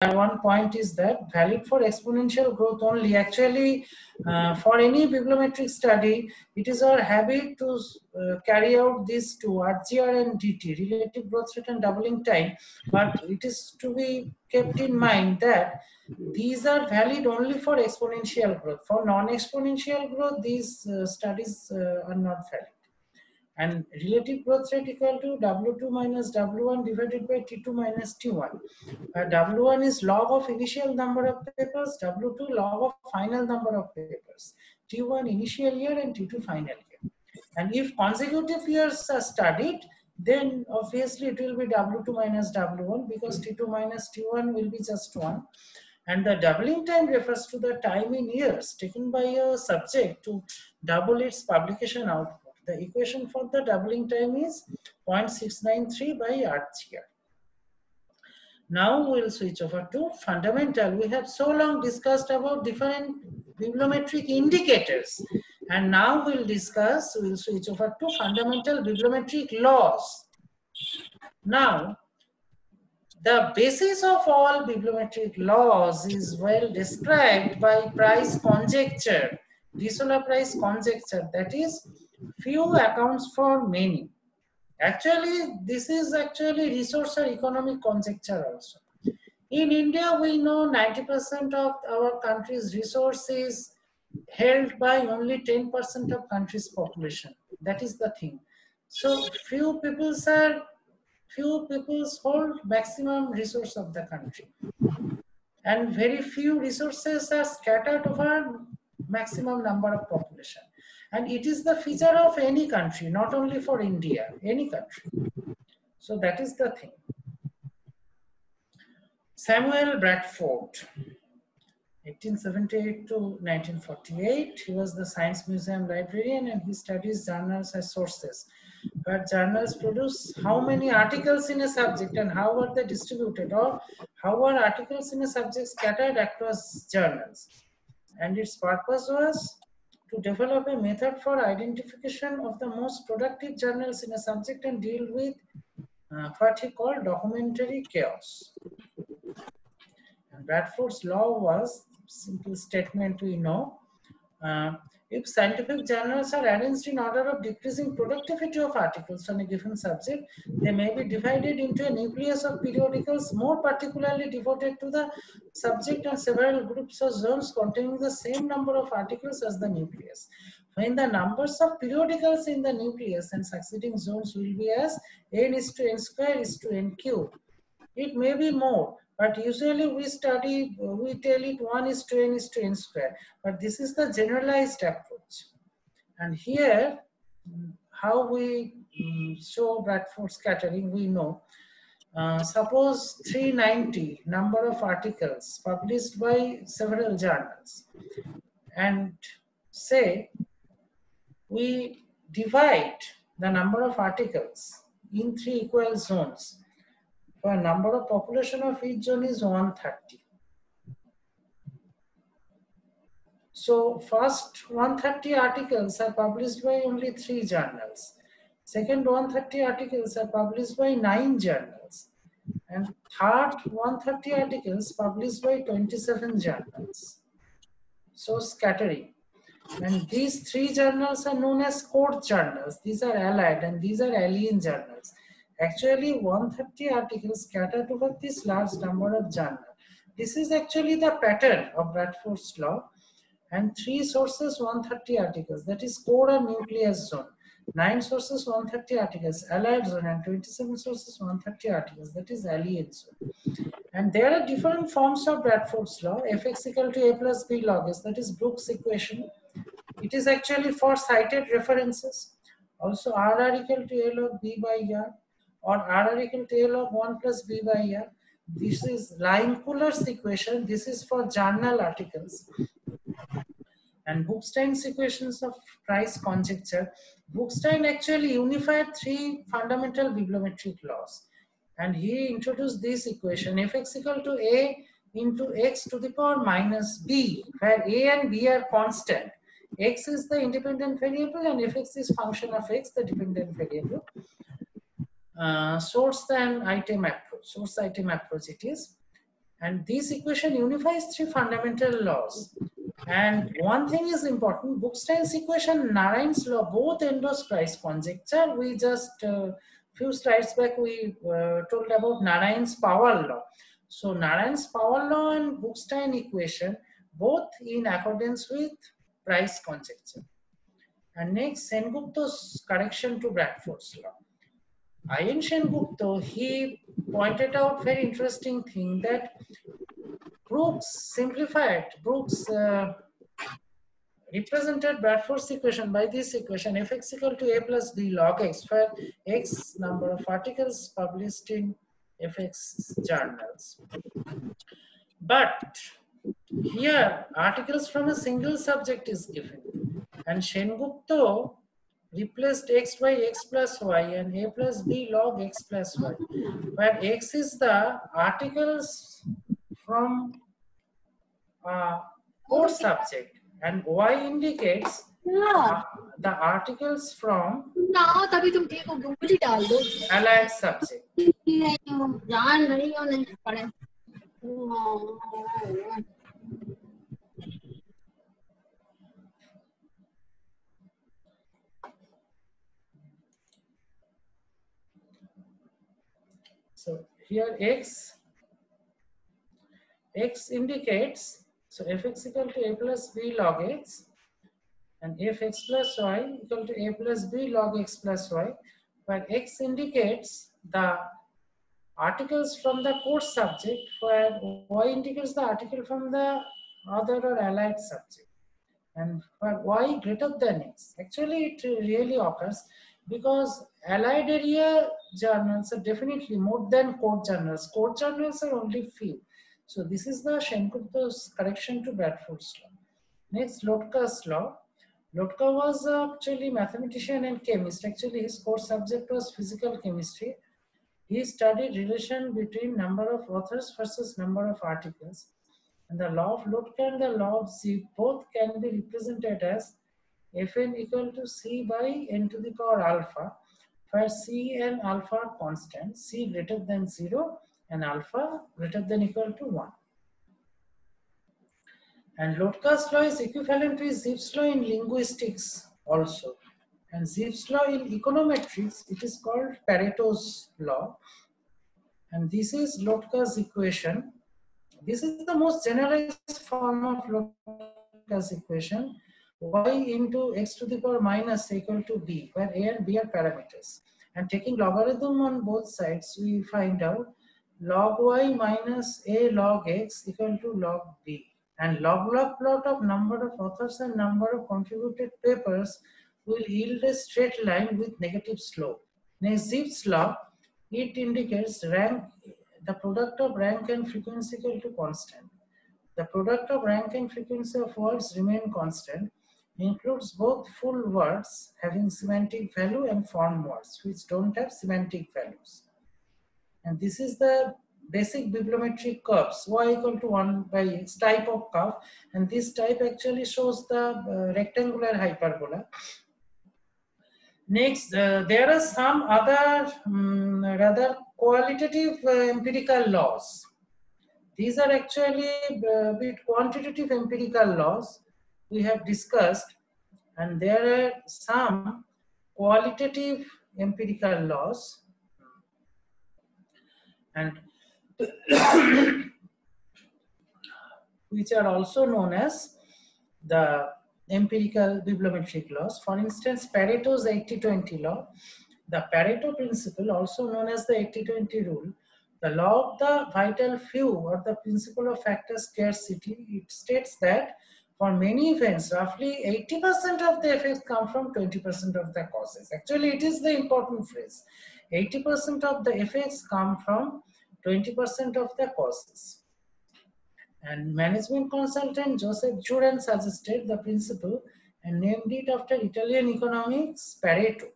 one point is that valid for exponential growth only. Actually, for any bibliometric study, it is our habit to carry out these two, RGR and DT, relative growth rate and doubling time. But it is to be kept in mind that these are valid only for exponential growth. For non-exponential growth, these studies are not valid. And relative growth rate equal to W2 minus W1 divided by T2 minus T1. W1 is log of initial number of papers, W2 log of final number of papers, T1 initial year and T2 final year. And if consecutive years are studied, then obviously it will be W2 minus W1 because T2 minus T1 will be just 1. And the doubling time refers to the time in years taken by a subject to double its publication output. The equation for the doubling time is 0.693 by RGR. Now we'll switch over to fundamental. We have so long discussed about different bibliometric indicators, and now we'll switch over to fundamental bibliometric laws. Now, the basis of all bibliometric laws is well described by price conjecture, Disola price conjecture, that is, few accounts for many. Actually, this is actually resource or economic conjecture also. In India, we know 90% of our country's resources held by only 10% of country's population. That is the thing. So few people hold maximum resource of the country, and very few resources are scattered over maximum number of population. And it is the feature of any country, not only for India, any country. So that is the thing. Samuel Bradford, 1878 to 1948, he was the Science Museum librarian, and he studies journals as sources. But journals produce how many articles in a subject and how are they distributed, or how are articles in a subject scattered across journals. And its purpose was to develop a method for identification of the most productive journals in a subject and deal with what he called documentary chaos. And Bradford's law was, simple statement we know, if scientific journals are arranged in order of decreasing productivity of articles on a given subject, they may be divided into a nucleus of periodicals more particularly devoted to the subject and several groups or zones containing the same number of articles as the nucleus. When the numbers of periodicals in the nucleus and succeeding zones will be as n is to n square is to n cube. It may be more, but usually we tell it 1 is to n is to n square. But this is the generalized approach. And here, how we show Bradford scattering, we know. Suppose 390 number of articles published by several journals. And say we divide the number of articles in 3 equal zones. The number of population of each zone is 130. So first 130 articles are published by only 3 journals. Second 130 articles are published by 9 journals. And third 130 articles published by 27 journals. So scattering. And these 3 journals are known as core journals. These are allied and these are alien journals. Actually, 130 articles scattered over this large number of journals. This is actually the pattern of Bradford's law. And 3 sources, 130 articles, that is core and nucleus zone. 9 sources, 130 articles, allied zone, and 27 sources, 130 articles, that is alien zone. And there are different forms of Bradford's law. Fx equal to a plus b log s, that is Brooks equation. It is actually for cited references. Also, RR equal to a log b by r, or RR equal to a log 1 plus b by r. This is Lime-Kuller's equation. This is for journal articles. And Bookstein's equations of price conjecture. Bookstein actually unified 3 fundamental bibliometric laws. And he introduced this equation, Fx equal to a into x to the power minus b, where a and b are constant. X is the independent variable and Fx is function of x, the dependent variable. Source item approach it is. And this equation unifies three fundamental laws. And one thing is important, Bookstein's equation, Narayan's law, both endorse price conjecture. We just, few slides back, we told about Narayan's power law. So Narayan's power law and Bookstein equation, both in accordance with price conjecture. And next, Sengupta's correction to Bradford's law. Ian Sengupta, he pointed out very interesting thing that Brooks represented Bradford's equation by this equation, fx equal to a plus b log x, where x number of articles published in fx journals. But here, articles from a single subject is given. And Sengupta replaced x by x plus y and a plus b log x plus y, where x is the articles from core subject and y indicates the articles from allied subject. So here x indicates, so fx equal to a plus b log x and fx plus y equal to a plus b log x plus y, where x indicates the articles from the core subject, where y indicates the article from the other or allied subject, and where y greater than x. Actually, it really occurs because allied area journals are definitely more than core journals. Core journals are only few. So this is the Sengupta's correction to Bradford's law. Next, Lotka's law. Lotka was actually mathematician and chemist. Actually, his core subject was physical chemistry. He studied relation between number of authors versus number of articles. And the law of Lotka and the law of Z both can be represented as Fn equal to C by n to the power alpha, where C and alpha are constant, C greater than 0 and alpha greater than equal to 1. And Lotka's law is equivalent to Zipf's law in linguistics also. And Zipf's law in econometrics, it is called Pareto's law. And this is Lotka's equation. This is the most generalized form of Lotka's equation. Y into x to the power minus equal to b, where a and b are parameters. And taking logarithm on both sides, we find out log y minus a log x equal to log b. And log-log plot of number of authors and number of contributed papers will yield a straight line with negative slope. Next, Zipf's law, it indicates rank, the product of rank and frequency equal to constant. The product of rank and frequency of words remain constant, includes both full words having semantic value and form words which don't have semantic values. And this is the basic bibliometric curves, y equal to 1 by x type of curve, and this type actually shows the rectangular hyperbola. Next, there are some other rather qualitative empirical laws. These are actually a bit quantitative empirical laws we have discussed, and there are some qualitative empirical laws, and which are also known as the empirical bibliometric laws. For instance, Pareto's 80-20 law, the Pareto principle, also known as the 80-20 rule, the law of the vital few or the principle of factor scarcity, it states that for many events, roughly 80% of the effects come from 20% of the causes. Actually, it is the important phrase. 80% of the effects come from 20% of the causes. And management consultant Joseph Juran suggested the principle and named it after Italian economics Pareto,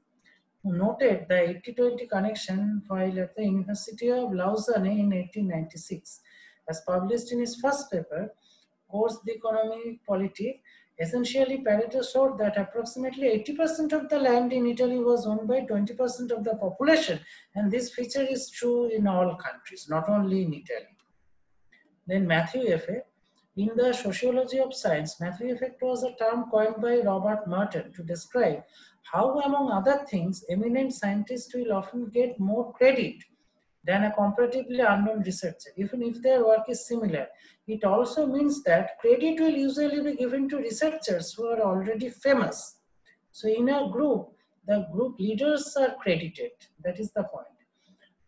who noted the 80-20 connection while at the University of Lausanne in 1896. As published in his first paper, Course d'Economie Politique, essentially Pareto showed that approximately 80% of the land in Italy was owned by 20% of the population, and this feature is true in all countries, not only in Italy. Then Matthew effect. In the sociology of science, Matthew effect was a term coined by Robert Merton to describe how, among other things, eminent scientists will often get more credit than a comparatively unknown researcher, even if their work is similar. It also means that credit will usually be given to researchers who are already famous. So in a group, the group leaders are credited. That is the point.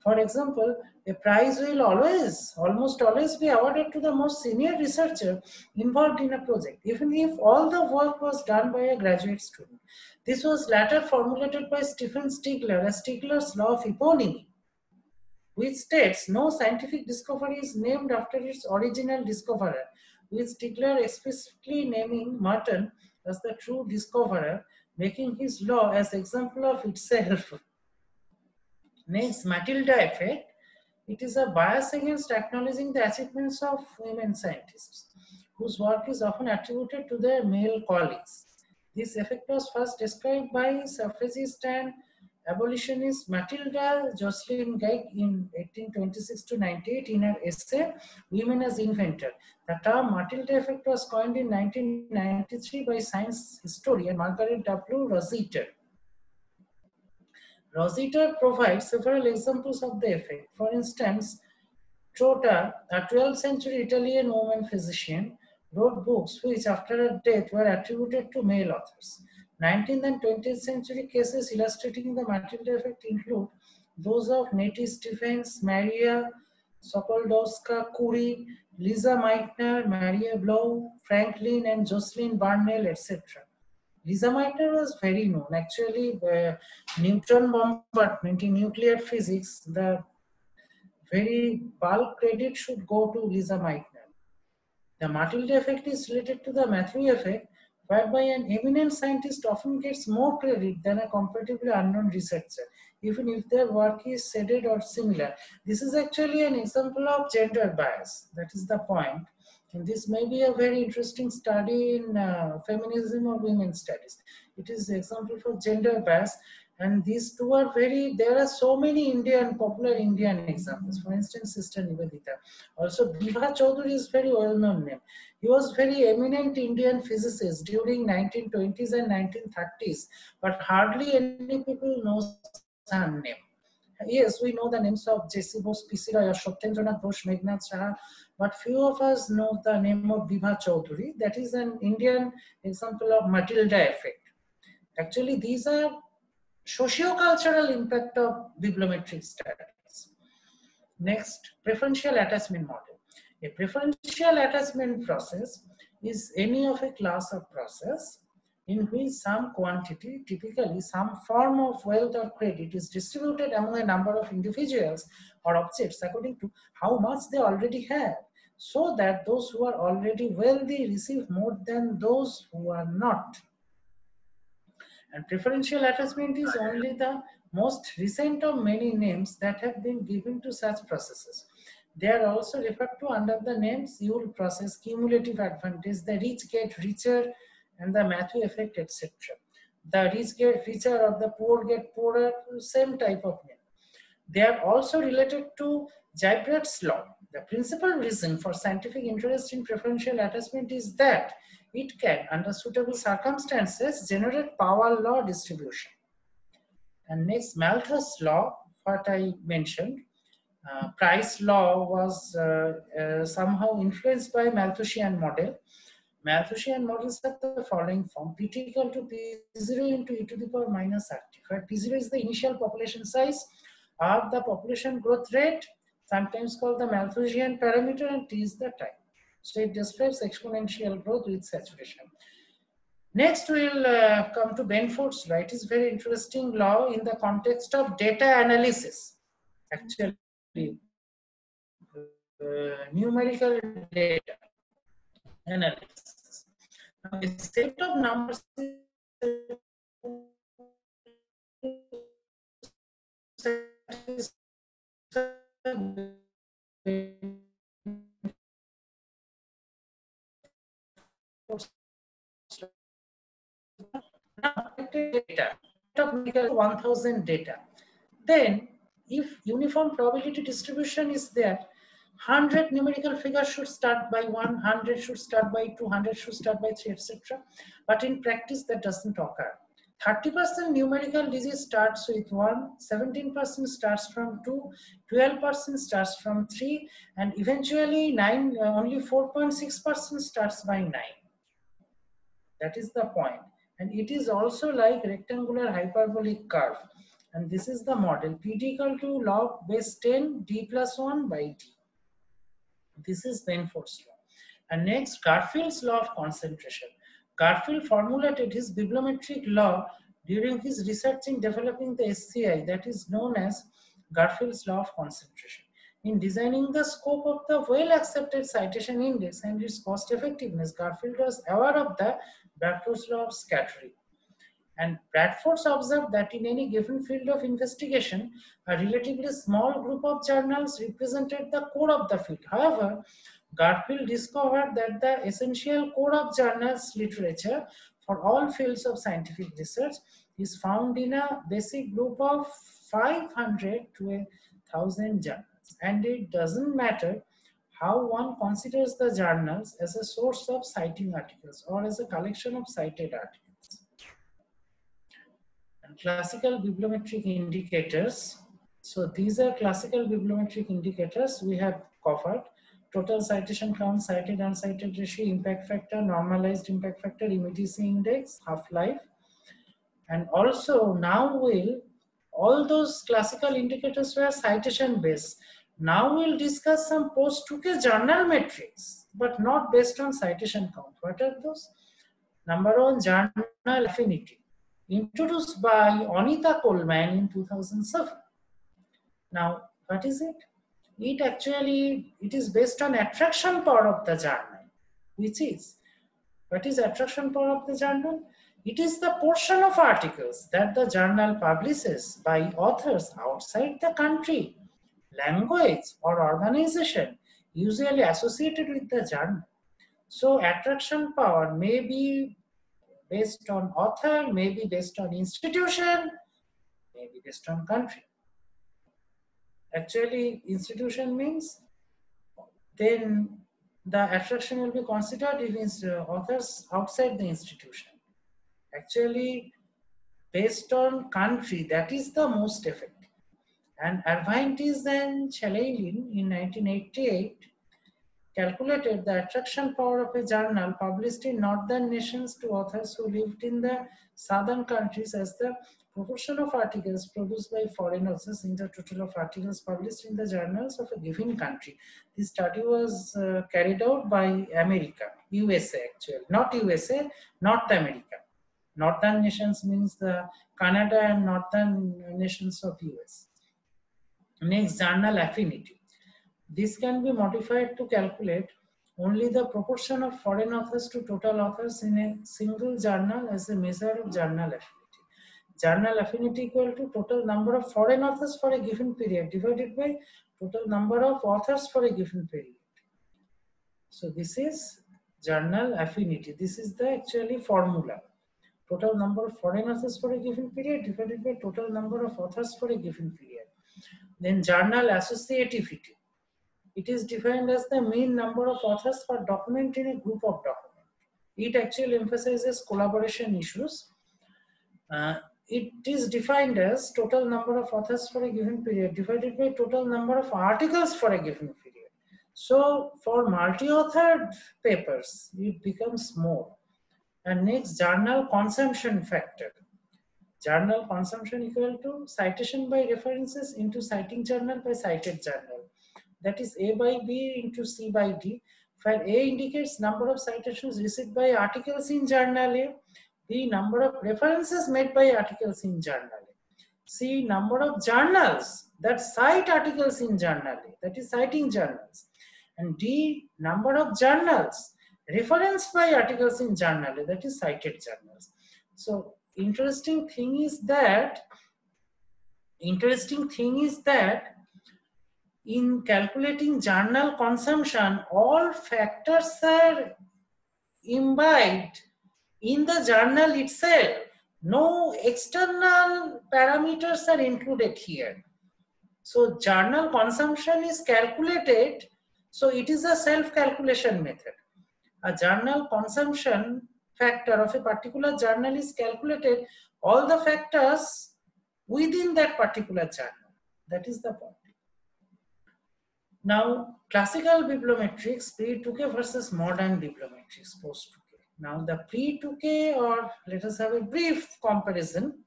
For example, a prize will almost always be awarded to the most senior researcher involved in a project, even if all the work was done by a graduate student. This was later formulated by Stephen Stigler as Stigler's law of eponymy, which states no scientific discovery is named after its original discoverer, with Stigler explicitly naming Merton as the true discoverer, making his law as example of itself. Next, Matilda effect. It is a bias against acknowledging the achievements of women scientists, whose work is often attributed to their male colleagues. This effect was first described by suffragist and abolitionist Matilda Jocelyn Geiger in 1826 to 98 in her essay Women as Inventor. The term Matilda effect was coined in 1993 by science historian Margaret W. Rossiter. Rossiter provides several examples of the effect. For instance, Trotta, a 12th century Italian woman physician, wrote books which, after her death, were attributed to male authors. 19th and 20th century cases illustrating the Matilda effect include those of Nettie Stephens, Maria Sokoldowska Curie, Lisa Meitner, Maria Blow, Franklin and Jocelyn Barnell, etc. Lisa Meitner was very known. Actually, neutron bombardment in nuclear physics, the very bulk credit should go to Lisa Meitner. The Matilda effect is related to the Matthew effect, whereby an eminent scientist often gets more credit than a comparatively unknown researcher, even if their work is shaded or similar. This is actually an example of gender bias. That is the point. And this may be a very interesting study in feminism or women's studies. It is an example for gender bias. And these two are there are so many popular Indian examples. For instance, Sister Nivedita. Also, Bibha Chaudhary is very well-known name. He was very eminent Indian physicist during 1920s and 1930s, but hardly any people knows her name. Yes, we know the names of J.C. Bose, P.C. Roy, Satyendranath Bose, Meghnad Saha, but few of us know the name of Bibha Chaudhary. That is an Indian example of Matilda effect. Actually, these are socio-cultural impact of bibliometric studies. Next, preferential attachment model. A preferential attachment process is any of a class of process in which some quantity, typically some form of wealth or credit, is distributed among a number of individuals or objects according to how much they already have, so that those who are already wealthy receive more than those who are not. And preferential attachment is only the most recent of many names that have been given to such processes. They are also referred to under the names Yule process, cumulative advantage, the rich get richer, and the Matthew effect, etc. The rich get richer or the poor get poorer, same type of name. They are also related to Gibrat's law. The principal reason for scientific interest in preferential attachment is that it can, under suitable circumstances, generate power law distribution. And next, Malthus law, what I mentioned, Price law was somehow influenced by Malthusian model. Malthusian models have the following form: P equal to P0 into e to the power minus RT, where P0 is the initial population size, R the population growth rate, sometimes called the Malthusian parameter, and T is the time. So it describes exponential growth with saturation. Next, we'll come to Benford's law. It is very interesting law in the context of data analysis. Actually, numerical data analysis. Now, a set of numbers data, 1000 data. Then, if uniform probability distribution is there, 100 numerical figures should start by 1, 100 should start by 2, 100 should start by 3, etc. But in practice, that doesn't occur. 30% numerical digit starts with 1, 17% starts from 2, 12% starts from 3, and eventually only 4.6% starts by 9. That is the point. And it is also like rectangular hyperbolic curve. And this is the model. P d equal to log base 10 d plus 1 by d. This is Benford's law. And next, Garfield's law of concentration. Garfield formulated his bibliometric law during his research in developing the SCI, that is known as Garfield's law of concentration. In designing the scope of the well-accepted citation index and its cost effectiveness, Garfield was aware of the Bradford's law of scattering. And Bradford observed that in any given field of investigation, a relatively small group of journals represented the core of the field. However, Garfield discovered that the essential core of journals literature for all fields of scientific research is found in a basic group of 500 to 1,000 journals. And it doesn't matter how one considers the journals as a source of citing articles or as a collection of cited articles. And classical bibliometric indicators. So these are classical bibliometric indicators we have covered. Total citation count, cited, uncited ratio, impact factor, normalized impact factor, immediacy index, half-life. And also now all those classical indicators were citation based. Now we'll discuss some post-Tukey journal metrics, but not based on citation count. What are those? Number one, journal affinity, introduced by Anita Coleman in 2007. Now, what is it? It is based on attraction power of the journal, which is, what is attraction power of the journal? It is the portion of articles that the journal publishes by authors outside the country, language, or organization usually associated with the journal. So attraction power may be based on author, may be based on institution, may be based on country. Actually, institution means then the attraction will be considered if authors outside the institution. Actually, based on country, that is the most effective. And Arvinis and Chalailin in 1988 calculated the attraction power of a journal published in northern nations to authors who lived in the southern countries as the proportion of articles produced by foreign authors in the total of articles published in the journals of a given country. This study was carried out by America, USA actually, not USA, North America. Northern nations means the Canada and northern nations of US. Next, journal affinity. This can be modified to calculate only the proportion of foreign authors to total authors in a single journal as a measure of journal affinity. Journal affinity equal to total number of foreign authors for a given period divided by total number of authors for a given period. So this is journal affinity. This is the actually formula. Total number of foreign authors for a given period divided by total number of authors for a given period. Then journal associativity. It is defined as the mean number of authors per document in a group of documents. It actually emphasizes collaboration issues. It is defined as total number of authors for a given period divided by total number of articles for a given period. So for multi-authored papers, it becomes more. And next, journal consumption factor. Journal consumption equal to citation by references into citing journal by cited journal. That is A by B into C by D, where A indicates number of citations received by articles in journal A, B number of references made by articles in journal A, C number of journals that cite articles in journal A, that is citing journals, and D number of journals referenced by articles in journal A, that is cited journals. So interesting thing is that in calculating journal consumption, all factors are imbibed in the journal itself. No external parameters are included here. So journal consumption is calculated So it is a self-calculation method. A journal consumption factor of a particular journal is calculated, all the factors within that particular journal. That is the point. Now, classical bibliometrics, pre-2K versus modern bibliometrics, post-2K. Now, the pre-2K, or let us have a brief comparison.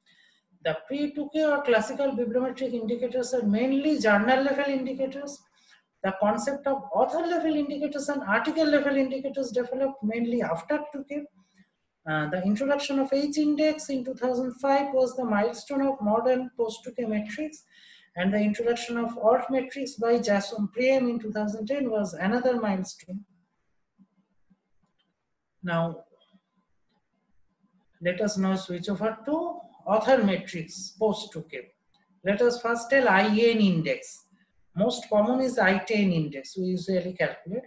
The pre-2K or classical bibliometric indicators are mainly journal level indicators. The concept of author level indicators and article level indicators developed mainly after 2K. The introduction of H-index in 2005 was the milestone of modern post-2K metrics, and the introduction of alt metrics by Jason Priem in 2010 was another milestone. Now, let us now switch over to author metrics post-2K. Let us first tell IN index. Most common is I10 index, we usually calculate.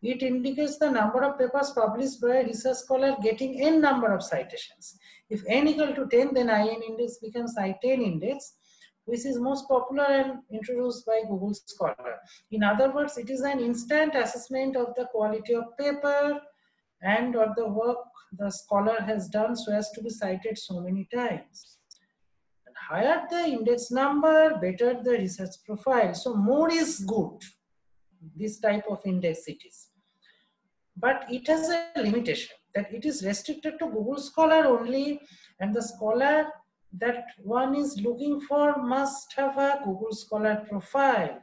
It indicates the number of papers published by a research scholar getting n number of citations. If n equal to 10, then IN index becomes I10 index, which is most popular and introduced by Google Scholar. In other words, it is an instant assessment of the quality of paper and of the work the scholar has done so as to be cited so many times. And higher the index number, better the research profile. So more is good. This type of index it is. But it has a limitation that it is restricted to Google Scholar only, and the scholar that one is looking for must have a Google Scholar profile.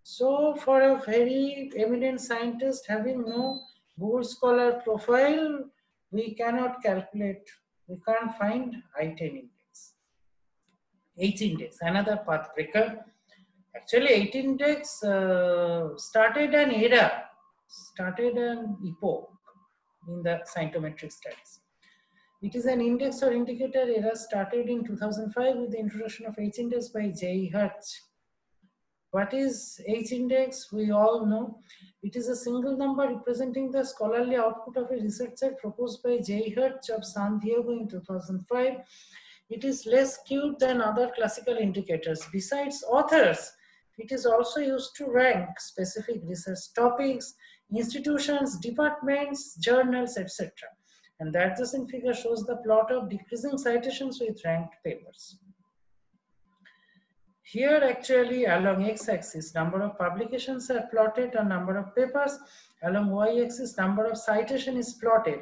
So for a very eminent scientist having no Google Scholar profile, we cannot calculate, we can't find I10 index. H-index, another path breaker. Actually, H-index started an era, started an epoch in the scientometric studies. It is an index or indicator era started in 2005 with the introduction of H-index by J. Hirsch. What is H-index? We all know. It is a single number representing the scholarly output of a researcher proposed by J. Hirsch of San Diego in 2005. It is less skewed than other classical indicators. Besides authors, it is also used to rank specific research topics, institutions, departments, journals, etc. And the adjacent figure shows the plot of decreasing citations with ranked papers. Here actually along x-axis, number of publications are plotted and number of papers. Along y-axis, number of citation is plotted.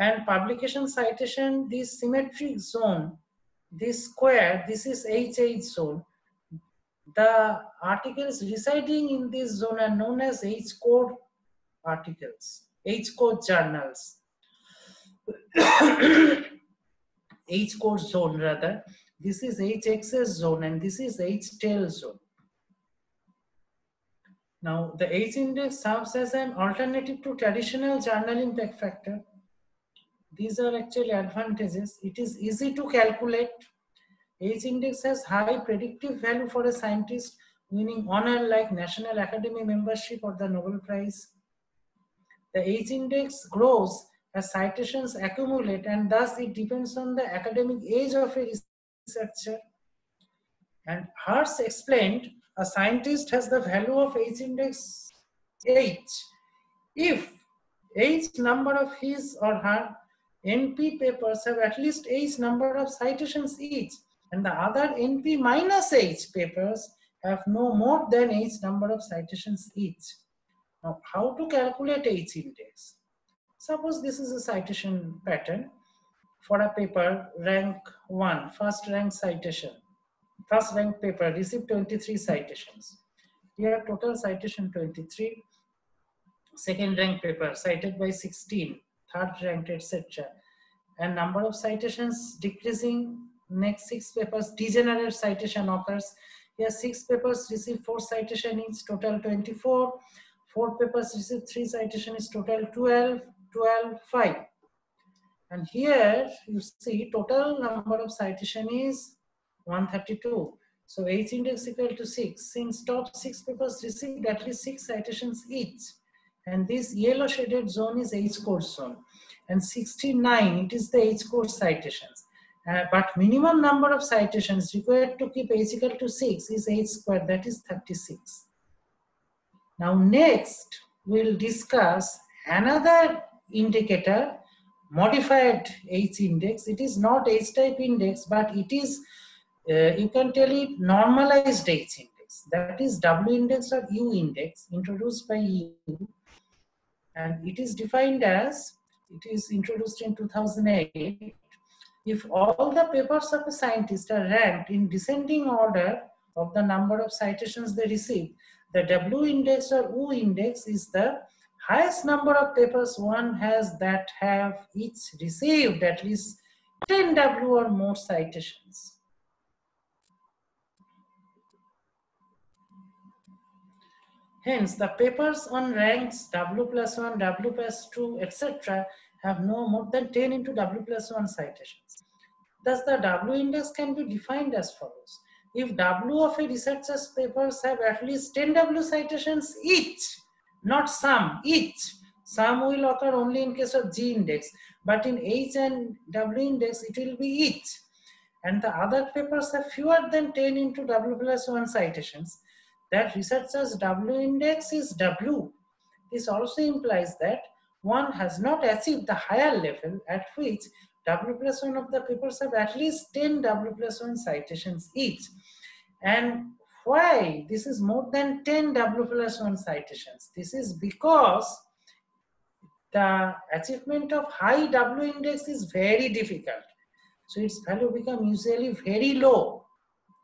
And publication citation, this symmetric zone, this square, this is HH zone. The articles residing in this zone are known as H-code articles, H-code journals. H-code zone rather. This is HXS zone and this is H-tail zone. Now the H-index serves as an alternative to traditional journal impact factor. These are actually advantages. It is easy to calculate. H-index has high predictive value for a scientist winning honor like National Academy membership or the Nobel Prize. The H-index grows as citations accumulate, and thus it depends on the academic age of a researcher. And Hirsch explained a scientist has the value of H-index H if H number of his or her NP papers have at least H number of citations each, and the other NP minus H papers have no more than H number of citations each. Now, how to calculate H-index? Suppose this is a citation pattern for a paper rank 1, first rank citation. First rank paper received 23 citations. Here total citation 23. Second rank paper cited by 16, third ranked, etc. And number of citations decreasing. Next 6 papers, degenerate citation occurs. Here 6 papers receive 4 citation each, total 24. 4 papers receive 3 citations, total 12, 12, 5. And here you see total number of citation is 132. So H-index equal to 6. Since top 6 papers received at least 6 citations each. And this yellow shaded zone is H-code zone. And 69, it is the H-code citations. But minimum number of citations required to keep H equal to 6 is H squared, that is 36. Now next we'll discuss another indicator, modified H index. It is not H type index, but it is you can tell it normalized H index. That is W index or U index introduced by U, and it is defined as, it is introduced in 2008. If all the papers of a scientist are ranked in descending order of the number of citations they receive, the W index or U index is the highest number of papers one has that have each received at least 10 W or more citations. Hence, the papers on ranks W+1, W+2, etc. have no more than 10 into W+1 citations. Thus, the W index can be defined as follows. If W of a researcher's papers have at least 10 W citations each, not some, each. Some will occur only in case of G index, but in H and W index, it will be each. And the other papers have fewer than 10 into W+1 citations, that researcher's W index is W. This also implies that one has not achieved the higher level at which W+1 of the papers have at least 10 W+1 citations each. And why this is more than 10 W+1 citations? This is because the achievement of high W index is very difficult. So its value become usually very low,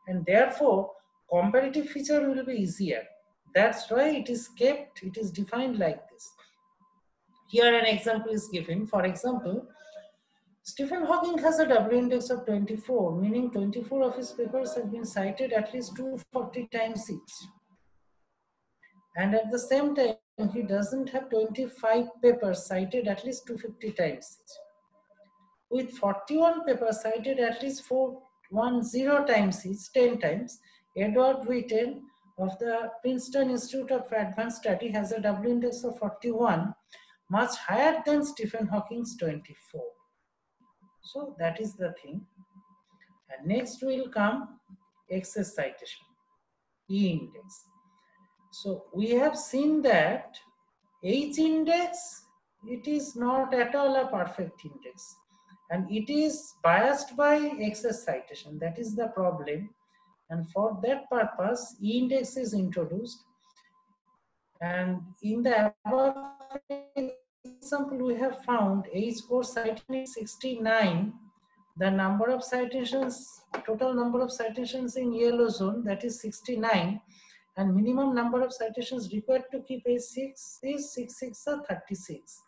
and therefore comparative feature will be easier. That's why it is kept, it is defined like this. Here an example is given. For example, Stephen Hawking has a W index of 24, meaning 24 of his papers have been cited at least 240 times each. And at the same time, he doesn't have 25 papers cited at least 250 times each. With 41 papers cited at least 410 times each, 10 times, Edward Witten of the Princeton Institute of Advanced Study has a W index of 41, much higher than Stephen Hawking's 24. So that is the thing. And next will come excess citation, E index. So we have seen that H index, it is not at all a perfect index, and it is biased by excess citation. That is the problem. And for that purpose, E index is introduced. And in the above example, we have found H score citation is 69. The number of citations, total number of citations in yellow zone, that is 69. And minimum number of citations required to keep H6 is 66 or 36.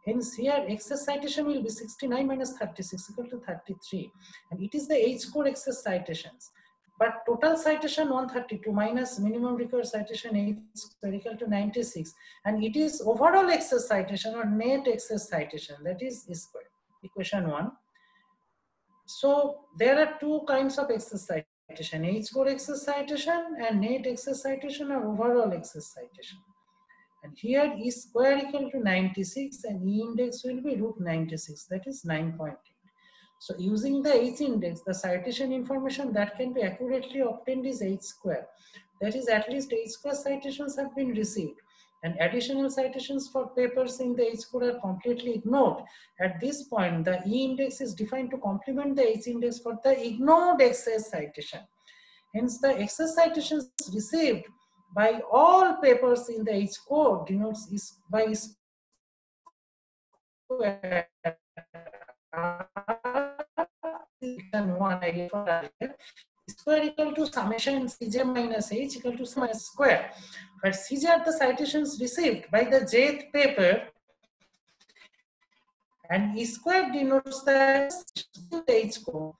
Hence here excess citation will be 69 minus 36 equal to 33. And it is the H score excess citations. But total citation 132 minus minimum required citation H square equal to 96. And it is overall excess citation or net excess citation, that is E square, equation 1. So there are two kinds of excess citation, H score excess citation and net excess citation or overall excess citation. And here E square equal to 96 and E index will be root 96, that is 9.8. So using the H index, the citation information that can be accurately obtained is H square. That is, at least H square citations have been received, and additional citations for papers in the H score are completely ignored. At this point, the E index is defined to complement the H index for the ignored excess citation. Hence, the excess citations received by all papers in the H score denotes by square. Square equal to summation Cj minus H equal to minus square. But Cj are the citations received by the jth paper, and E square denotes the H score.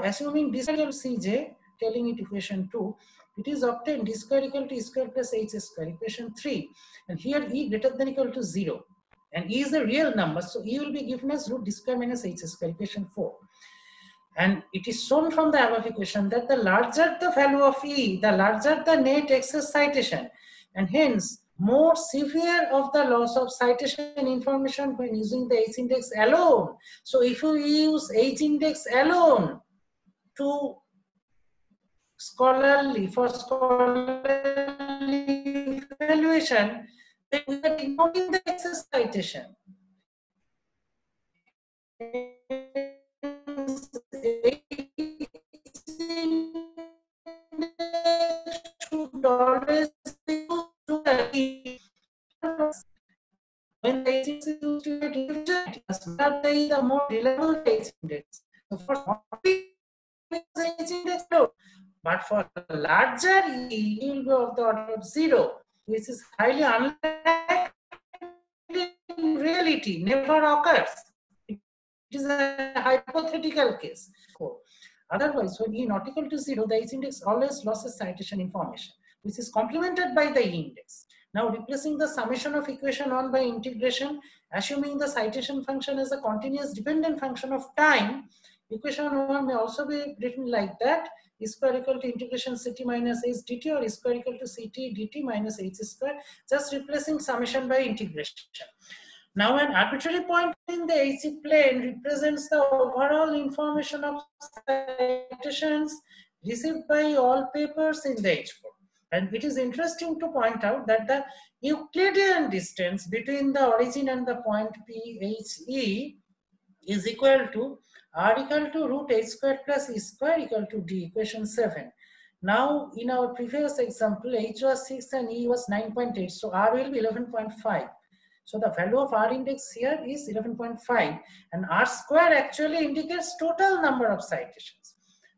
Assuming D square equal to Cj, telling it equation 2, it is obtained D square equal to E square plus H square, equation 3. And here E greater than equal to 0. And E is a real number, so E will be given as root D square minus H square, equation 4. And it is shown from the above equation that the larger the value of E, the larger the net excess citation, and hence more severe of the loss of citation information when using the H index alone. So if you use H index alone to for scholarly evaluation, then we are ignoring the excess citation. Should always be used to when the H index is used to get efficient, the smaller the is, the more reliable the H index. So for small H index low, but for larger E, it will be of the order of 0, which is highly unlikely in reality, never occurs. It is a hypothetical case. Otherwise, when E not equal to 0, the H index always loses citation information, which is complemented by the E index. Now, replacing the summation of equation 1 by integration, assuming the citation function is a continuous dependent function of time, equation 1 may also be written like that: E square equal to integration ct minus h dt, or E square equal to ct dt minus h square, just replacing summation by integration. Now, an arbitrary point in the AC plane represents the overall information of citations received by all papers in the H4. And it is interesting to point out that the Euclidean distance between the origin and the point PHE is equal to R equal to root H square plus E square equal to D, equation 7. Now, in our previous example, H was 6 and E was 9.8, so R will be 11.5. So the value of R index here is 11.5, and R square actually indicates total number of citations.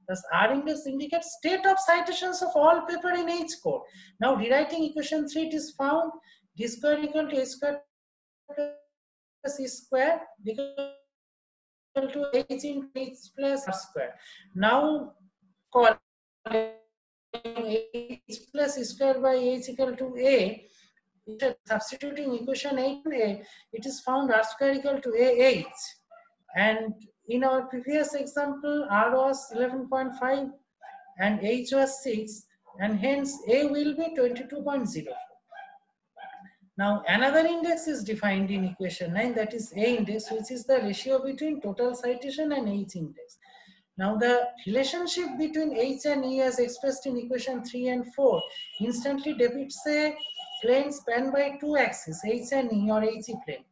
Thus, R index indicates state of citations of all paper in H core. Now, rewriting equation 3, it is found D square equal to H square plus E square equal to H into H plus R square. Now, calling H plus E square by H equal to A, substituting equation 8a, it is found R square equal to AH. And in our previous example, R was 11.5 and H was 6, and hence A will be 22.04. Now, another index is defined in equation 9, that is A index, which is the ratio between total citation and H index. Now, the relationship between H and E as expressed in equation 3 and 4 instantly depicts a plane spanned by two axes, H and E, or HE plane.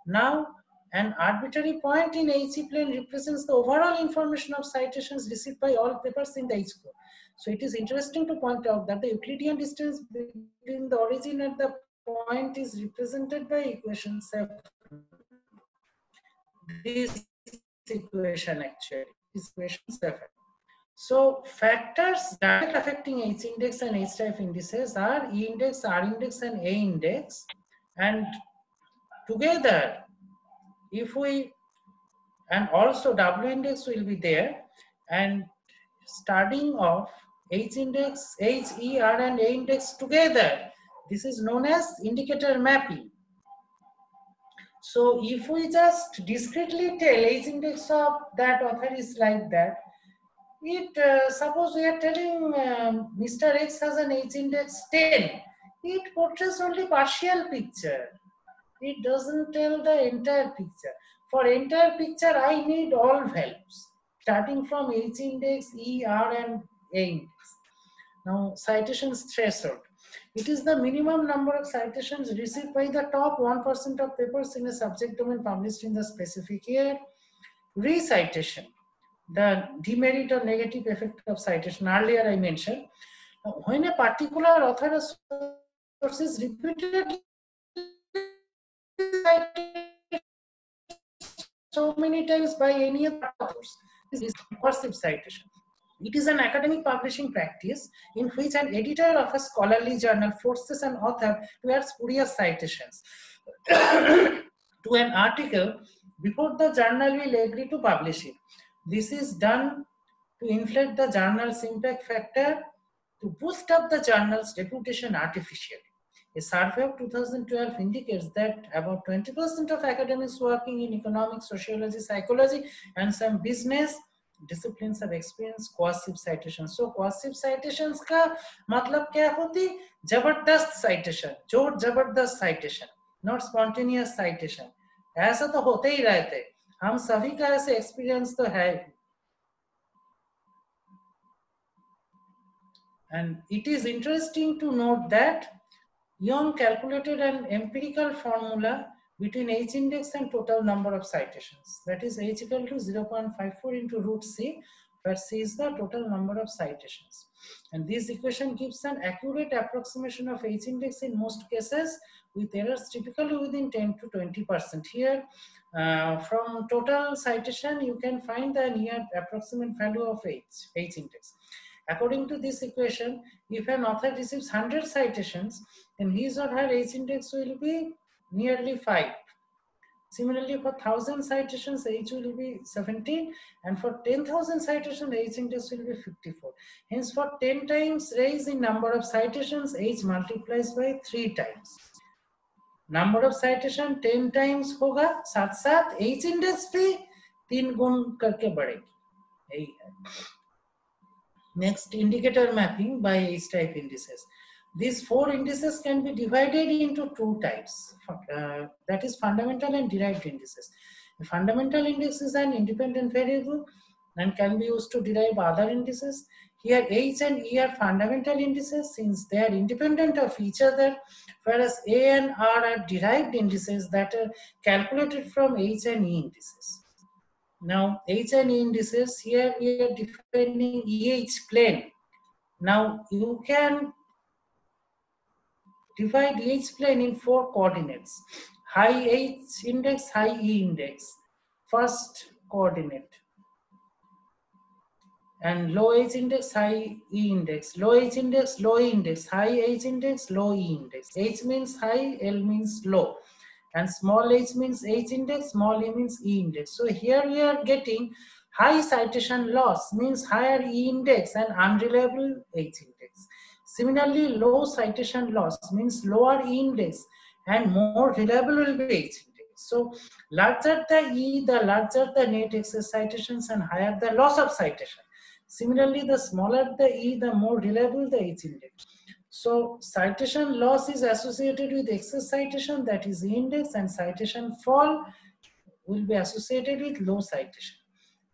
Now, an arbitrary point in HE plane represents the overall information of citations received by all papers in the H core. So, it is interesting to point out that the Euclidean distance between the origin and the point is represented by equation 7. This equation actually is equation 7. So factors that affecting H index and H type indices are E index, R index, and A index. And together, if we, and also W index will be there, and starting off H index, H, E, R, and A index together, this is known as indicator mapping. So if we just discretely tell H index of that author is like that, suppose we are telling Mr. X has an H index 10, it portrays only partial picture. It doesn't tell the entire picture. For entire picture, I need all values, starting from H index, E, R, and A index. Now, citations threshold. It is the minimum number of citations received by the top 1% of papers in a subject domain published in the specific year. Recitation, the demerit or negative effect of citation. Earlier I mentioned, when a particular author or source is repeatedly cited so many times by any other authors, this is cursive citation. It is an academic publishing practice in which an editor of a scholarly journal forces an author to add spurious citations to an article before the journal will agree to publish it. This is done to inflate the journal's impact factor, to boost up the journal's reputation artificially. A survey of 2012 indicates that about 20% of academics working in economics, sociology, psychology, and some business disciplines have experienced coercive citations. So coercive citations का मतलब क्या होती? जबरदस्त citation, जोर जबरदस्त citation, not spontaneous citation. ऐसा तो होते ही रहते, हम सभी का ऐसे experience तो है. And it is interesting to note that Young calculated an empirical formula between H index and total number of citations. That is H equal to 0.54 into root C, where C is the total number of citations. And this equation gives an accurate approximation of H index in most cases, with errors typically within 10 to 20%. Here, from total citation, you can find the near approximate value of H index. According to this equation, if an author receives 100 citations, then his or her H index will be nearly 5. Similarly, for 1,000 citations, H will be 17, and for 10,000 citations, H index will be 54. Hence, for 10 times raise in number of citations, H multiplies by 3 times. Number of citation 10 times होगा, साथ साथ H index भी 3 गुण करके बढ़ेगी. यही है. Next, indicator mapping by H type indices. These 4 indices can be divided into 2 types, that is fundamental and derived indices. The fundamental index is an independent variable and can be used to derive other indices. Here H and E are fundamental indices since they are independent of each other, whereas A and R are derived indices that are calculated from H and E indices. Now H and E indices, here we are defining EH plane. Now you can divide each plane in 4 coordinates: high H index, high E index, first coordinate, and low H index, high E index, low H index, low E index, high H index, low E index. H means high, L means low, and small h means H index, small e means E index. So here we are getting high citation loss means higher E index and unreliable H index. Similarly, low citation loss means lower E index and more reliable will be H index. So larger the E, the larger the net excess citations and higher the loss of citation. Similarly, the smaller the E, the more reliable the H index. So citation loss is associated with excess citation, that is E index, and citation fall will be associated with low citation.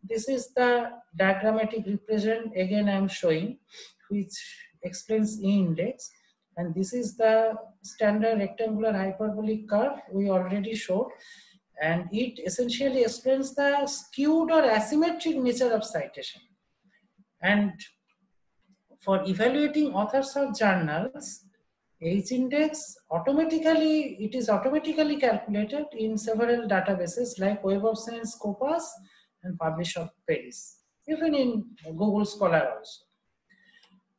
This is the diagrammatic representation again I am showing, which explains E index, and this is the standard rectangular hyperbolic curve we already showed, and it essentially explains the skewed or asymmetric nature of citation. And for evaluating authors of journals, H index it is automatically calculated in several databases like Web of Science, Scopus, and Publish of Paris, even in Google Scholar also.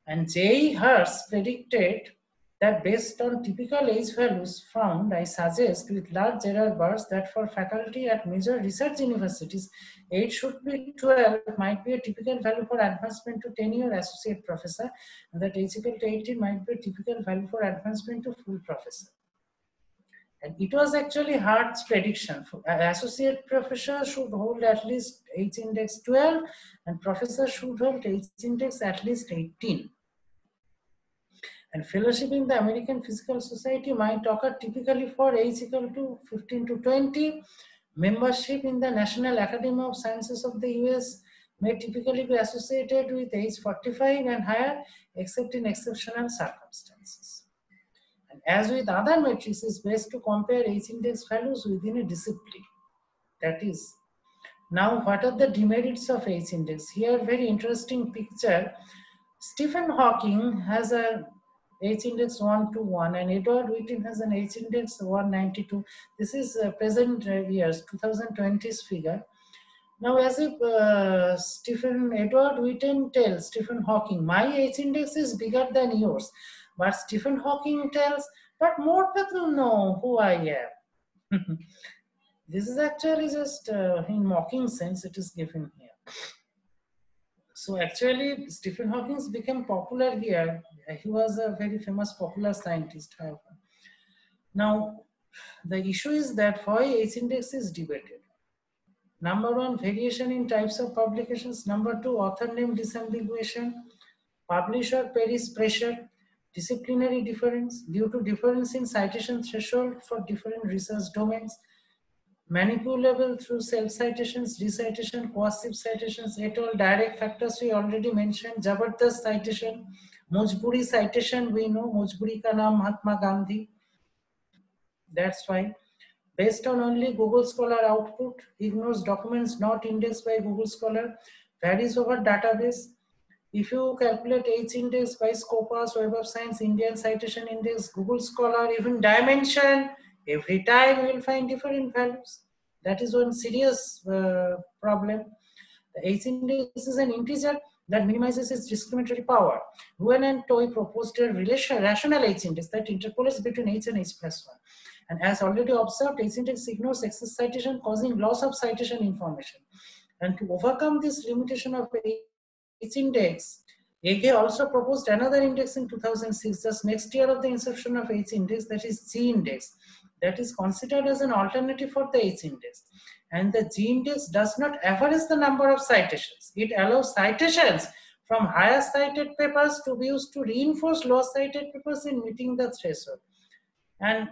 And J. Hurst predicted that based on typical age values found, I suggest with large error bars that for faculty at major research universities, age should be 12 might be a typical value for advancement to tenure associate professor, and that age equal to 18 might be a typical value for advancement to full professor. And it was actually Hart's prediction. Associate professor should hold at least H index 12 and professor should hold H index at least 18. And fellowship in the American Physical Society might occur typically for H equal to 15 to 20. Membership in the National Academy of Sciences of the US may typically be associated with age 45 and higher, except in exceptional circumstances. And as with other metrics, it's best to compare H index values within a discipline. That is, now what are the demerits of H index? Here, very interesting picture. Stephen Hawking has a H index 121 and Edward Witten has an H index 192. This is present years, 2020's figure. Now, as if Edward Witten tells Stephen Hawking, my H index is bigger than yours. But Stephen Hawking tells, but more people know who I am. This is actually just in mocking sense it is given here. So actually, Stephen Hawking became popular here. He was a very famous popular scientist, however. Now, the issue is that why H index is debated. Number one, variation in types of publications. Number two, author name disambiguation. Publisher Paris pressure. Disciplinary difference due to difference in citation threshold for different research domains. Manipulable through self-citations, recitation, coercive citations, et al. Direct factors we already mentioned, Jabardast citation, Mojburi citation, we know Mojburi ka naam Mahatma Gandhi. That's why. Based on only Google Scholar output, ignores documents not indexed by Google Scholar, varies over database. If you calculate H index by Scopus, Web of Science, Indian Citation Index, Google Scholar, even Dimension, every time you will find different values. That is one serious problem. The H index is an integer that minimizes its discriminatory power. Ruan and Toy proposed a rational H index that interpolates between H and H plus 1. And as already observed, H index ignores excess citation, causing loss of citation information. And to overcome this limitation of H index, AG also proposed another index in 2006, just next year of the inception of H index, that is G index, that is considered as an alternative for the H index. And the G index does not average the number of citations. It allows citations from higher cited papers to be used to reinforce lower cited papers in meeting the threshold. And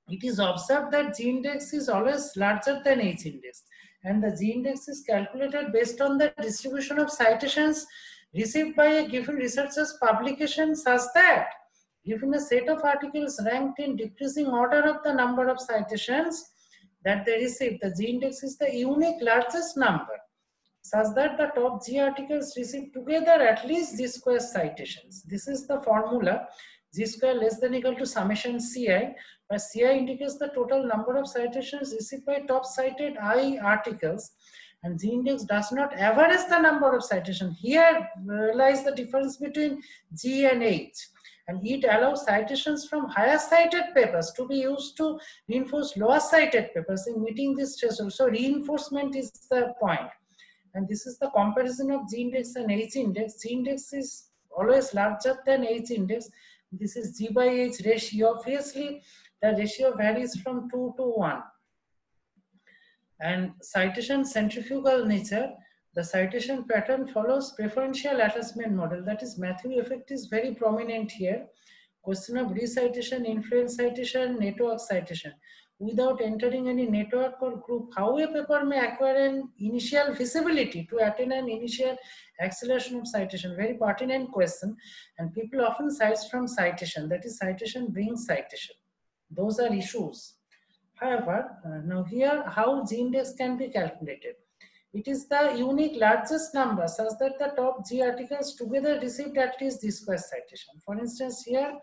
it is observed that G index is always larger than H index. And the G index is calculated based on the distribution of citations received by a given researcher's publication, such that given a set of articles ranked in decreasing order of the number of citations that they receive, the G index is the unique largest number, such that the top G articles receive together at least G square citations. This is the formula, G square less than equal to summation Ci, where Ci indicates the total number of citations received by top cited I articles, and G index does not average the number of citations. Here lies the difference between G and H. And it allows citations from higher cited papers to be used to reinforce lower cited papers in meeting this threshold. So reinforcement is the point. And this is the comparison of G index and H index. G index is always larger than H index. This is G by H ratio. Obviously, the ratio varies from 2 to 1. And citation centrifugal nature, the citation pattern follows preferential attachment model. That is, Matthew effect is very prominent here. Question of recitation, influence citation, network citation. Without entering any network or group, how a paper may acquire an initial visibility to attain an initial acceleration of citation? Very pertinent question. And people often cite from citation. That is, citation brings citation. Those are issues. However, now here how G index can be calculated. It is the unique largest number such that the top G articles together received at least G square citation. For instance, here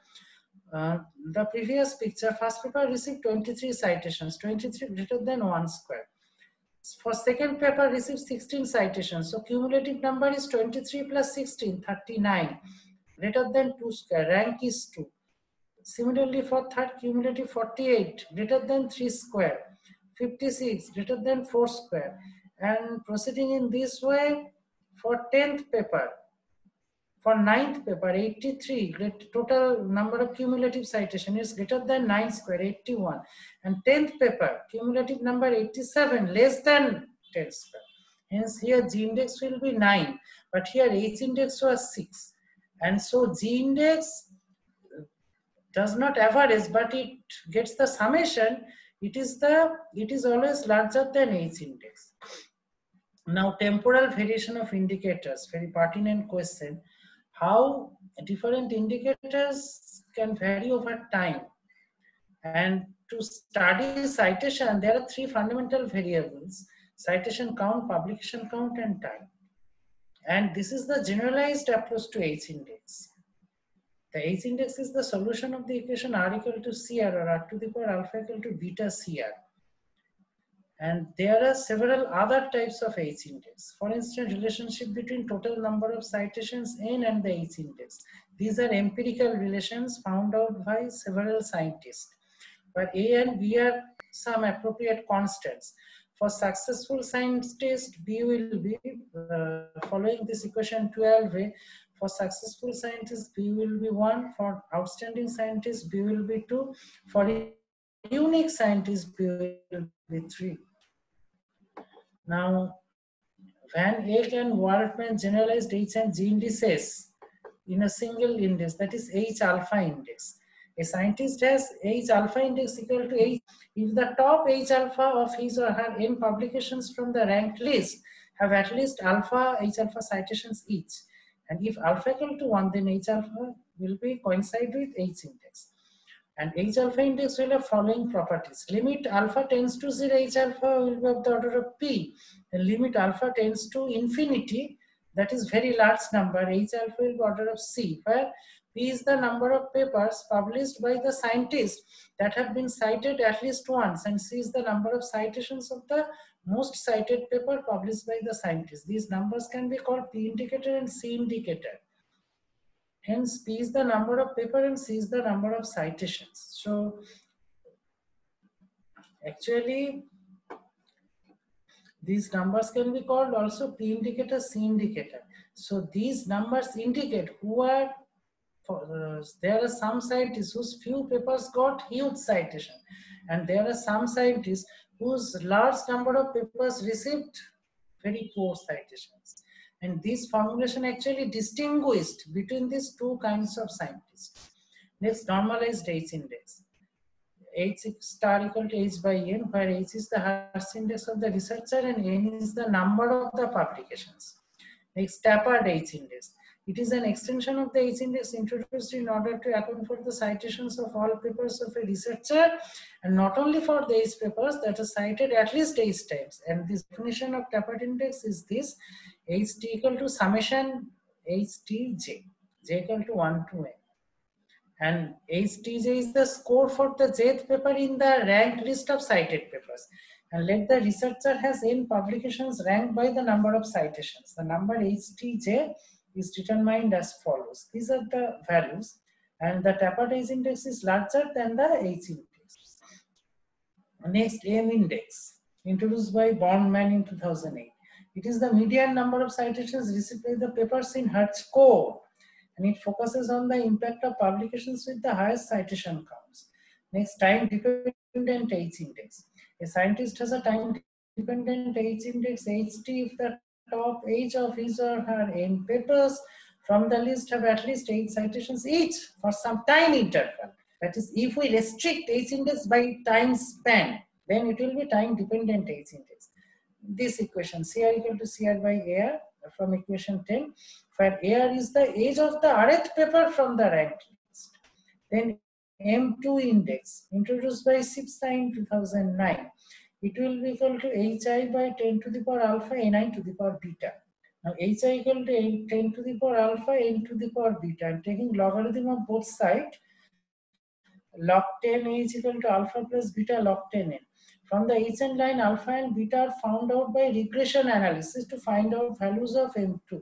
the previous picture, first paper received 23 citations, 23 greater than 1 square. For second paper received 16 citations, so cumulative number is 23 plus 16, 39, greater than 2 square, rank is 2. Similarly, for third, cumulative 48, greater than 3 square, 56, greater than 4 square. And proceeding in this way, for 10th paper, for 9th paper, 83, total number of cumulative citation is greater than 9 square, 81. And 10th paper, cumulative number 87, less than 10 square. Hence here G index will be 9, but here H index was 6. And so G index does not average, but it gets the summation. It is always larger than H index. Now, temporal variation of indicators, very pertinent question. How different indicators can vary over time. And to study citation, there are 3 fundamental variables: citation count, publication count, and time. And this is the generalized approach to H index. The H index is the solution of the equation R equal to CR, or R to the power alpha equal to beta CR. And there are several other types of H index. For instance, relationship between total number of citations N and the H index. These are empirical relations found out by several scientists. But A and B are some appropriate constants. For successful scientist, B will be, following this equation 12a, for successful scientists, B will be 1. For outstanding scientists, B will be 2. For unique scientists, B will be 3. Now, Van Eyck and Waldman generalized H and G indices in a single index, that is H alpha index. A scientist has H alpha index equal to H if the top H alpha of his or her N publications from the ranked list have at least H alpha citations each. And if alpha equal to 1, then H alpha will be coincide with H index. And H alpha index will have following properties. Limit alpha tends to 0, H alpha will be of the order of P. And limit alpha tends to infinity, that is very large number, H alpha will be order of C, where P is the number of papers published by the scientists that have been cited at least once, and C is the number of citations of the most cited paper published by the scientists. These numbers can be called P indicator and C indicator. Hence, P is the number of paper and C is the number of citations. So, actually, these numbers can be called also P indicator, C indicator. So, these numbers indicate who are, there are some scientists whose few papers got huge citation, and there are some scientists whose large number of papers received very poor citations. And this formulation actually distinguished between these two kinds of scientists. Next, normalized H index. H star equal to H by N, where H is the Hurst index of the researcher and N is the number of the publications. Next, tapered H index. It is an extension of the H index introduced in order to account for the citations of all papers of a researcher, and not only for the H papers that are cited at least H times. And this definition of tapered index is this: Ht equal to summation Htj, j equal to 1 to n. And Htj is the score for the jth paper in the ranked list of cited papers. And let the researcher has n publications ranked by the number of citations. The number Htj is determined as follows. These are the values, and the tapered H index is larger than the H index. Next, M index, introduced by Bondman in 2008. It is the median number of citations received by the papers in Hertz score, and it focuses on the impact of publications with the highest citation counts. Next, time dependent H index. A scientist has a time dependent H index HT if the top H of his or her N papers from the list have at least 8 citations each for some time interval. That is, if we restrict H index by time span, then it will be time dependent H index. This equation, CR equal to CR by AR from equation 10, where AR is the age of the rth paper from the ranked list. Then M2 index, introduced by Sipsa in 2009. It will be equal to HI by 10 to the power alpha, NI to the power beta. Now HI equal to 10 to the power alpha, N to the power beta. I'm taking logarithm of both sides. Log 10 is equal to alpha plus beta log 10n. From the HN line, alpha and beta are found out by regression analysis to find out values of M2.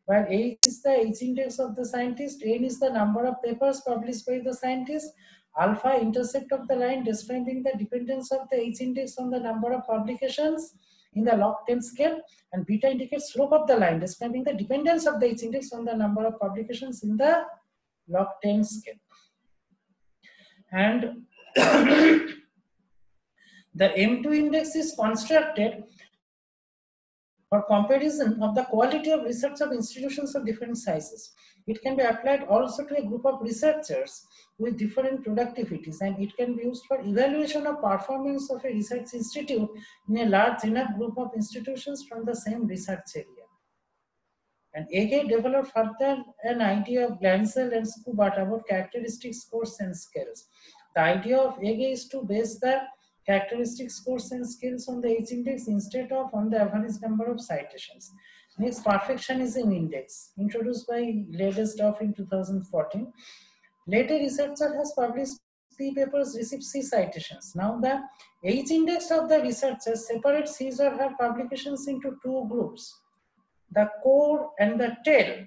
While H is the H index of the scientist, N is the number of papers published by the scientist, alpha intercept of the line describing the dependence of the H index on the number of publications in the log 10 scale, and beta indicates slope of the line describing the dependence of the H index on the number of publications in the log 10 scale. And the M2 index is constructed for comparison of the quality of research of institutions of different sizes. It can be applied also to a group of researchers with different productivities, and it can be used for evaluation of performance of a research institute in a large enough group of institutions from the same research area. And Ege developed further an idea of Glansell and Schubert about characteristic scores and scales. The idea of Ege is to base the characteristic scores and scales on the H index instead of on the average number of citations. Next, perfectionism index, introduced by Ledesdorf in 2014. Later, researcher has published P papers receive C citations. Now, the H index of the researcher separates his or her publications into two groups: the core and the tail.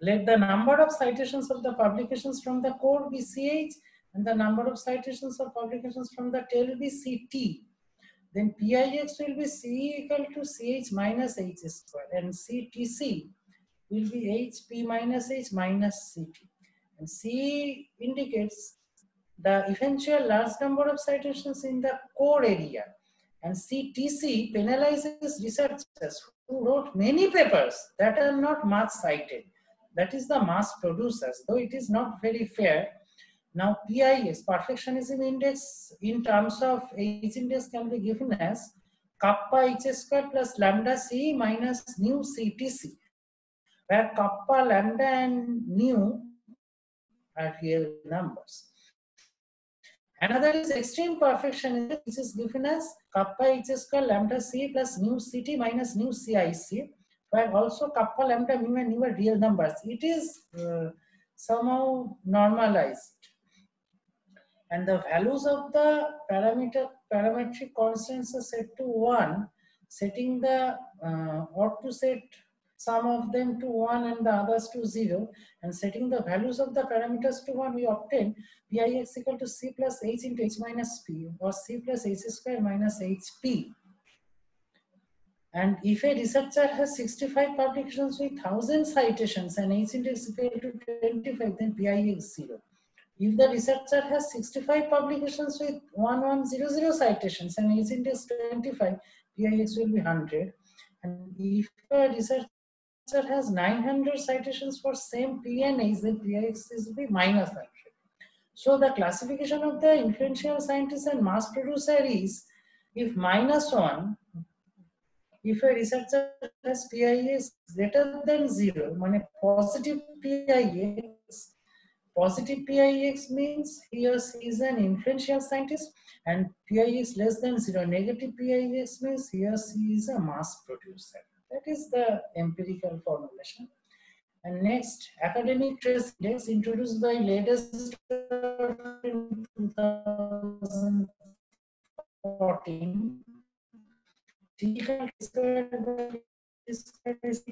Let the number of citations of the publications from the core be CH and the number of citations of publications from the tail be CT. Then PIX will be C equal to CH minus H square, and CTC will be HP minus H minus CT. And C indicates the eventual large number of citations in the core area. And CTC penalizes researchers who wrote many papers that are not much cited. That is the mass producers, though it is not very fair. Now PIS, perfectionism index, in terms of H index can be given as kappa H square plus lambda C minus nu CTC. where kappa, lambda, and nu are real numbers. Another is extreme perfection, which is given as kappa h square lambda c plus nu ct minus nu cic, where also kappa, lambda, mu, and nu are real numbers. It is somehow normalized. And the values of the parametric constants are set to 1, setting the or to set some of them to 1 and the others to 0, and setting the values of the parameters to 1, we obtain pix equal to c plus h into h minus p, or c plus h square minus hp. And if a researcher has 65 publications with 1000 citations and h index equal to 25, then pix 0. If the researcher has 65 publications with 1100 citations and h index 25, pix will be 100. And if a researcher has 900 citations for same p and h, then pix will be minus 100. So the classification of the influential scientist and mass producer is, if -1, if a researcher has pix greater than 0, means positive PIX means he or she is an influential scientist, and PIX less than 0, negative PIX means he or she is a mass producer. That is the empirical formulation. And next, academic trace index introduced by latest in 2014. Typical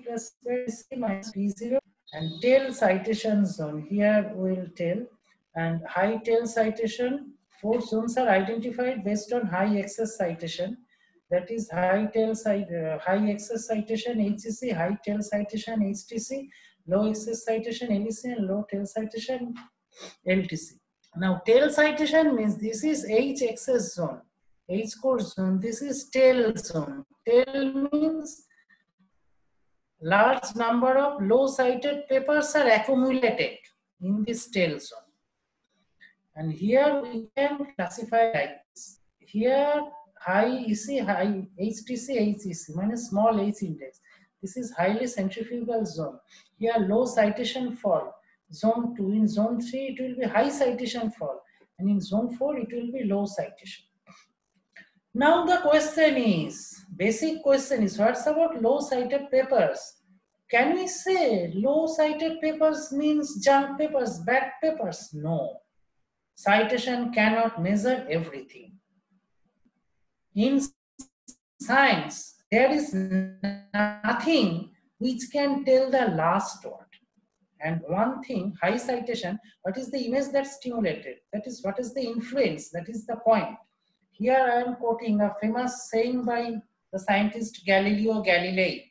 plus C minus P0, and tail citation zone. Here we'll tell, and high tail citation. 4 zones are identified based on high excess citation. That is high excess citation HCC, high tail citation HTC, low excess citation LEC, and low tail citation LTC. Now tail citation means this is H excess zone, H core zone. This is tail zone. Tail means large number of low cited papers are accumulated in this tail zone. And here we can classify like this. Here high EC, high HTC, HEC minus small h index. This is highly centrifugal zone. Here low citation fall. Zone 2, in zone 3 it will be high citation fall, and in zone 4 it will be low citation. Now the question is, basic question is, what's about low cited papers? Can we say low cited papers means junk papers, bad papers? No. Citation cannot measure everything. In science, there is nothing which can tell the last word. And one thing, high citation, what is the image that's stimulated? That is, what is the influence? That is the point. Here I am quoting a famous saying by the scientist Galileo Galilei.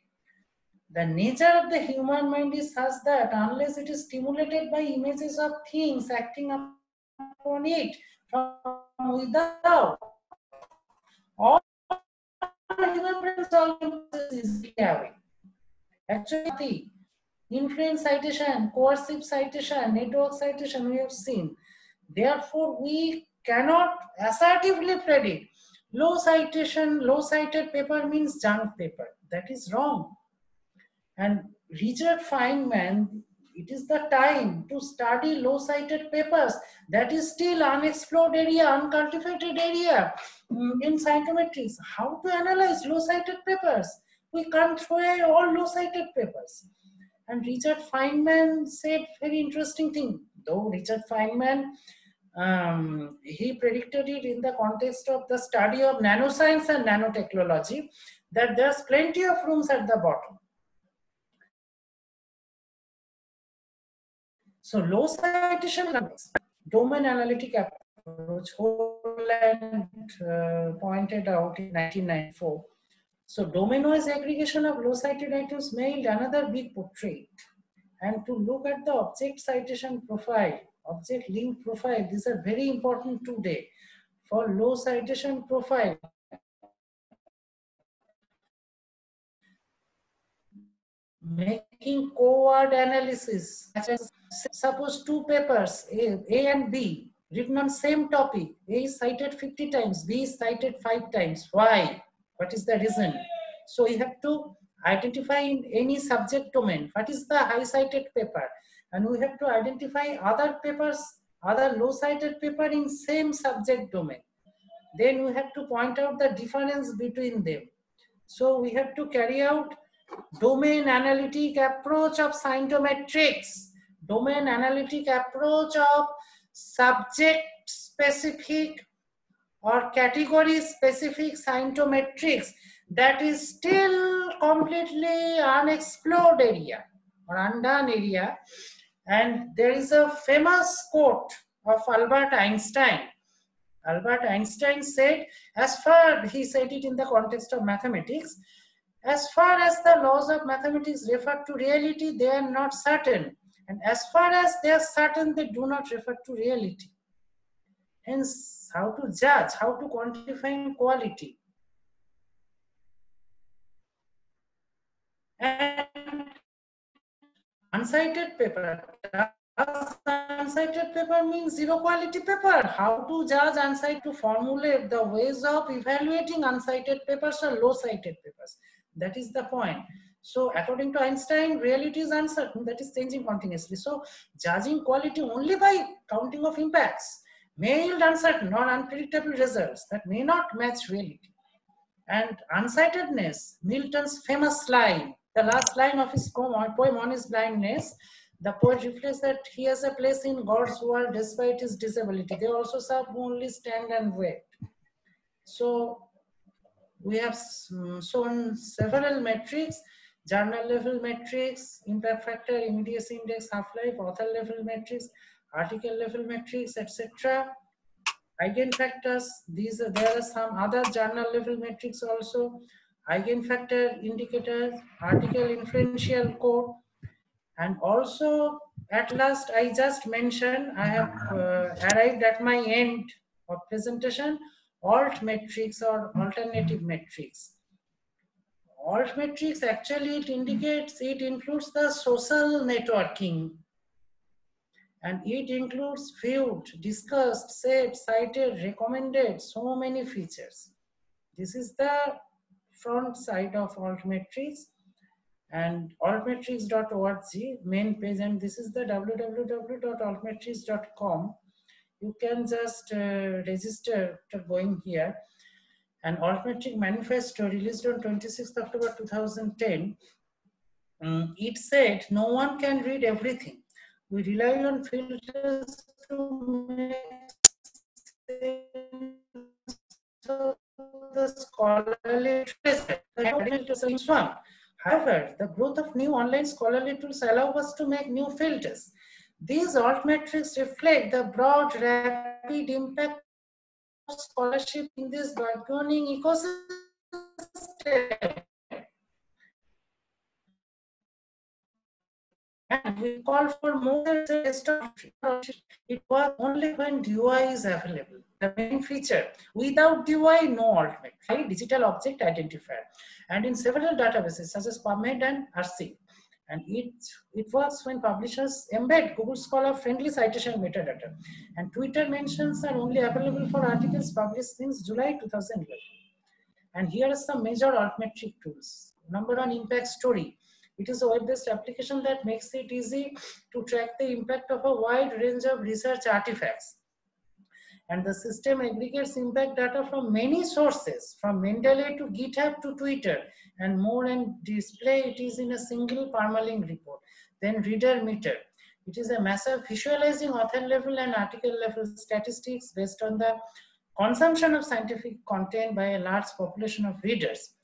The nature of the human mind is such that unless it is stimulated by images of things acting upon it from without, all human brain solving is away. Actually, influence citation, coercive citation, network citation we have seen. Therefore, we cannot assertively predict low citation, low cited paper means junk paper. That is wrong. And Richard Feynman, it is the time to study low cited papers. That is still unexplored area, uncultivated area in psychometrics. How to analyze low cited papers? We can't throw away all low cited papers. And Richard Feynman said very interesting thing. Though Richard Feynman, he predicted it in the context of the study of nanoscience and nanotechnology, that there's plenty of rooms at the bottom. So low citation domain analytic approach, Holland pointed out in 1994. So domain-wise aggregation of low cited items made another big portrait. And to look at the object citation profile, object link profile, these are very important today. For low citation profile, making co-word analysis. Suppose two papers, A and B, written on same topic. A is cited 50 times, B is cited 5 times. Why? What is the reason? So you have to identify in any subject domain what is the high cited paper, and we have to identify other papers, other low cited paper in same subject domain. Then we have to point out the difference between them. So we have to carry out domain analytic approach of scientometrics, domain analytic approach of subject specific or category specific scientometrics that is still completely unexplored area or undone area. And there is a famous quote of Albert Einstein. Albert Einstein said, as far, he said it in the context of mathematics, as far as the laws of mathematics refer to reality, they are not certain. And as far as they are certain, they do not refer to reality. Hence, how to judge, how to quantify quality. And uncited paper. Uncited paper means zero quality paper. How to judge uncited, to formulate the ways of evaluating uncited papers or low cited papers. That is the point. So according to Einstein, reality is uncertain, that is changing continuously. So judging quality only by counting of impacts may yield uncertain or unpredictable results that may not match reality. And unsightedness, Milton's famous line, the last line of his poem On His Blindness, the poet reflects that he has a place in God's world despite his disability. They also serve only stand and wait. So we have shown several metrics: journal level metrics, impact factor, immediacy index, half-life, author level metrics, article level metrics, etc. Eigenfactors, there are some other journal level metrics also. Eigenfactor indicators, article inferential code, and also at last I just mentioned, I have arrived at my end of presentation, alt metrics or alternative metrics. Alt metrics actually it includes the social networking, and it includes viewed, discussed, saved, cited, recommended, so many features. This is the front side of altmetrics, and altmetrics.org main page, and this is the www.altmetrics.com. You can just register after going here. An altmetric manifesto released on 26th October 2010. It said, no one can read everything. We rely on filters to make the scholarly traces. However, the growth of new online scholarly tools allow us to make new filters. These altmetrics reflect the broad, rapid impact of scholarship in this burgeoning ecosystem. And we call for more test of it was only when DOI is available. The main feature, without DOI, no altmetric, digital object identifier, and in several databases such as PubMed and RC. And it works when publishers embed Google Scholar friendly citation metadata. And Twitter mentions are only available for articles published since July 2011. And here are some major altmetric tools. Number one, Impact Story. It is a web-based application that makes it easy to track the impact of a wide range of research artifacts. And the system aggregates impact data from many sources, from Mendeley to GitHub to Twitter and more, and display it is in a single permalink report. Then Reader Meter. It is a massive visualizing author level and article level statistics based on the consumption of scientific content by a large population of readers.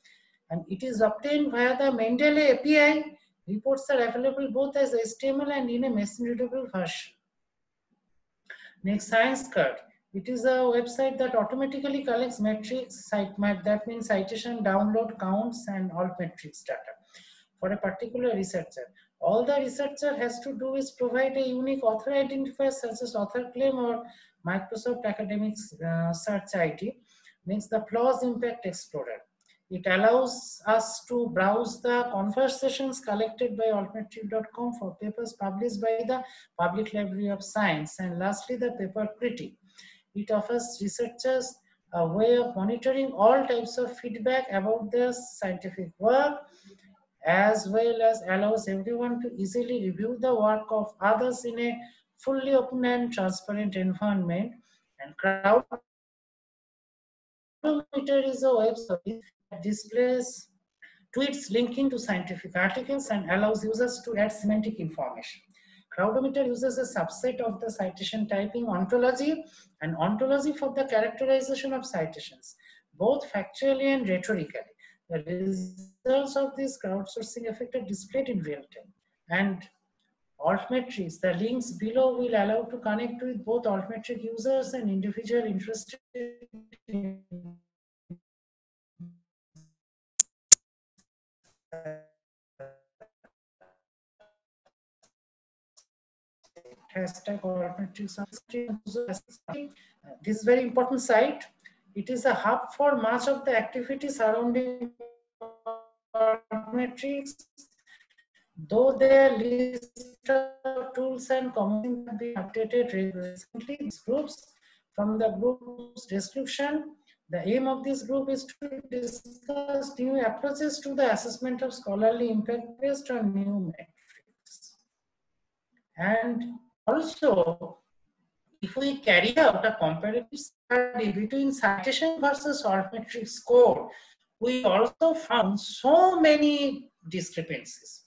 And it is obtained via the Mendeley API. Reports are available both as HTML and in a machine-readable version. Next, ScienceCard. It is a website that automatically collects metrics, that means citation, download counts, and all metrics data for a particular researcher. All the researcher has to do is provide a unique author identifier such as author claim or Microsoft Academics search ID. Next, the PLOS Impact Explorer. It allows us to browse the conversations collected by altmetric.com for papers published by the Public Library of Science. And lastly, the paper critic. It offers researchers a way of monitoring all types of feedback about their scientific work. as well as allows everyone to easily review the work of others in a fully open and transparent environment. And Crowdometer is a web service that displays tweets linking to scientific articles and allows users to add semantic information. Crowdometer uses a subset of the citation typing ontology and ontology for the characterization of citations, both factually and rhetorically. The results of this crowdsourcing effect are displayed in real time. And altmetrics, the links below will allow to connect with both altmetric users and individual interested in hashtag altmetrics. This is very important site. It is a hub for much of the activity surrounding altmetrics, though their list of tools and comments have been updated recently. These groups, from the group's description, the aim of this group is to discuss new approaches to the assessment of scholarly impact based on new metrics. And also, if we carry out a comparative study between citation versus altmetric score, we also found so many discrepancies.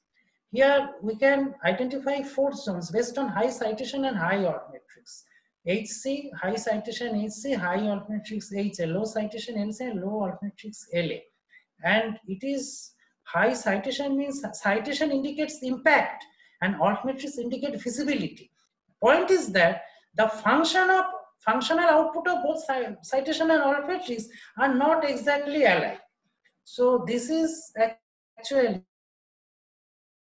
Here we can identify 4 zones based on high citation and high altmetrics. HC, high citation HC, high altmetrics HA, low citation LC, and low altmetrics LA. And it is high citation means citation indicates impact and altmetrics indicate visibility. Point is that the functional output of both citation and altmetrics are not exactly alike. So this is actually,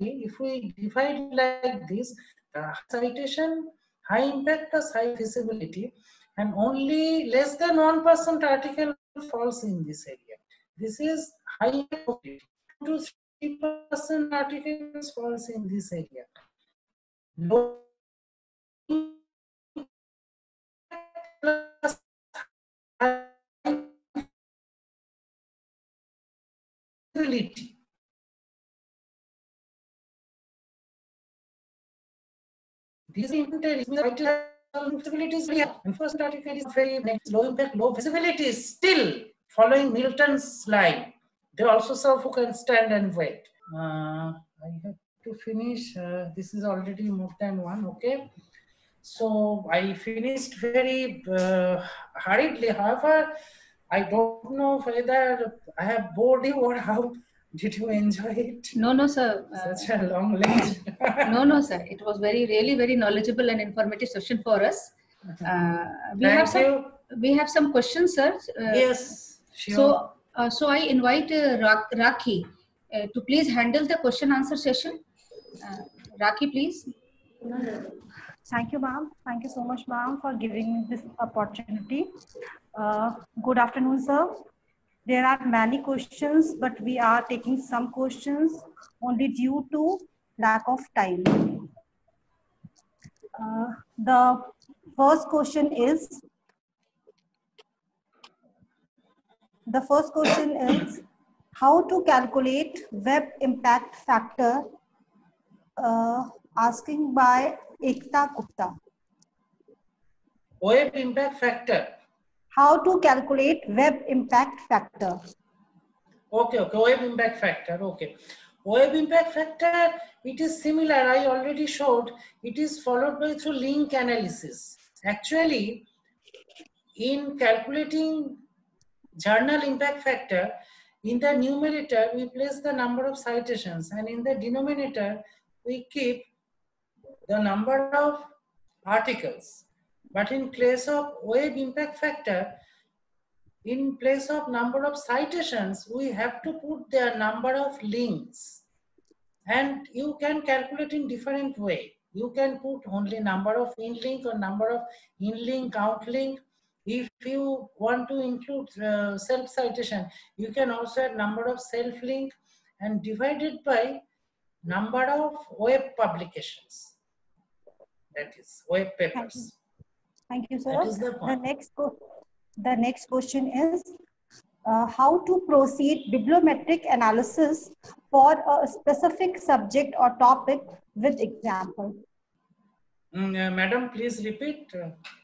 if we divide like this, the citation, high impact plus high visibility, and only less than 1% article falls in this area. This is high impact, 2 to 3% articles falls in this area. Low plus high visibility. These visibility is very high. And first article is very next, low impact, low visibility is still following Milton's line. They also serve who can stand and wait. I have to finish. This is already more than one. Okay. So I finished very hurriedly. However, I don't know whether I have bored you or how. Did you enjoy it? No, sir. Such a long lecture. No, sir. It was really very knowledgeable and informative session for us. We have some questions, sir. Yes, sure. So I invite Rakhi to please handle the question answer session. Rakhi, please. Thank you, ma'am. Thank you so much, ma'am, for giving me this opportunity. Good afternoon, sir. There are many questions, but we are taking some questions only due to lack of time. The first question is, how to calculate web impact factor, asking by Ekta Gupta. Web impact factor. How to calculate web impact factor? Okay, web impact factor, okay. Web impact factor, it is similar, I already showed, it is followed by through link analysis. Actually, in calculating journal impact factor, in the numerator, we place the number of citations, and in the denominator, we keep the number of articles. But in case of web impact factor, in place of number of citations, we have to put the number of links. And you can calculate in different way. You can put only number of in-link or number of in-link, out-link. If you want to include self-citation, you can also add number of self-link and divided by number of web publications. That is web papers. Thank you, sir. That is the point. The next question is, how to proceed bibliometric analysis for a specific subject or topic with example. Madam, please repeat.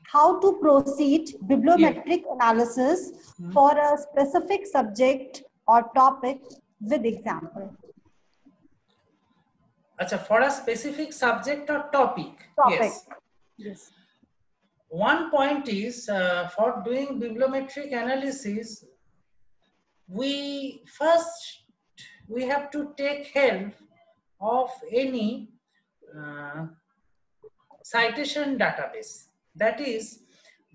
How to proceed bibliometric analysis for a specific subject or topic with example. Achha, for a specific subject or topic. Yes. Yes. One point is for doing bibliometric analysis, we have to take help of any citation database. That is,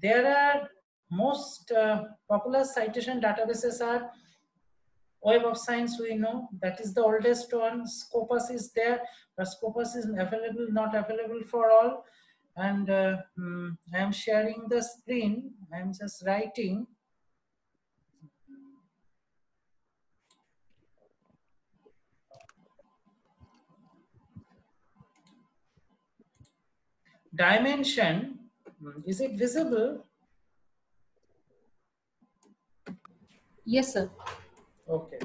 there are most popular citation databases are Web of Science, we know that is the oldest one. Scopus is there, but Scopus is available, not available for all. And I am sharing the screen. I am just writing. Dimension, is it visible? Yes, sir. Okay.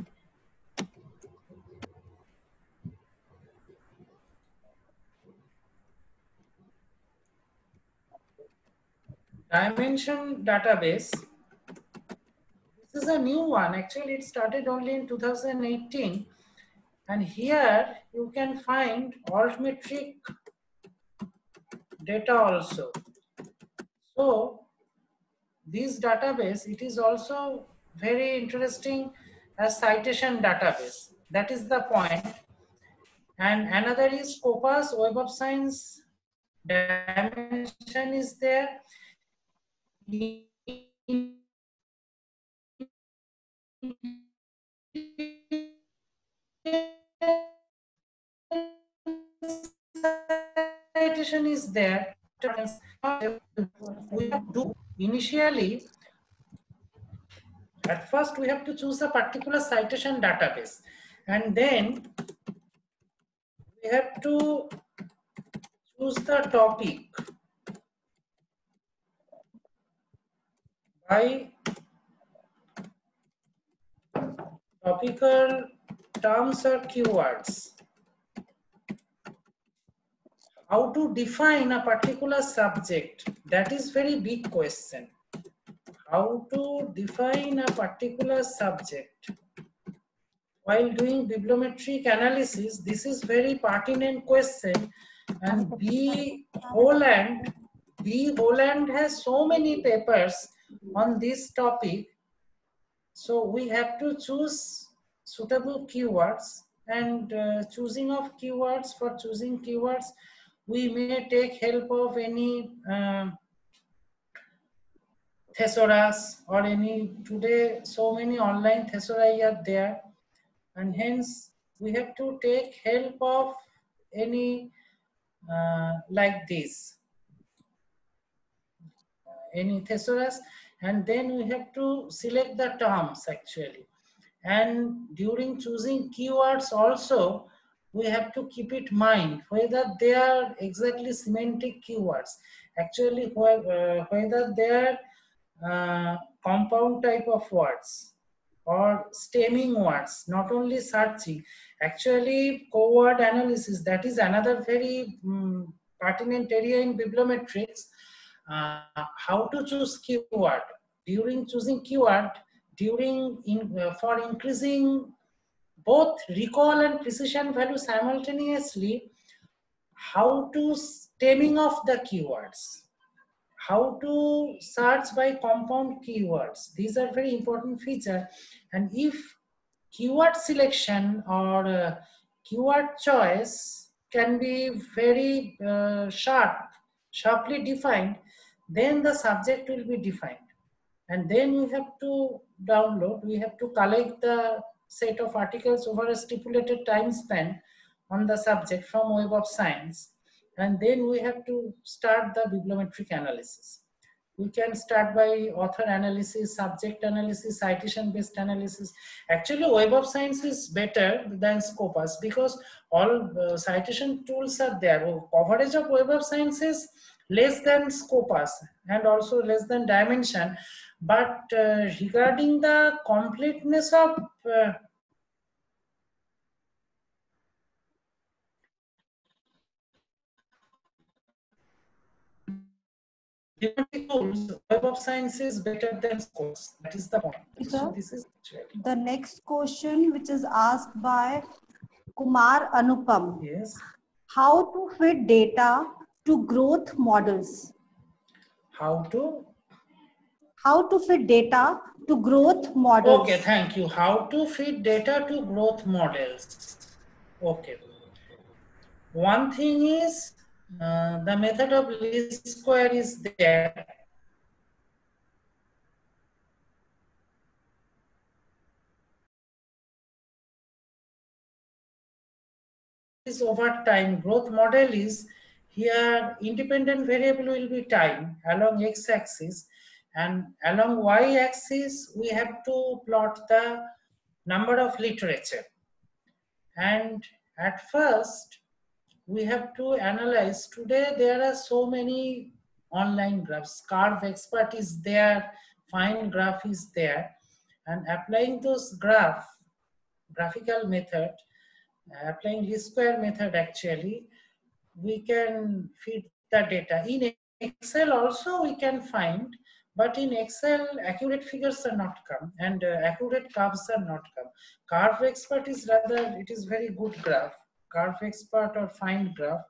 Dimension database. This is a new one. Actually, it started only in 2018. And here you can find altmetric data also. So this database, it is also very interesting as citation database. That is the point. And another is Scopus, Web of Science, Dimension is there. Citation is there. We have to initially, at first we have to choose a particular citation database, and then we have to choose the topic by topical terms or keywords. How to define a particular subject? That is very big question. How to define a particular subject? While doing bibliometric analysis, this is very pertinent question. And B. Holland has so many papers on this topic. So we have to choose suitable keywords, and choosing of keywords, for choosing keywords, we may take help of any thesaurus or any, today so many online thesauri are there, and hence we have to take help of any like this, any thesaurus, and then we have to select the terms actually. And during choosing keywords also, we have to keep it in mind whether they are exactly semantic keywords, actually whether they are compound type of words or stemming words, not only searching. Actually, keyword analysis, that is another very pertinent area in bibliometrics. How to choose keyword. During choosing keyword, for increasing both recall and precision value simultaneously, how to stemming of the keywords, how to search by compound keywords. These are very important features. And if keyword selection or keyword choice can be very sharply defined, then the subject will be defined. And then we have to download, we have to collect the set of articles over a stipulated time span on the subject from Web of Science. And then we have to start the bibliometric analysis. We can start by author analysis, subject analysis, citation-based analysis. Actually, Web of Science is better than Scopus because all citation tools are there. Coverage of Web of Science is less than scopus and also less than dimension. But regarding the completeness of tools, Web of Science is better than scopus. That is the point. So this is the next question, which is asked by Kumar Anupam. Yes. How to fit data to growth models? How to fit data to growth models? Okay, thank you. How to fit data to growth models? Okay. One thing is the method of least square is there. Is over time. Growth model is here independent variable will be time along x-axis, and along y-axis we have to plot the number of literature. And at first we have to analyze. Today there are so many online graphs. Curve expert is there, find graph is there, and applying those graphical method, applying least square method, actually we can fit the data. In Excel also we can find, but in Excel accurate figures are not come, and accurate curves are not come. Curve expert is rather, it is very good graph, curve expert or find graph.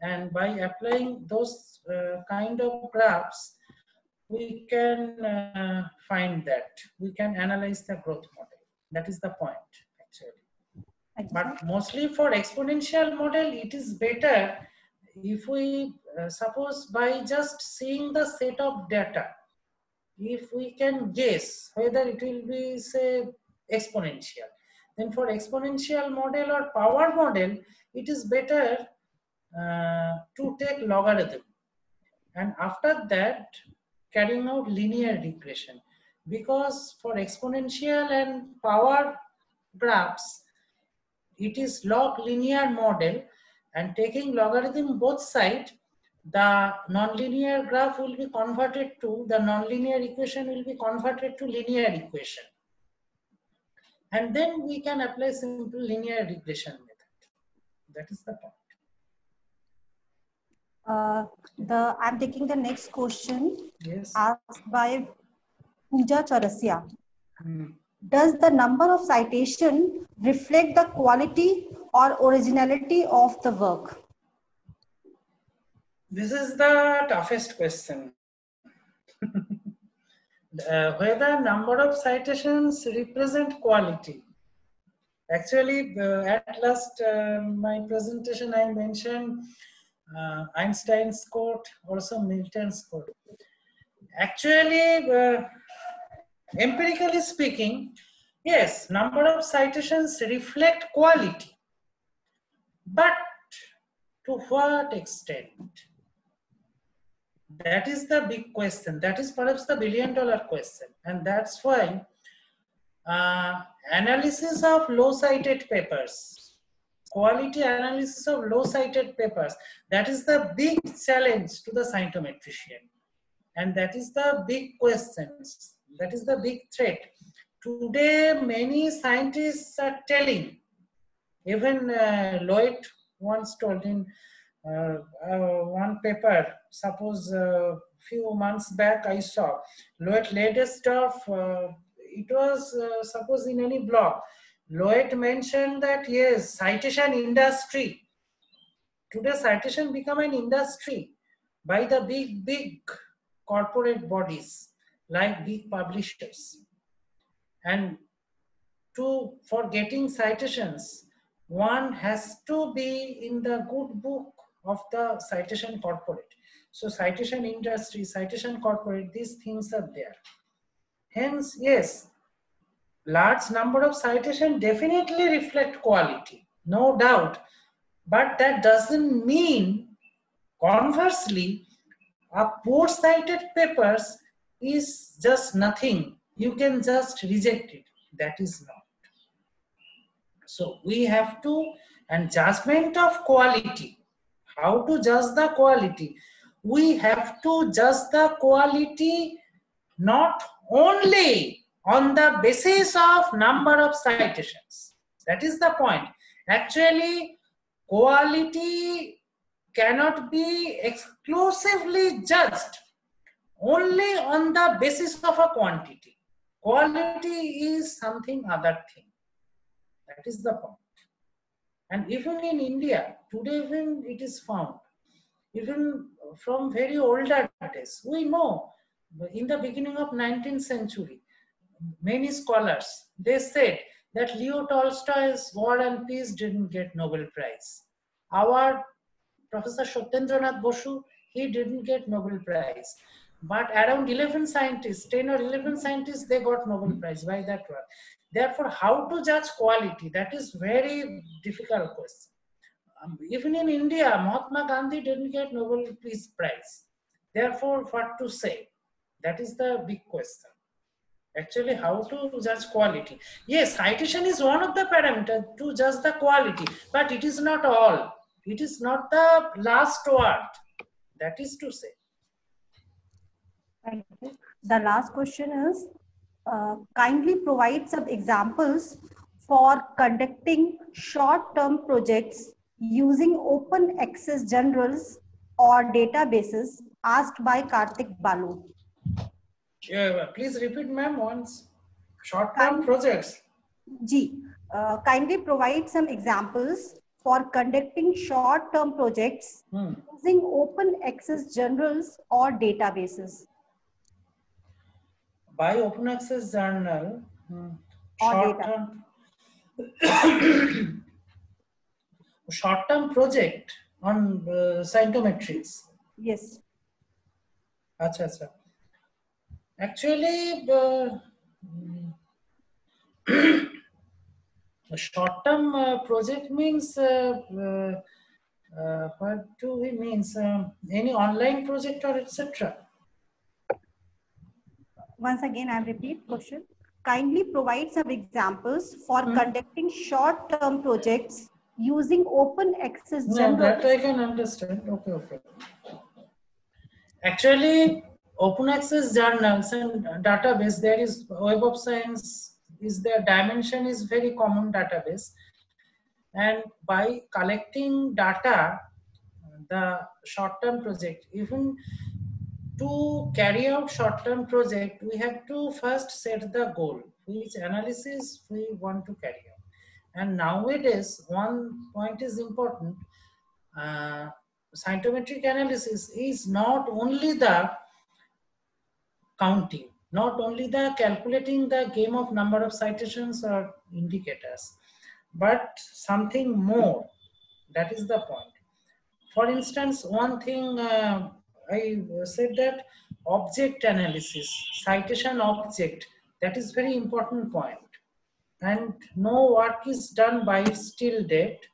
And by applying those kind of graphs, we can find that, we can analyze the growth model. That is the point actually. But mostly for exponential model, it is better if we suppose by just seeing the set of data, if we can guess whether it will be, say, exponential, then for exponential model or power model, it is better to take logarithm, and after that carrying out linear regression. Because for exponential and power graphs, it is log linear model, and taking logarithm both sides, the nonlinear graph will be converted to, the nonlinear equation will be converted to linear equation. And then we can apply simple linear regression method. That is the point. I'm taking the next question. Yes. Asked by Pooja Charasya. Does the number of citation reflect the quality or originality of the work? This is the toughest question. Whether number of citations represent quality. Actually, at last my presentation I mentioned Einstein's quote, also Milton's quote. Actually, empirically speaking, yes, number of citations reflect quality, but to what extent? That is the big question. That is perhaps the billion-dollar question, and that's why analysis of low-cited papers, quality analysis of low-cited papers, that is the big challenge to the scientometrician. And that is the big questions. That is the big threat. Today, many scientists are telling, even Lloyd once told in one paper, suppose a few months back I saw, Lloyd latest stuff, it was suppose in any blog, Lloyd mentioned that yes, citation industry, today citation become an industry by the big corporate bodies like big publishers. And for getting citations, one has to be in the good book of the citation corporate. So citation industry, citation corporate, these things are there. Hence, yes, large number of citations definitely reflect quality, no doubt. But that doesn't mean, conversely, a poor cited papers is just nothing. You can just reject it. That is not. So we have to, and judgment of quality, how to judge the quality. we have to judge the quality not only on the basis of number of citations. That is the point. Actually, quality cannot be exclusively judged only on the basis of a quantity. Quality is something other thing. That is the point. And even in India, today even it is found, even from very older days, we know in the beginning of 19th century, many scholars, they said that Leo Tolstoy's War and Peace didn't get Nobel Prize. Our Professor Satyendranath Bosu, he didn't get Nobel Prize. But around 11 scientists, 10 or 11 scientists, they got Nobel Prize by that work. Therefore, how to judge quality? That is very difficult question. Even in India, Mahatma Gandhi didn't get Nobel Peace Prize. Therefore, what to say? That is the big question. Actually, how to judge quality? Yes, citation is one of the parameters to judge the quality, but it is not all. It is not the last word. That is to say. Thank you. The last question is, kindly provide some examples for conducting short-term projects using open access journals or databases, asked by Karthik Balu. Please repeat, ma'am, once. Short-term projects. Kindly provide some examples for conducting short-term projects using open access journals or databases. By open access journal, short-term project on cytometrics. Yes. Acha, acha. Actually, short-term project means what do we means? Any online project or etc. Once again, I repeat question. Kindly provide some examples for conducting short-term projects using open access journals. No, that I can understand. Okay, okay. Actually, open access journals and database, there is Web of Science is there, Dimension is very common database. And by collecting data, the short-term project, even to carry out short-term project, we have to first set the goal, which analysis we want to carry out. And nowadays, one point is important. Cytometric analysis is not only the counting, not only the calculating the game of number of citations or indicators, but something more. That is the point. For instance, one thing I said that object analysis, citation object, that is very important point. And no work is done by its till date.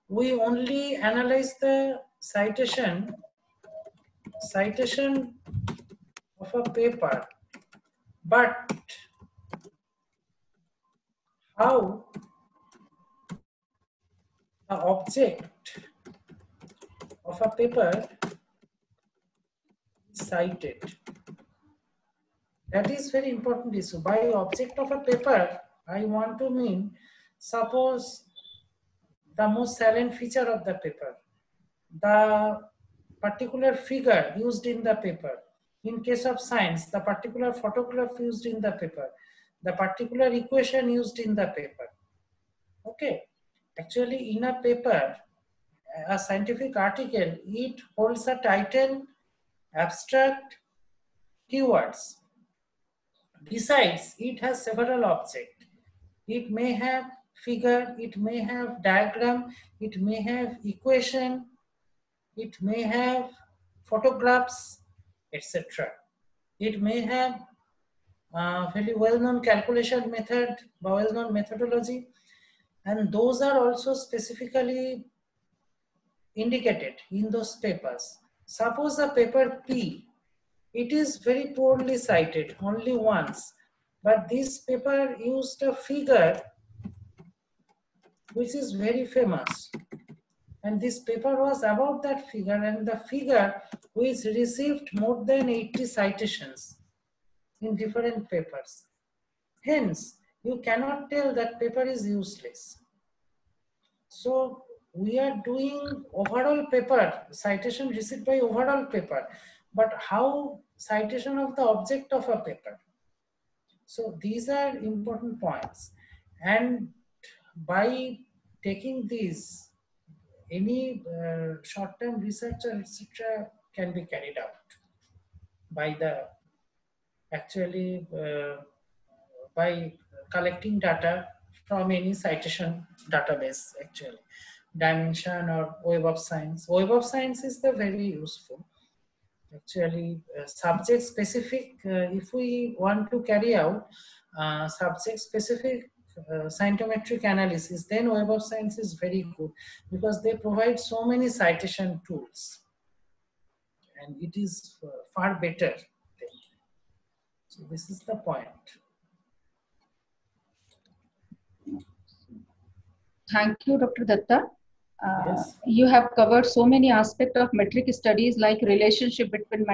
We only analyze the citation of a paper, but how the object of a paper is cited, that is very important issue. By object of a paper, I want to mean, suppose the most salient feature of the paper, the particular figure used in the paper. In case of science, the particular photograph used in the paper, the particular equation used in the paper. Okay. Actually, in a paper, a scientific article, it holds a title, abstract, keywords. Besides, it has several objects. It may have figure, it may have diagram, it may have equation, it may have photographs, etc. It may have very well-known calculation method, well-known methodology, and those are also specifically indicated in those papers. Suppose a paper P, it is very poorly cited, only once, but this paper used a figure which is very famous. And this paper was about that figure, and the figure which received more than 80 citations in different papers. Hence, you cannot tell that paper is useless. So we are doing overall paper, citation received by overall paper, but how citation of the object of a paper. So these are important points. And by taking these, any short-term researcher, etc., can be carried out by the actually by collecting data from any citation database, actually. Dimension or Web of Science. Web of Science is the very useful. Actually, subject specific, if we want to carry out subject specific scientometric analysis, then Web of Science is very good because they provide so many citation tools and it is far better. So this is the point. Thank you, Dr. Datta. Yes. You have covered so many aspects of metric studies like relationship between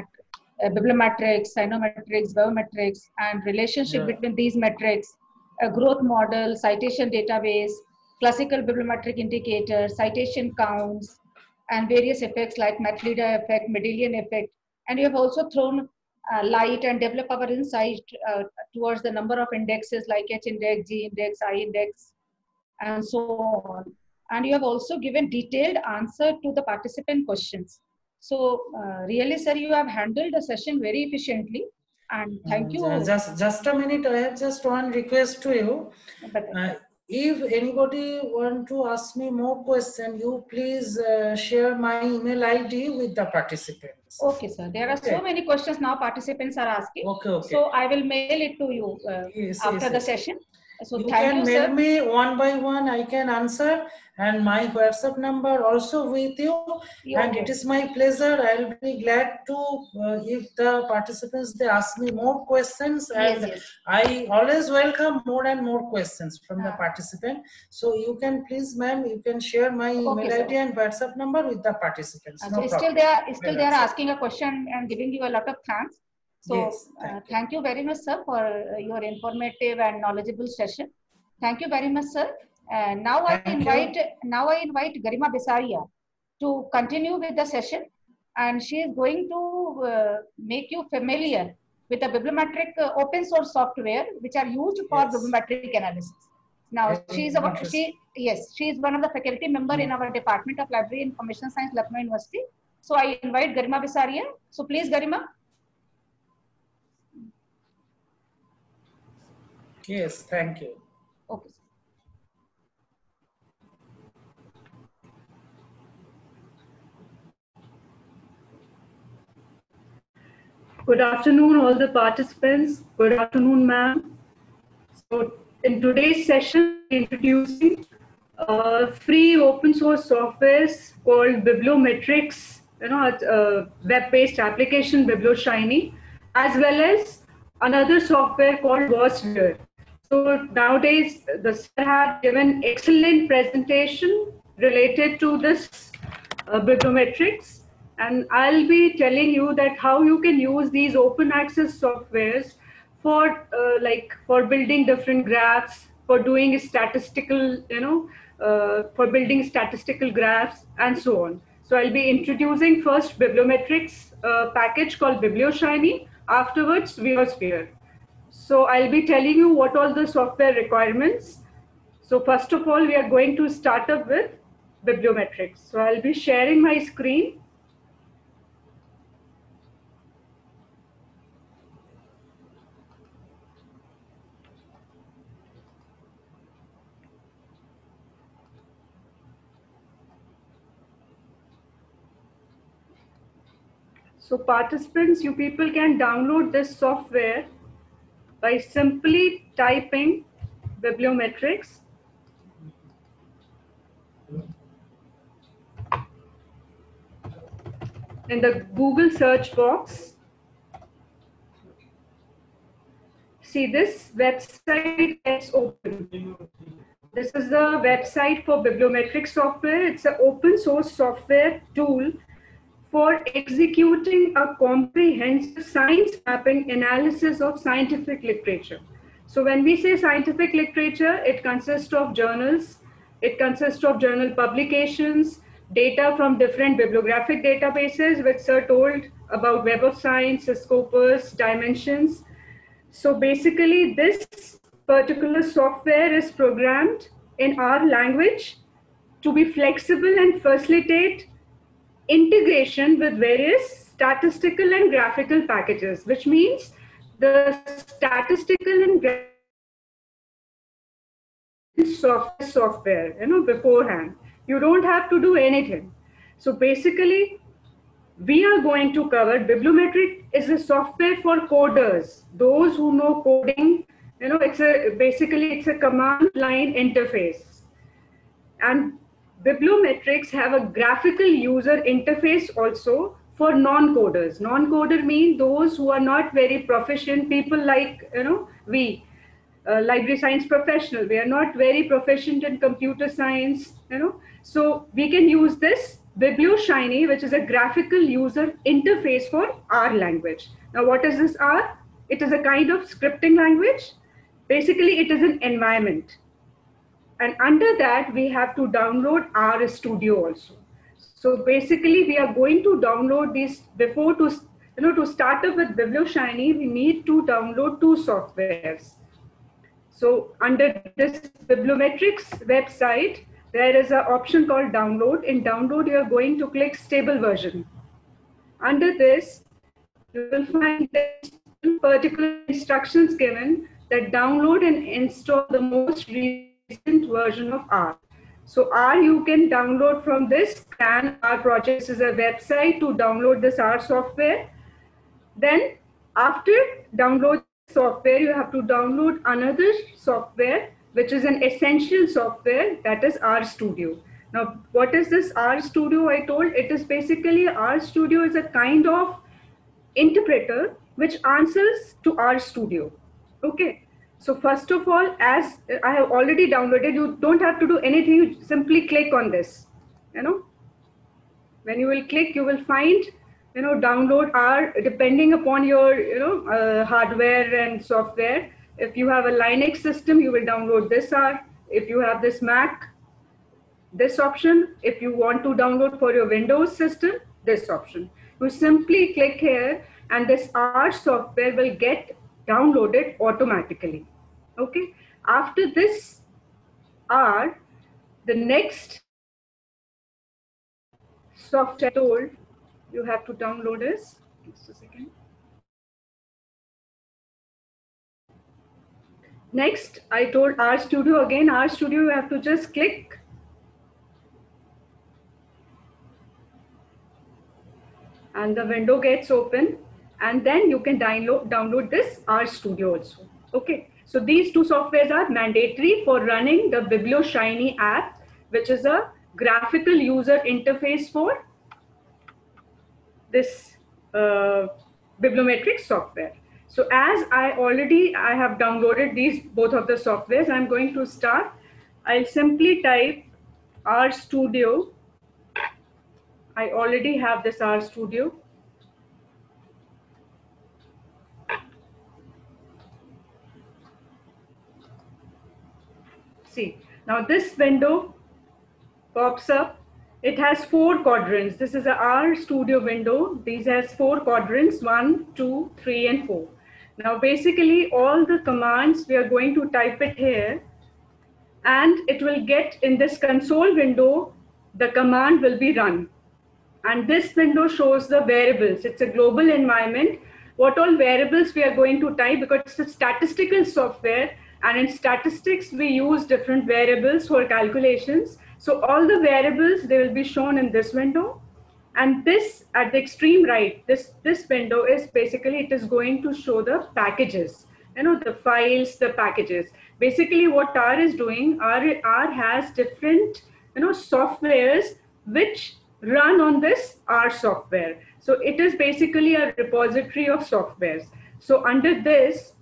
bibliometrics, cyanometrics, biometrics, and relationship between these metrics, a growth model, citation database, classical bibliometric indicators, citation counts, and various effects like Matlida effect, Mendelian effect. And you have also thrown light and developed our insight towards the number of indexes like H index, G index, I index, and so on. And you have also given detailed answer to the participant questions. So really, sir, you have handled the session very efficiently, and thank you. Just a minute, I have just one request to you. If anybody want to ask me more question, you please share my email ID with the participants. Okay, sir. There are so many questions now participants are asking. Okay. So I will mail it to you after the session. So you thank can you, mail sir. me one by one, I can answer, and my WhatsApp number also with you. And it is my pleasure. I'll be glad to if the participants they ask me more questions, and I always welcome more and more questions from the participant. So you can please, ma'am, you can share my email ID and WhatsApp number with the participants. No so problem. still they are asking a question and giving you a lot of thanks. So thank you very much, sir, for your informative and knowledgeable session. Thank you very much, sir. And now I invite Garima Bisaria to continue with the session, and she is going to make you familiar with the bibliometric open source software which are used for bibliometric analysis. Now she is one of the faculty member in our Department of Library Information Science, Lucknow University. So I invite Garima Bisaria. So please, Garima. Yes, thank you. Okay. Good afternoon, all the participants. Good afternoon, ma'am. So in today's session, introducing free open source softwares called Bibliometrics, web-based application BiblioShiny, as well as another software called WasWare. So nowadays, the sir had given excellent presentation related to this bibliometrics, and I'll be telling you that how you can use these open access softwares for for building different graphs, for doing statistical, for building statistical graphs and so on. So I'll be introducing first bibliometrics package called BiblioShiny, afterwards WasWare. So I'll be telling you what all the software requirements. So first of all, we are going to start up with bibliometrics. So I'll be sharing my screen. So participants, you people can download this software by simply typing bibliometrics in the Google search box. See, this website gets open. This is the website for bibliometric software. It's an open source software tool for executing a comprehensive science mapping analysis of scientific literature. So when we say scientific literature, it consists of journals, it consists of journal publications, data from different bibliographic databases, which are told about Web of Science, Scopus, dimensions. So basically this particular software is programmed in our language to be flexible and facilitate integration with various statistical and graphical packages, which means the statistical and software, beforehand. You don't have to do anything. So basically, we are going to cover Bibliometric is a software for coders, those who know coding. It's a command line interface. And bibliometrics have a graphical user interface also for non-coders. Non-coder mean those who are not very proficient, people like, we, library science professional, we are not very proficient in computer science, So we can use this BiblioShiny, which is a graphical user interface for R language. Now, what is this R? It is a kind of scripting language. Basically, it is an environment. And under that, we have to download R Studio also. So basically, we are going to download these before to start up with BiblioShiny, we need to download two softwares. So under this Bibliometrics website, there is an option called download. In download, you are going to click stable version. Under this, you will find particular instructions given that download and install the most recent version of R. So R you can download from this CAN R projects is a website to download this R software. Then after download software, you have to download another software, which is an essential software, that is R Studio. Now, what is this R Studio? I told it is basically R Studio is a kind of interpreter which answers to R Studio. Okay. So first of all, as I have already downloaded, you don't have to do anything. You simply click on this. When you will click, you will find, download R depending upon your, hardware and software. If you have a Linux system, you will download this R. If you have this Mac, this option. If you want to download for your Windows system, this option. You simply click here and this R software will get downloaded automatically. Okay. After this R, the next software told you have to download is, just a second. Next, I told R Studio again. R Studio, you have to just click. And the window gets open. And then you can download this R Studio also. Okay. So these two softwares are mandatory for running the BiblioShiny app, which is a graphical user interface for this bibliometric software. So as I have downloaded both of the softwares, I'm going to start. I'll simply type R Studio. I already have this R Studio. See, now this window pops up. It has 4 quadrants. This is a R Studio window. These has 4 quadrants, 1, 2, 3, and 4. Now, basically, all the commands, we are going to type it here. And it will get in this console window, the command will be run. And this window shows the variables. It's a global environment. What all variables we are going to type, because it's a statistical software. And in statistics, we use different variables for calculations. So all the variables, they will be shown in this window. And this at the extreme right, this window is basically, it is going to show the packages, the files, the packages. Basically what R is doing, R has different, softwares which run on this R software. So it is basically a repository of softwares. So under this,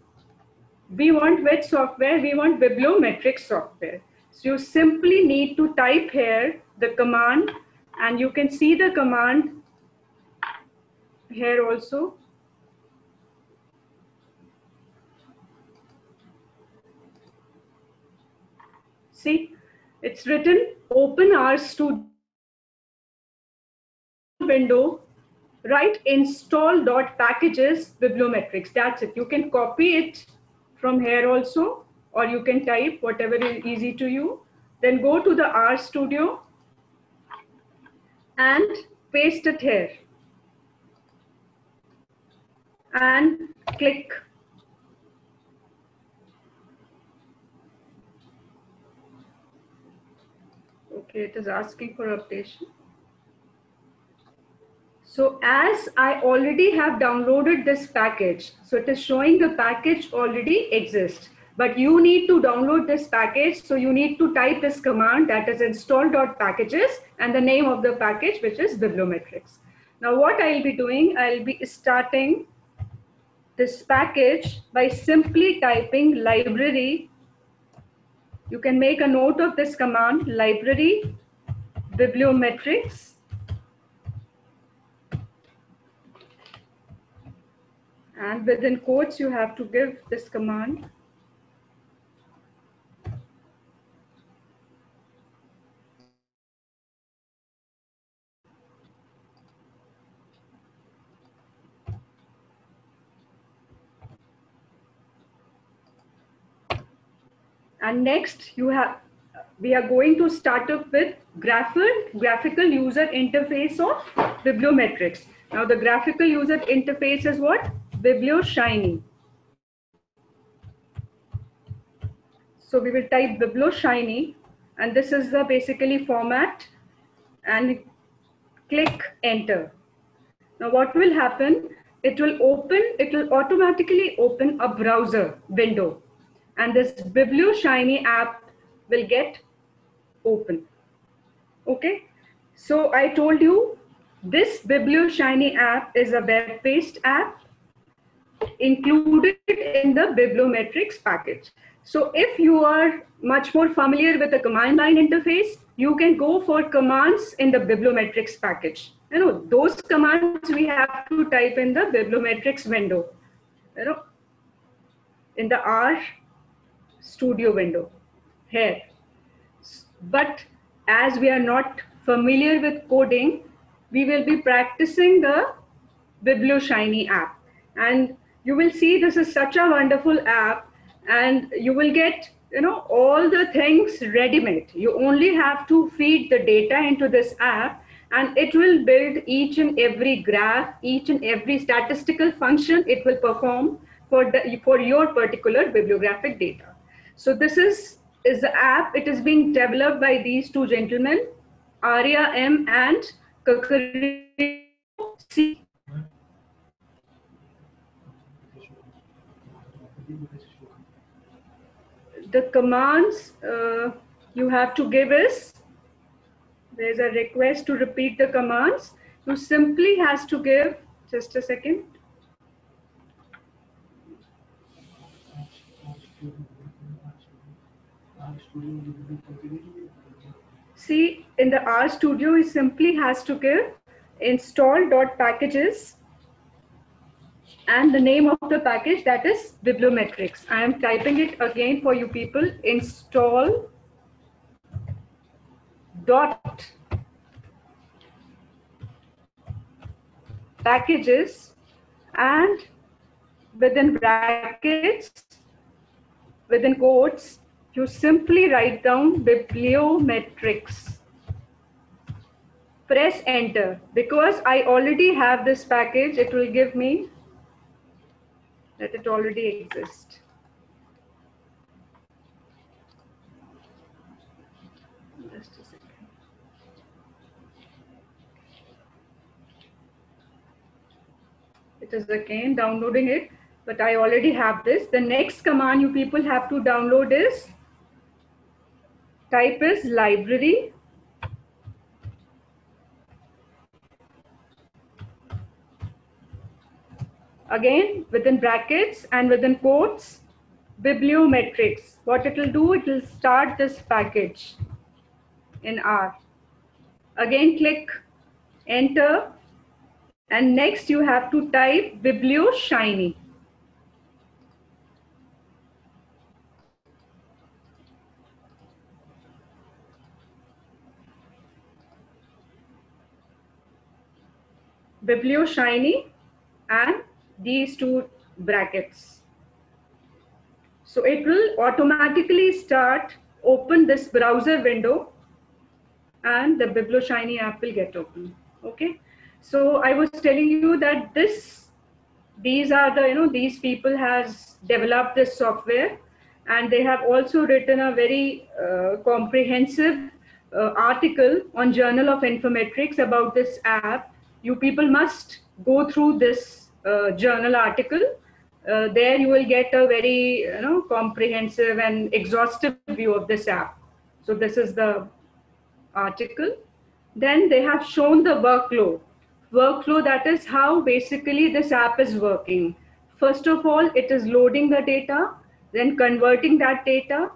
we want which software? We want bibliometric software. So you simply need to type here the command, and you can see the command here also. See, it's written open RStudio window, write install.packages bibliometrics. That's it. You can copy it from here also, or you can type whatever is easy to you. Then go to the RStudio and paste it here. And click. Okay, it is asking for updation. So as I already have downloaded this package, so it is showing the package already exists, but you need to download this package. So you need to type this command, that is install.packages, and the name of the package, which is Bibliometrics. Now what I'll be doing, I'll be starting this package by simply typing library. You can make a note of this command, library bibliometrics. And within quotes, you have to give this command. And next, we are going to start up with graphical user interface of bibliometrics. Now the graphical user interface is what? BiblioShiny. So we will type BiblioShiny, and this is the basically format, and click enter. Now what will happen? It will automatically open a browser window, and this BiblioShiny app will get open. Okay, so I told you this BiblioShiny app is a web-based app included in the Bibliometrics package. So if you are much more familiar with the command line interface, you can go for commands in the Bibliometrics package. You know, those commands we have to type in the Bibliometrics window, you know, in the RStudio window here. But as we are not familiar with coding, we will be practicing the BiblioShiny app. And you will see this is such a wonderful app, and you will get, you know, all the things ready-made. You only have to feed the data into this app, and it will build each and every graph, each and every statistical function it will perform for your particular bibliographic data. So this is the app. It is being developed by these two gentlemen, Arya M and Kakariko C. The commands you have to give is, there's a request to repeat the commands. You simply has to give, just a second. See, in the RStudio, you simply has to give install.packages and the name of the package, that is Bibliometrics. I am typing it again for you people, install dot packages, and within brackets, within quotes, you simply write down Bibliometrics. Press enter. Because I already have this package, it will give me that it already exists. Just a second. It is again downloading it, but I already have this. The next command you people have to download is, type is library again within brackets and within quotes Bibliometrics. What it will do, it will start this package in R. Again, click enter, and next you have to type Biblioshiny. Biblioshiny and these two brackets. So it will automatically start open this browser window and the Biblioshiny app will get open. Okay. So I was telling you that these are the, these people has developed this software, and they have also written a very comprehensive article on Journal of Informatics about this app. You people must go through this journal article. There you will get a very comprehensive and exhaustive view of this app. So this is the article. Then they have shown the workflow, that is how basically this app is working. First of all, it is loading the data, then converting that data,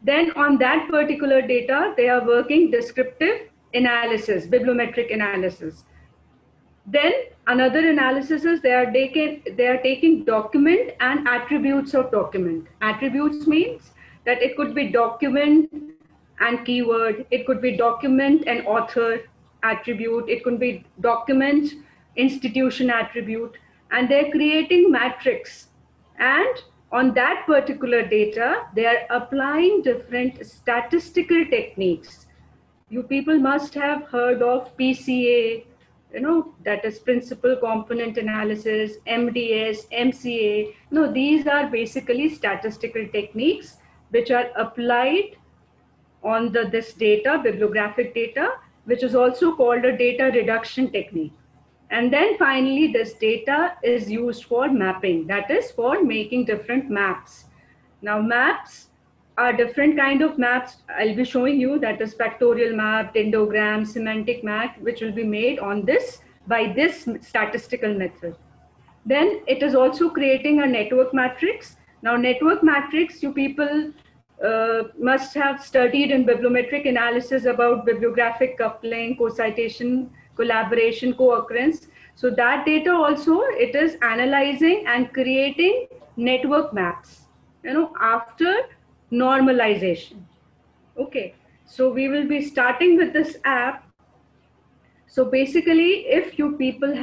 then on that particular data they are working descriptive analysis, bibliometric analysis. Then another analysis is they are taking document and attributes of document. Attributes means that it could be document and keyword, it could be document and author attribute, it could be document institution attribute, and they're creating matrix. And on that particular data, they are applying different statistical techniques. You people must have heard of PCA, that is principal component analysis, MDS, MCA. These are basically statistical techniques which are applied on this data, bibliographic data, which is also called a data reduction technique. And then finally, this data is used for mapping, that is for making different maps. Now, maps are different kind of maps. I'll be showing you, that is factorial map, dendrogram, semantic map, which will be made on this by this statistical method. Then it is also creating a network matrix. Now, network matrix, you people must have studied in bibliometric analysis about bibliographic coupling, co-citation, collaboration, co-occurrence. So that data also, it is analyzing and creating network maps, after normalization. Okay, so we will be starting with this app. So basically, if you people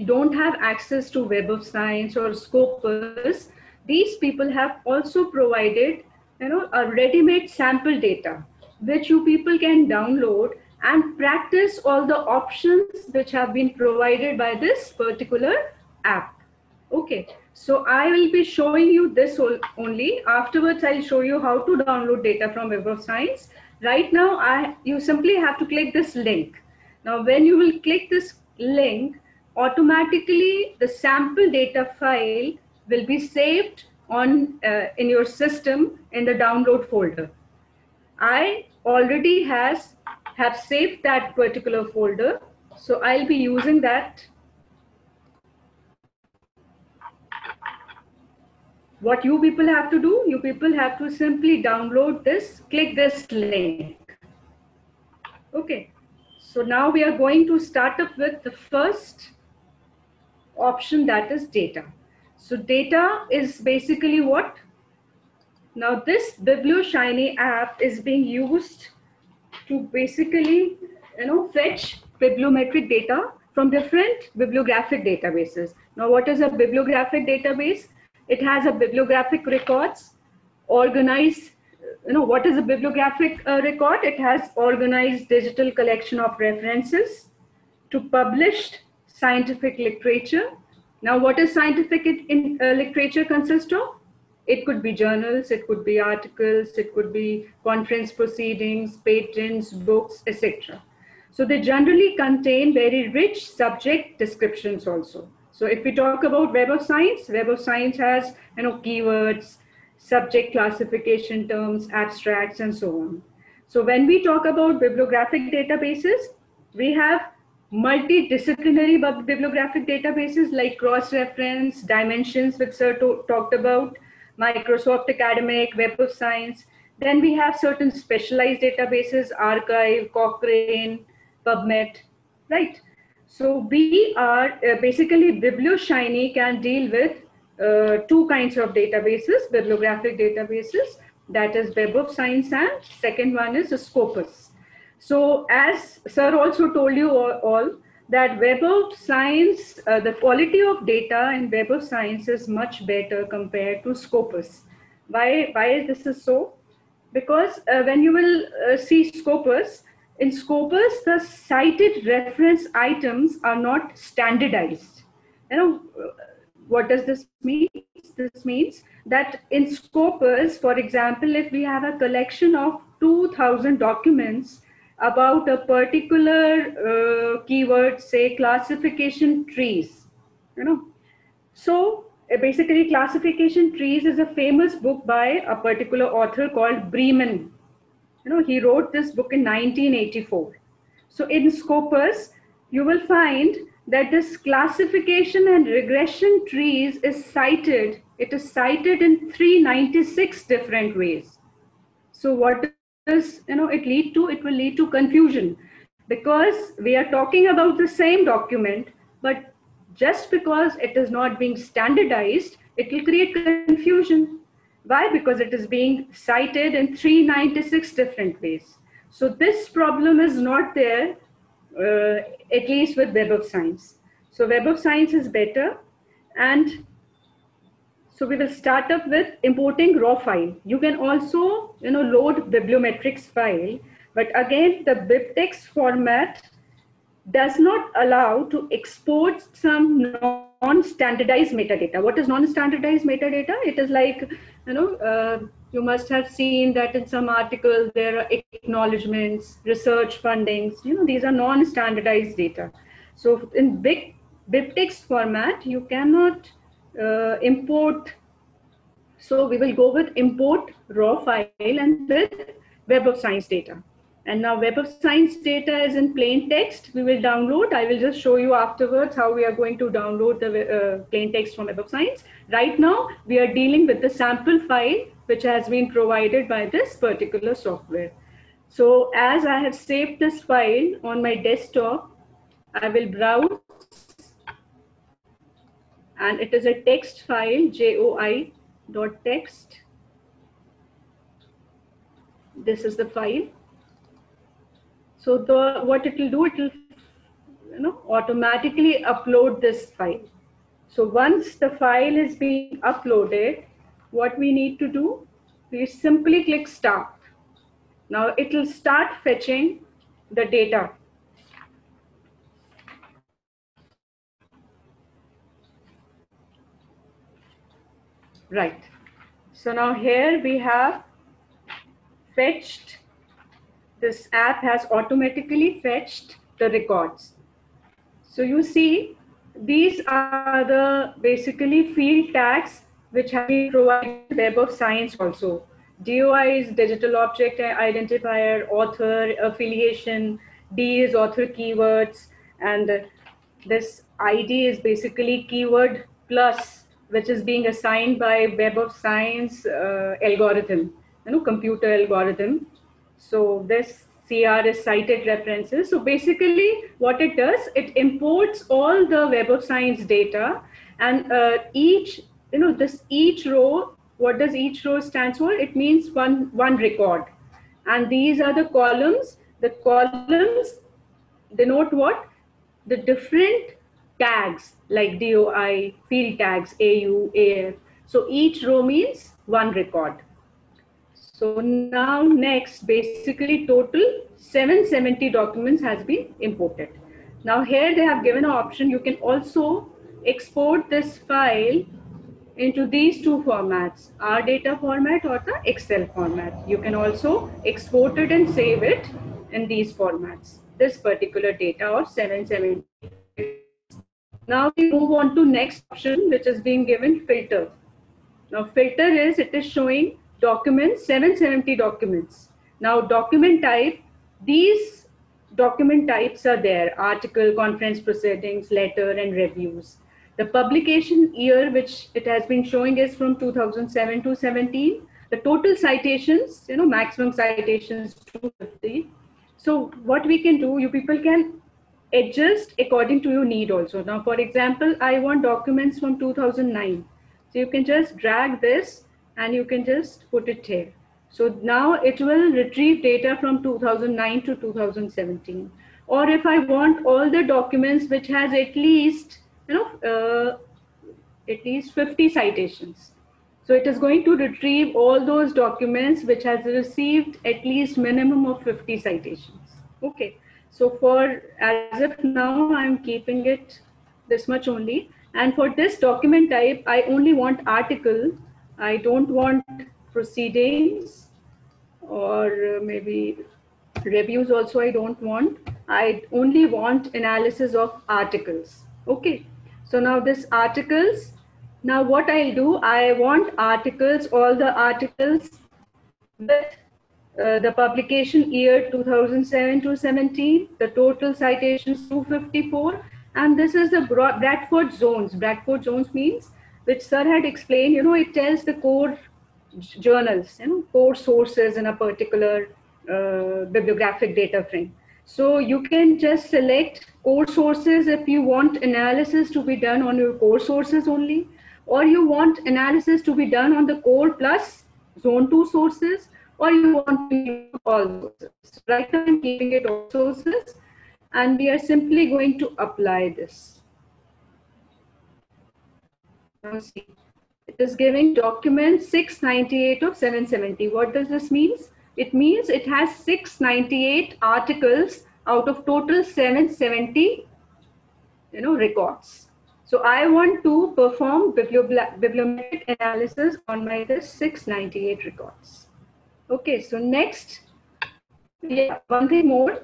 don't have access to Web of Science or Scopus, these people have also provided a ready-made sample data, which you people can download and practice all the options which have been provided by this particular app. Okay, so I will be showing you this only. Afterwards, I'll show you how to download data from Web of Science. Right now, you simply have to click this link. Now, when you will click this link, automatically the sample data file will be saved in your system in the download folder. I already have saved that particular folder, so I'll be using that. What you people have to do, you people have to simply download this, click this link. Okay, so now we are going to start up with the first option, that is data. So data is basically what? Now this Biblioshiny app is being used to basically, fetch bibliometric data from different bibliographic databases. Now what is a bibliographic database? It has a bibliographic records, organized, what is a bibliographic record? It has organized digital collection of references to published scientific literature. Now, what is scientific literature consist of? It could be journals, it could be articles, it could be conference proceedings, patents, books, etc. So they generally contain very rich subject descriptions also. So if we talk about Web of Science has keywords, subject classification terms, abstracts, and so on. So when we talk about bibliographic databases, we have multidisciplinary bibliographic databases like cross-reference, dimensions, which Sir talked about, Microsoft Academic, Web of Science. Then we have certain specialized databases, Archive, Cochrane, PubMed, right? So we are basically BiblioShiny can deal with two kinds of databases, bibliographic databases, that is Web of Science, and second one is Scopus. So as sir also told you all that Web of Science, the quality of data in Web of Science is much better compared to Scopus. Why this is so? Because when you will see Scopus, in Scopus, the cited reference items are not standardized. You know, what does this mean? This means that in Scopus, for example, if we have a collection of 2,000 documents about a particular keyword, say classification trees, you know, so basically classification trees is a famous book by a particular author called Bremen. You know, he wrote this book in 1984. So in Scopus, you will find that this classification and regression trees is cited. It is cited in 396 different ways. So what does it lead to? It will lead to confusion, because we are talking about the same document, but just because it is not being standardized, it will create confusion. Why? Because it is being cited in 396 different ways. So this problem is not there, at least with Web of Science. So Web of Science is better. And so we will start up with importing raw file. You can also load bibliometrics file, but again, the BibTeX format does not allow to export some non-standardized metadata. What is non-standardized metadata? It is like, you must have seen that in some articles there are acknowledgements, research fundings. These are non-standardized data. So in BibTeX format, you cannot import. So we will go with import raw file and with Web of Science data. And now Web of Science data is in plain text. We will download. I will just show you afterwards how we are going to download the plain text from Web of Science. Right now, we are dealing with the sample file, which has been provided by this particular software. So as I have saved this file on my desktop, I will browse. And it is a text file, joi.text. This is the file. So what it will do, it will automatically upload this file. So once the file is being uploaded, what we need to do, we simply click start. Now it will start fetching the data. Right. So now here we have fetched. This app has automatically fetched the records. So you see, these are the basically field tags which have been provided in Web of Science also. DOI is digital object identifier, author, affiliation, D is author keywords, and this ID is basically keyword plus, which is being assigned by Web of Science algorithm, computer algorithm. So this CR is cited references. So basically what it does, it imports all the Web of Science data, and each row, what does each row stand for? It means one record. And these are the columns. The columns denote what? The different tags like DOI, field tags, AU, AF. So each row means one record. So now next, basically total 770 documents has been imported. Now here they have given an option. You can also export this file into these two formats, R data format or the Excel format. You can also export it and save it in these formats, this particular data of 770. Now we move on to next option, which is being given filter. Now filter is, it is showing documents, 770 documents. Now document type, these document types are there: article, conference proceedings, letter, and reviews. The publication year, which it has been showing, is from 2007 to 17. The total citations, maximum citations 250. So what we can do, you people can adjust according to your need also. Now, for example, I want documents from 2009. So you can just drag this and you can just put it here. So now it will retrieve data from 2009 to 2017. Or if I want all the documents which has at least, at least 50 citations. So it is going to retrieve all those documents which has received at least minimum of 50 citations. Okay. So for as of now, I'm keeping it this much only. And for this document type, I only want article. I don't want proceedings or maybe reviews also I don't want. I only want analysis of articles. Okay. So now this articles, now what I'll do, I want articles, all the articles with the publication year 2007 to 17, the total citations 254, and this is the Bradford zones. Bradford zones means, which sir had explained, it tells the core journals, core sources in a particular bibliographic data frame. So you can just select core sources if you want analysis to be done on your core sources only, or you want analysis to be done on the core plus zone 2 sources, or you want to use all sources. Right now I'm keeping it all sources, and we are simply going to apply this. Now see, it is giving document 698 of 770. What does this mean? It means it has 698 articles out of total 770, records. So I want to perform bibliometric analysis on my this 698 records. Okay, so next, yeah, one thing more.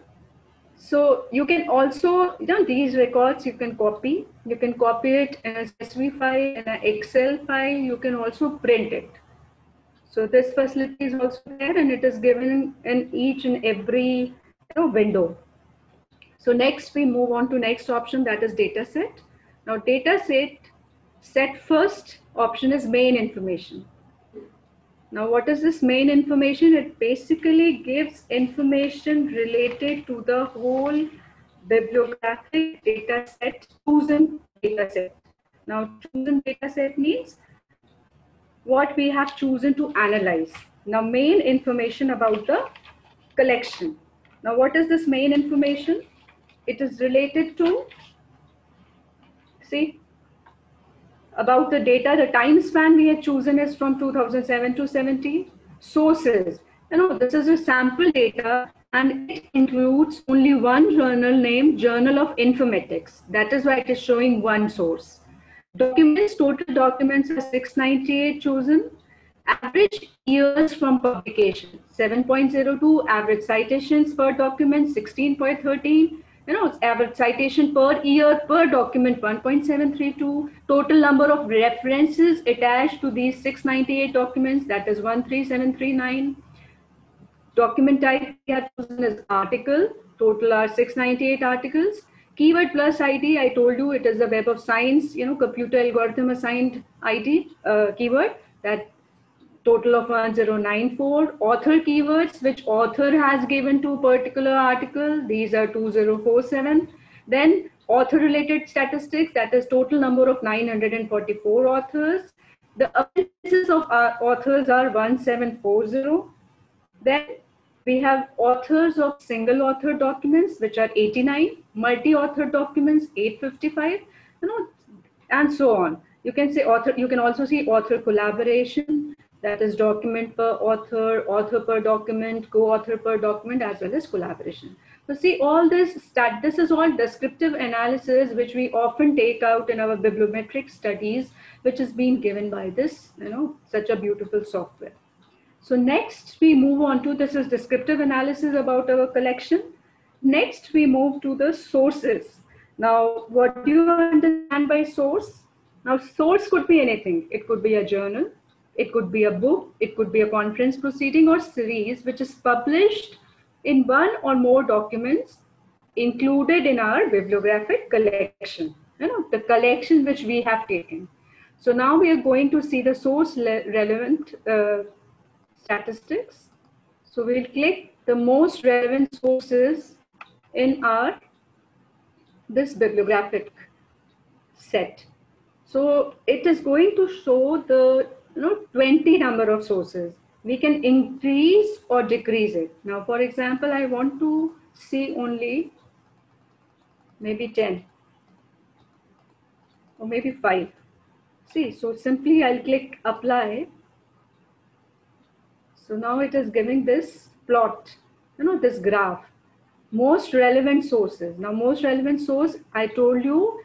So you can also, these records you can copy. You can copy it in a CSV file, in an Excel file. You can also print it. So this facility is also there, and it is given in each and every window. So next we move on to next option, that is data set. Now data set first option is main information. Now what is this main information? It basically gives information related to the whole bibliographic data set, chosen data set. Now chosen data set means what we have chosen to analyze. Now main information about the collection. Now what is this main information? It is related to, see, about the data, the time span we have chosen is from 2007 to 17. Sources, this is a sample data and it includes only one journal named Journal of Informatics. That is why it is showing one source. Documents, total documents are 698 chosen. Average years from publication, 7.02. Average citations per document, 16.13. Average citation per year per document, 1.732. Total number of references attached to these 698 documents, that is 13739. Document type we have chosen is article. Total are 698 articles. Keyword plus ID, I told you it is the Web of Science, computer algorithm assigned ID keyword, that total of 1094. Author keywords, which author has given to particular article, these are 2047. Then author related statistics, that is total number of 944 authors. The appearances of our authors are 1740. Then we have authors of single author documents, which are 89, multi-author documents 855, and so on. You can say author, you can also see author collaboration, that is document per author, author per document, co-author per document, as well as collaboration. So see all this, this is all descriptive analysis which we often take out in our bibliometric studies, which is being given by this, such a beautiful software. So next we move on to, this is descriptive analysis about our collection. Next we move to the sources. Now what do you understand by source? Now source could be anything. It could be a journal, it could be a book, it could be a conference proceeding or series which is published in one or more documents included in our bibliographic collection. the collection which we have taken. So now we are going to see the source relevant statistics. So we'll click the most relevant sources in our this bibliographic set. So it is going to show the 20 number of sources. We can increase or decrease it. Now, for example, I want to see only maybe 10 or maybe 5. See, so simply I'll click apply. So now it is giving this plot, this graph. Most relevant sources. Now, most relevant source, I told you,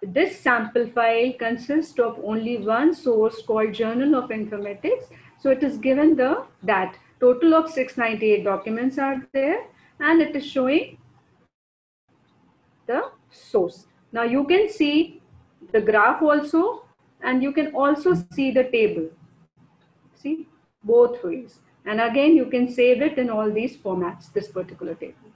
this sample file consists of only one source called Journal of Informatics. So it is given that total of 698 documents are there, and it is showing the source. Now you can see the graph also, and you can also see the table. See, both ways. And again, you can save it in all these formats, this particular table.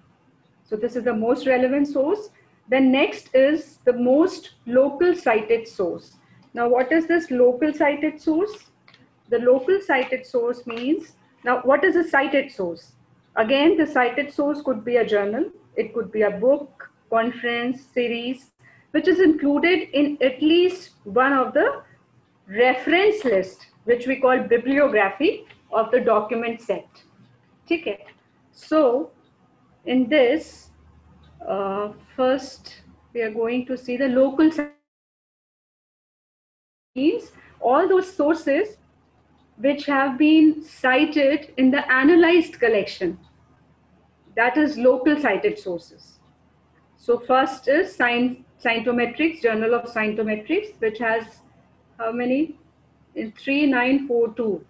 So this is the most relevant source. Then next is the most local cited source. Now, what is this local cited source? The local cited source means, now what is a cited source? Again, the cited source could be a journal, it could be a book, conference, series, which is included in at least one of the reference list, which we call bibliography of the document set. Okay. So in this, first we are going to see the local means all those sources which have been cited in the analyzed collection. That is local cited sources. So first is Scientometrics, Journal of Scientometrics, which has how many? In 3942.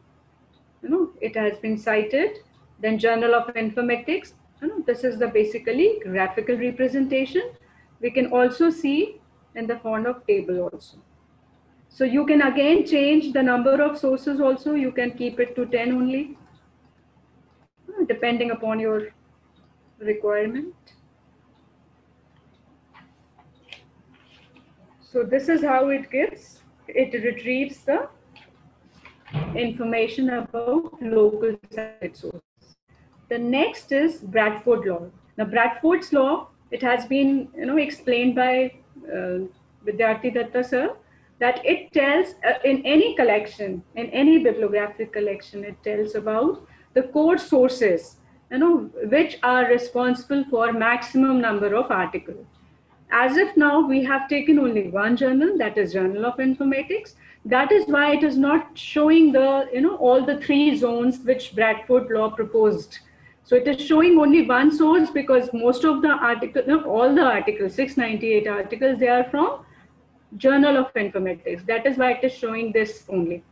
It has been cited. Then Journal of Informatics. This is the basically graphical representation. We can also see in the form of table also. So you can again change the number of sources also. You can keep it to 10 only, depending upon your requirement. So this is how it retrieves the information about local cited sources. The next is Bradford law. Now Bradford's law, it has been explained by Vidyarthi Datta sir, that it tells in any collection, in any bibliographic collection, it tells about the core sources, which are responsible for maximum number of articles. As if now we have taken only one journal, that is Journal of Informatics. That is why it is not showing the, all the 3 zones which Bradford law proposed. So it is showing only one source because most of the articles, all the articles, 698 articles, they are from Journal of Informatics. That is why it is showing this only.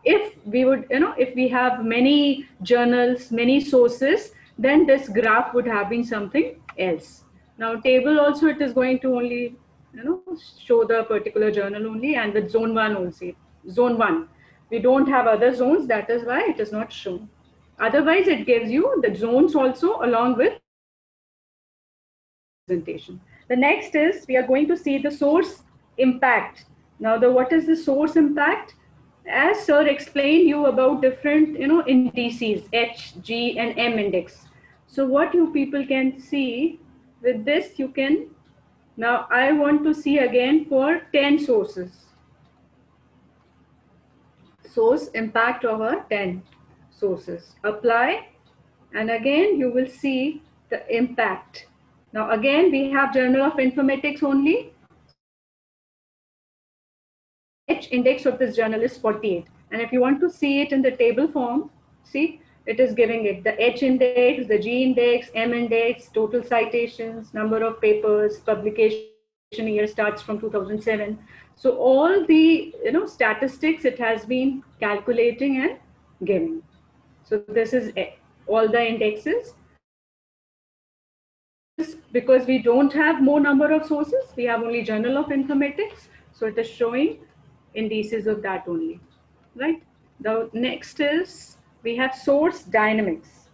If we would, if we have many journals, many sources, then this graph would have been something else. Now table also, it is going to only, show the particular journal only, and with zone 1 also. Zone 1. We don't have other zones, that is why it is not shown. Otherwise, it gives you the zones also along with presentation. The next is we are going to see the source impact. Now, what is the source impact? As sir explained you about different, indices, H, G, and M index. So what you people can see with this, you can, now I want to see again for 10 sources. Source impact over 10 sources. Apply, and again you will see the impact. Now again we have Journal of Informatics only. H index of this journal is 48, and if you want to see it in the table form, see, it is giving it the H index, the G index, M index, total citations, number of papers, publication year starts from 2007. So all the statistics it has been calculating and giving. So this is all the indexes. Because we don't have more number of sources, we have only Journal of Informatics. So it is showing indices of that only, right? The next is we have source dynamics.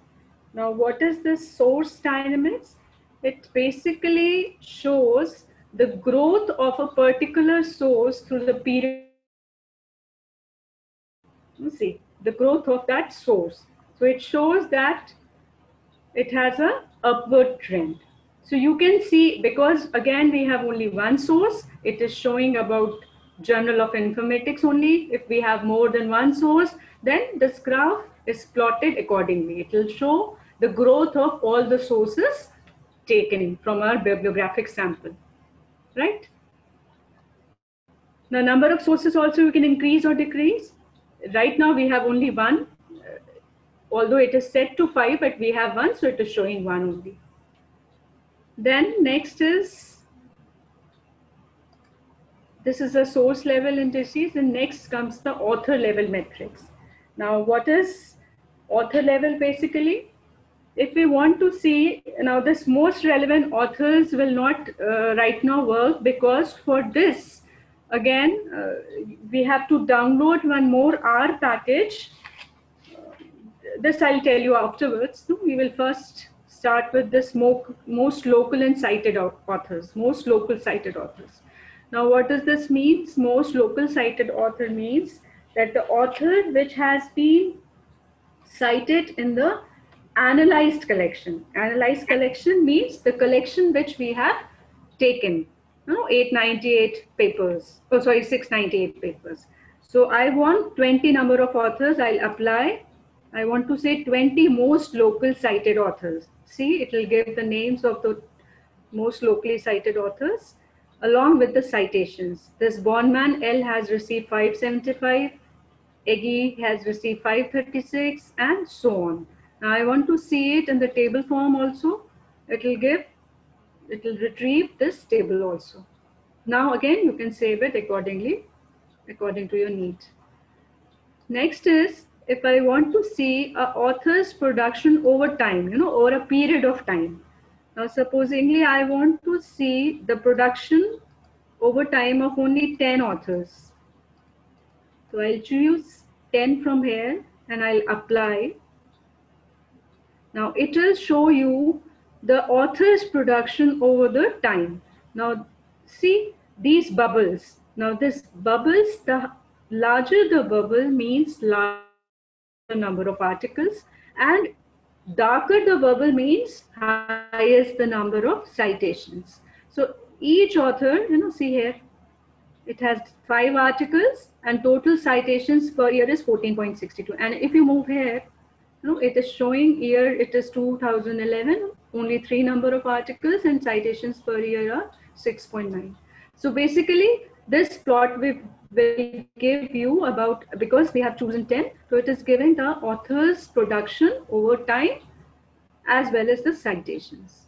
Now, what is this source dynamics? It basically shows the growth of a particular source through the period. You see the growth of that source. So it shows that it has a upward trend. So you can see, because again we have only one source, it is showing about Journal of Informatics only. If we have more than one source, then this graph is plotted accordingly. It will show the growth of all the sources taken from our bibliographic sample, right? The number of sources also you can increase or decrease. Right now we have only one, although it is set to 5, but we have one, so it is showing 1 only. Then next is, this is a source level indices, and next comes the author level metrics. Now what is author level basically? If we want to see, now this most relevant authors will not right now work, because for this, again, we have to download one more R package. This I'll tell you afterwards. So we will first start with this most local and cited authors, most local cited authors. Now, what does this mean? Most local cited author means that the author which has been cited in the analyzed collection. Analyzed collection means the collection which we have taken, 898 papers, 698 papers. So I want 20 number of authors, I'll apply. I want to say 20 most local cited authors. See, it will give the names of the most locally cited authors along with the citations. This Bondman L has received 575, Eggy has received 536, and so on. Now I want to see it in the table form also. It will retrieve this table also. Now again, you can save it accordingly, according to your need. Next is, if I want to see an author's production over time, over a period of time. Now, supposingly I want to see the production over time of only 10 authors. So I'll choose 10 from here and I'll apply. Now it will show you the author's production over the time. Now see these bubbles. Now this bubbles, the larger the bubble means larger the number of articles, and darker the bubble means highest the number of citations. So each author, see here, it has 5 articles and total citations per year is 14.62. And if you move here, it is showing year, it is 2011, only 3 number of articles and citations per year are 6.9. So basically this plot will give you about, because we have chosen 10, so it is giving the author's production over time as well as the citations.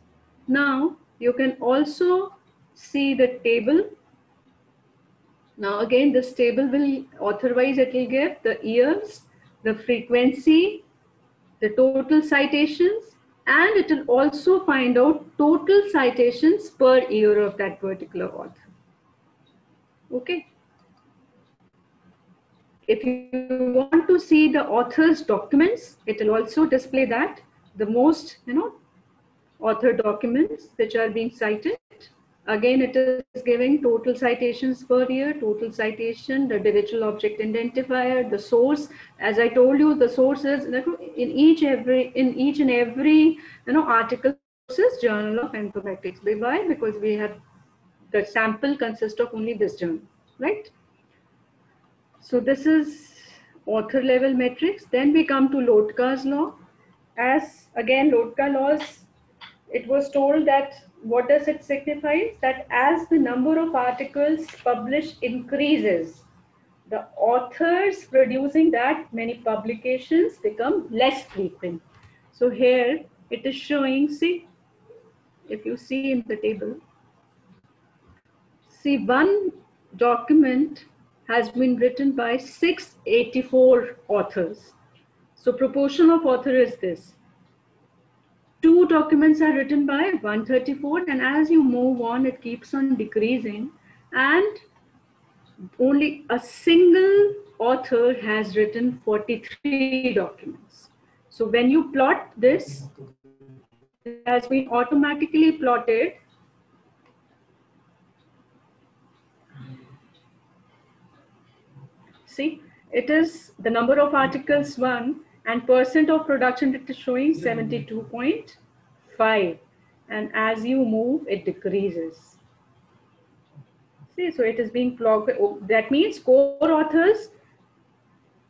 Now you can also see the table. Now again, this table will, author-wise, it will give the years, the frequency, the total citations, and it will also find out total citations per year of that particular author. Okay. If you want to see the author's documents, it will also display that, the most, author documents which are being cited. Again, it is giving total citations per year, total citation, the digital object identifier, the source. As I told you, the source is in each and every article is Journal of Informatics. Why? Because we have the sample consists of only this journal, right? So this is author level metrics. Then we come to Lotka's law. As again, Lotka laws, it was told that, what does it signify? That as the number of articles published increases, the authors producing that many publications become less frequent. So here it is showing, see, if you see in the table, see, one document has been written by 684 authors. So proportion of author is this. 2 documents are written by 134, and as you move on, it keeps on decreasing, and only a single author has written 43 documents. So when you plot this, it has been automatically plotted See, it is the number of articles 1 and percent of production, it is showing 72.5. And as you move, it decreases. See, so it is being plugged. That means core authors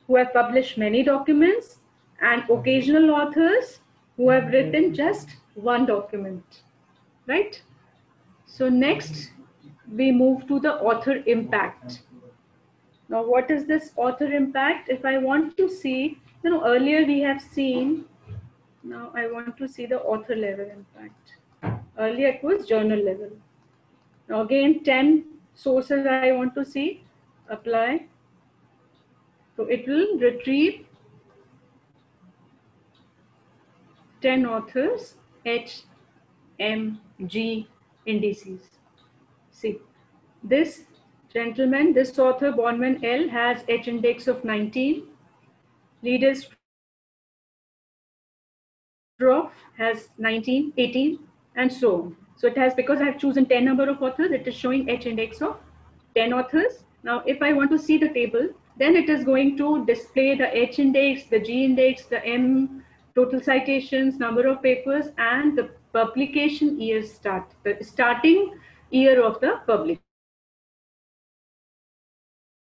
who have published many documents and occasional authors who have written just one document, right? So next, we move to the author impact. Now, what is this author impact? If I want to see, earlier we have seen, now I want to see the author level impact. Earlier it was journal level. Now again, 10 sources I want to see, apply. So it will retrieve 10 authors, H, M, G indices. See, this gentleman, this author, Bonman L, has H index of 19. Leaders has 19, 18, and so on. So it has, because I have chosen 10 number of authors, it is showing H index of 10 authors. Now, if I want to see the table, then it is going to display the H index, the G index, the M, total citations, number of papers, and the publication year start, the starting year of the publication.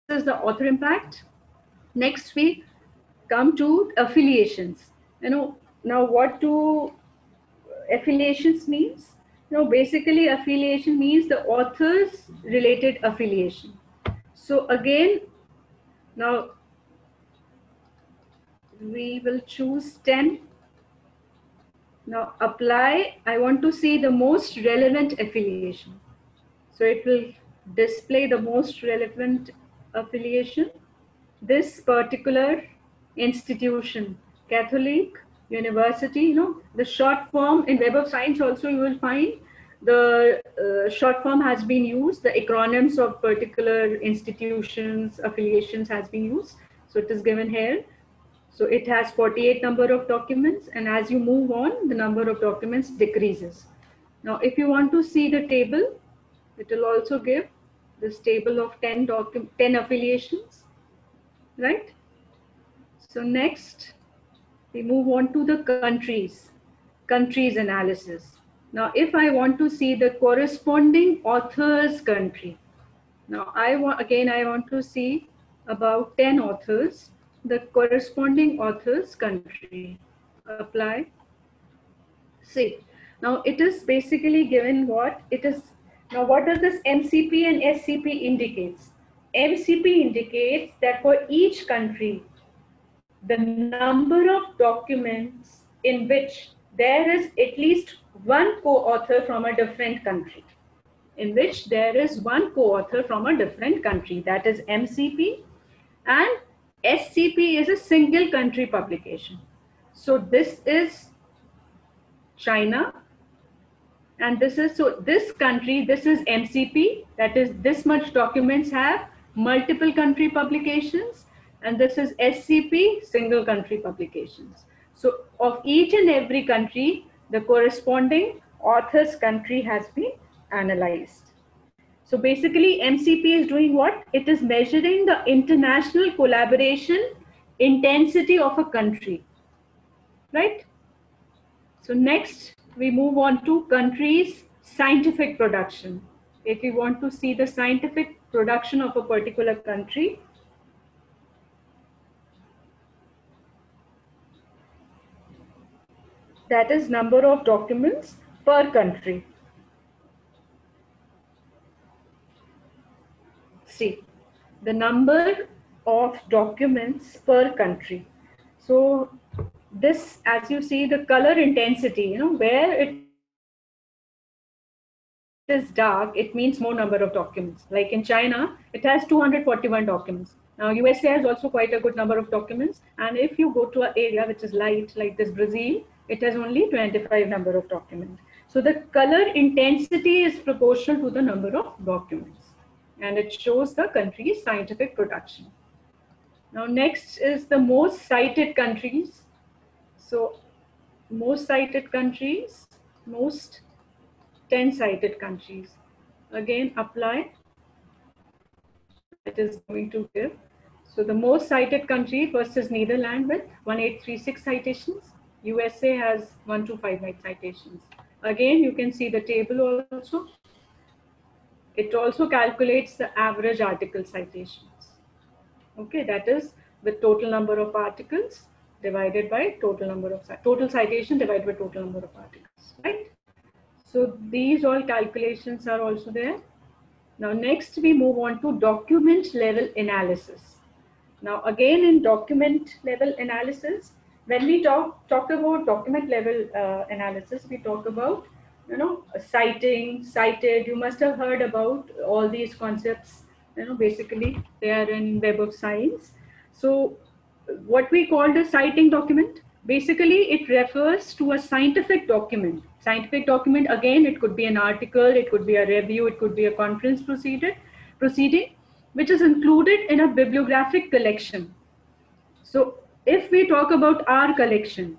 This is the author impact. Next, we come to affiliations. Now what do affiliations means? Basically affiliation means the author's related affiliation. So again, now we will choose 10. Now apply, I want to see the most relevant affiliation. So it will display the most relevant affiliation. This particular institution, Catholic University, the short form in Web of Science also you will find the short form has been used, the acronyms of particular institutions, affiliations has been used. So it is given here. So it has 48 number of documents, and as you move on, the number of documents decreases. Now, if you want to see the table, it will also give this table of 10 affiliations, right? So next, we move on to the countries analysis. Now, if I want to see the corresponding author's country, now I want to see about 10 authors, the corresponding author's country. Apply. See, now it is basically given what it is. Now, what does this MCP and SCP indicates? MCP indicates that for each country, the number of documents in which there is at least one co-author from a different country. In which there is one co-author from a different country. That is MCP. And SCP is a single country publication. So this is China. And this is, so this country, this is MCP, that is this much documents have multiple country publications, and this is SCP, single country publications. So of each and every country, the corresponding author's country has been analyzed. So basically MCP is doing what? It is measuring the international collaboration intensity of a country, right? So next, we move on to countries' scientific production. If you want to see the scientific production of a particular country, that is number of documents per country. See, the number of documents per country. So this, as you see, the color intensity, where it is dark, it means more number of documents. Like in China, it has 241 documents. Now USA has also quite a good number of documents. And if you go to an area which is light, like this Brazil, it has only 25 number of documents. So the color intensity is proportional to the number of documents. And it shows the country's scientific production. Now next is the most cited countries. So most cited countries, most 10 cited countries. Again, apply. It is going to give. So the most cited country first is Netherlands with 1836 citations. USA has 1258 citations. Again, you can see the table also. It also calculates the average article citations. Okay, that is the total number of articles divided by total number of total citation divided by total number of articles, right? So these all calculations are also there. Now next we move on to document level analysis. Now again in document level analysis, when we talk about document level analysis, we talk about citing, cited. You must have heard about all these concepts. Basically they are in Web of Science. So what we call the citing document, basically it refers to a scientific document. Scientific document, again, it could be an article, it could be a review, it could be a conference proceeding, which is included in a bibliographic collection. So if we talk about our collection,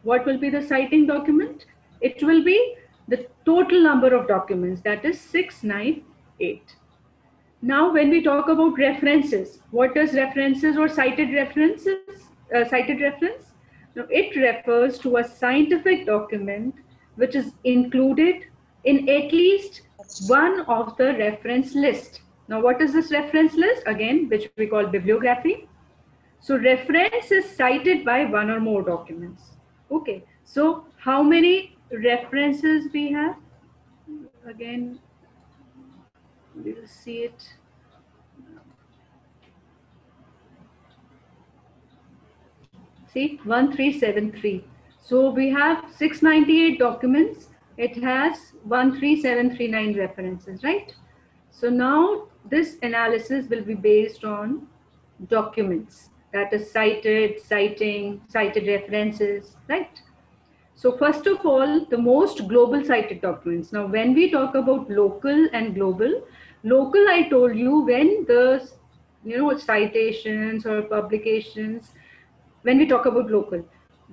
what will be the citing document? It will be the total number of documents, that is 698. Now, when we talk about references, what does references or cited reference? Now, it refers to a scientific document which is included in at least one of the reference list. Now, what is this reference list? Again, which we call bibliography. So, reference is cited by one or more documents. Okay. So, how many references we have? Again, we will see it. See, 1373. So we have 698 documents. It has 13739 references, right? So now this analysis will be based on documents, that is cited, citing, cited references, right? So first of all, the most global cited documents. Now, when we talk about local and global, local, I told you, when the citations or publications, when we talk about local,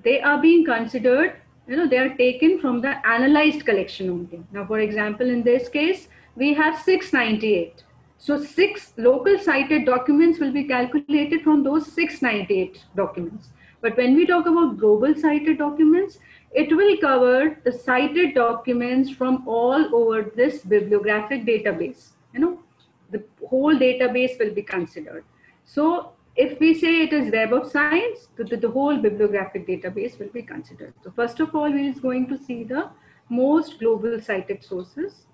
they are being considered, they are taken from the analyzed collection only. Now, for example, in this case, we have 698. So 6 local cited documents will be calculated from those 698 documents. But when we talk about global cited documents, it will cover the cited documents from all over this bibliographic database. The whole database will be considered. So if we say it is Web of Science, the whole bibliographic database will be considered. So first of all, we is going to see the most global cited sources.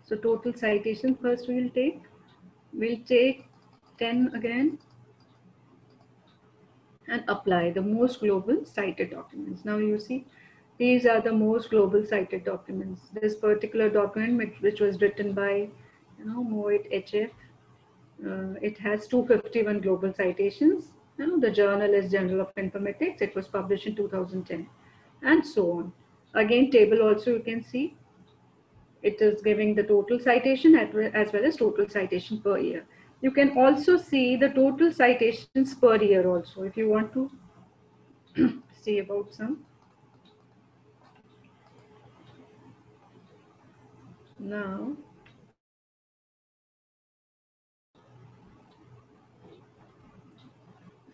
So total citation first we'll take 10 again and apply the most global cited documents. Now you see, these are the most global cited documents. This particular document, which was written by Moet HF, it has 251 global citations. The journal is Journal of Informatics. It was published in 2010, and so on. Again, table also you can see. It is giving the total citation as well as total citation per year. You can also see the total citations per year also, if you want to see about some. Now,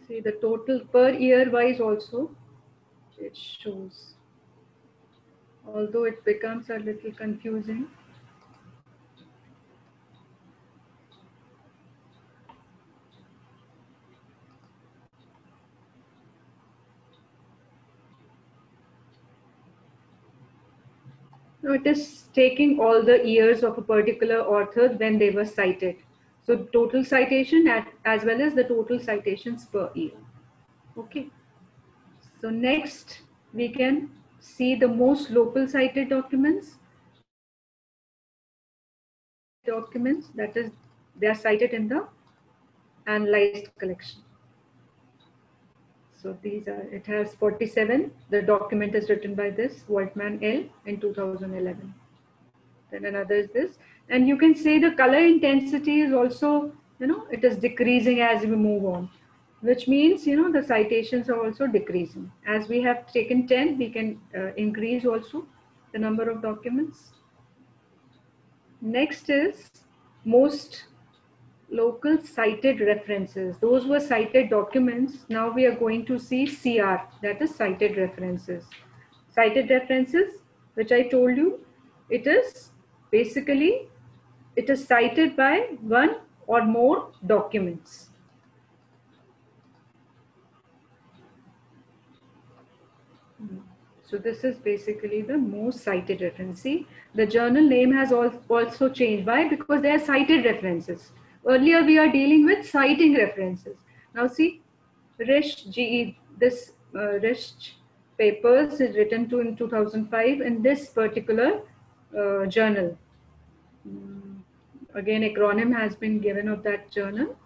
see the total per year wise also, it shows. Although it becomes a little confusing. No, it is taking all the years of a particular author when they were cited. So total citation as well as the total citations per year. Okay. So next we can see the most local cited documents. That is, they are cited in the analyzed collection. So these are, it has 47. The document is written by this Whiteman L in 2011. Then another is this. And you can say the color intensity is also, it is decreasing as we move on, which means, the citations are also decreasing. As we have taken 10, we can increase also the number of documents. Next is most local cited references. Those were cited documents. Now we are going to see CR, that is cited references. Cited references, which I told you, it is basically, it is cited by one or more documents. So this is basically the most cited reference. See, the journal name has also changed. Why? Because they are cited references. Earlier we are dealing with citing references. Now see, Risch GE, this Risch papers is written to in 2005 in this particular journal. Again, acronym has been given of that journal.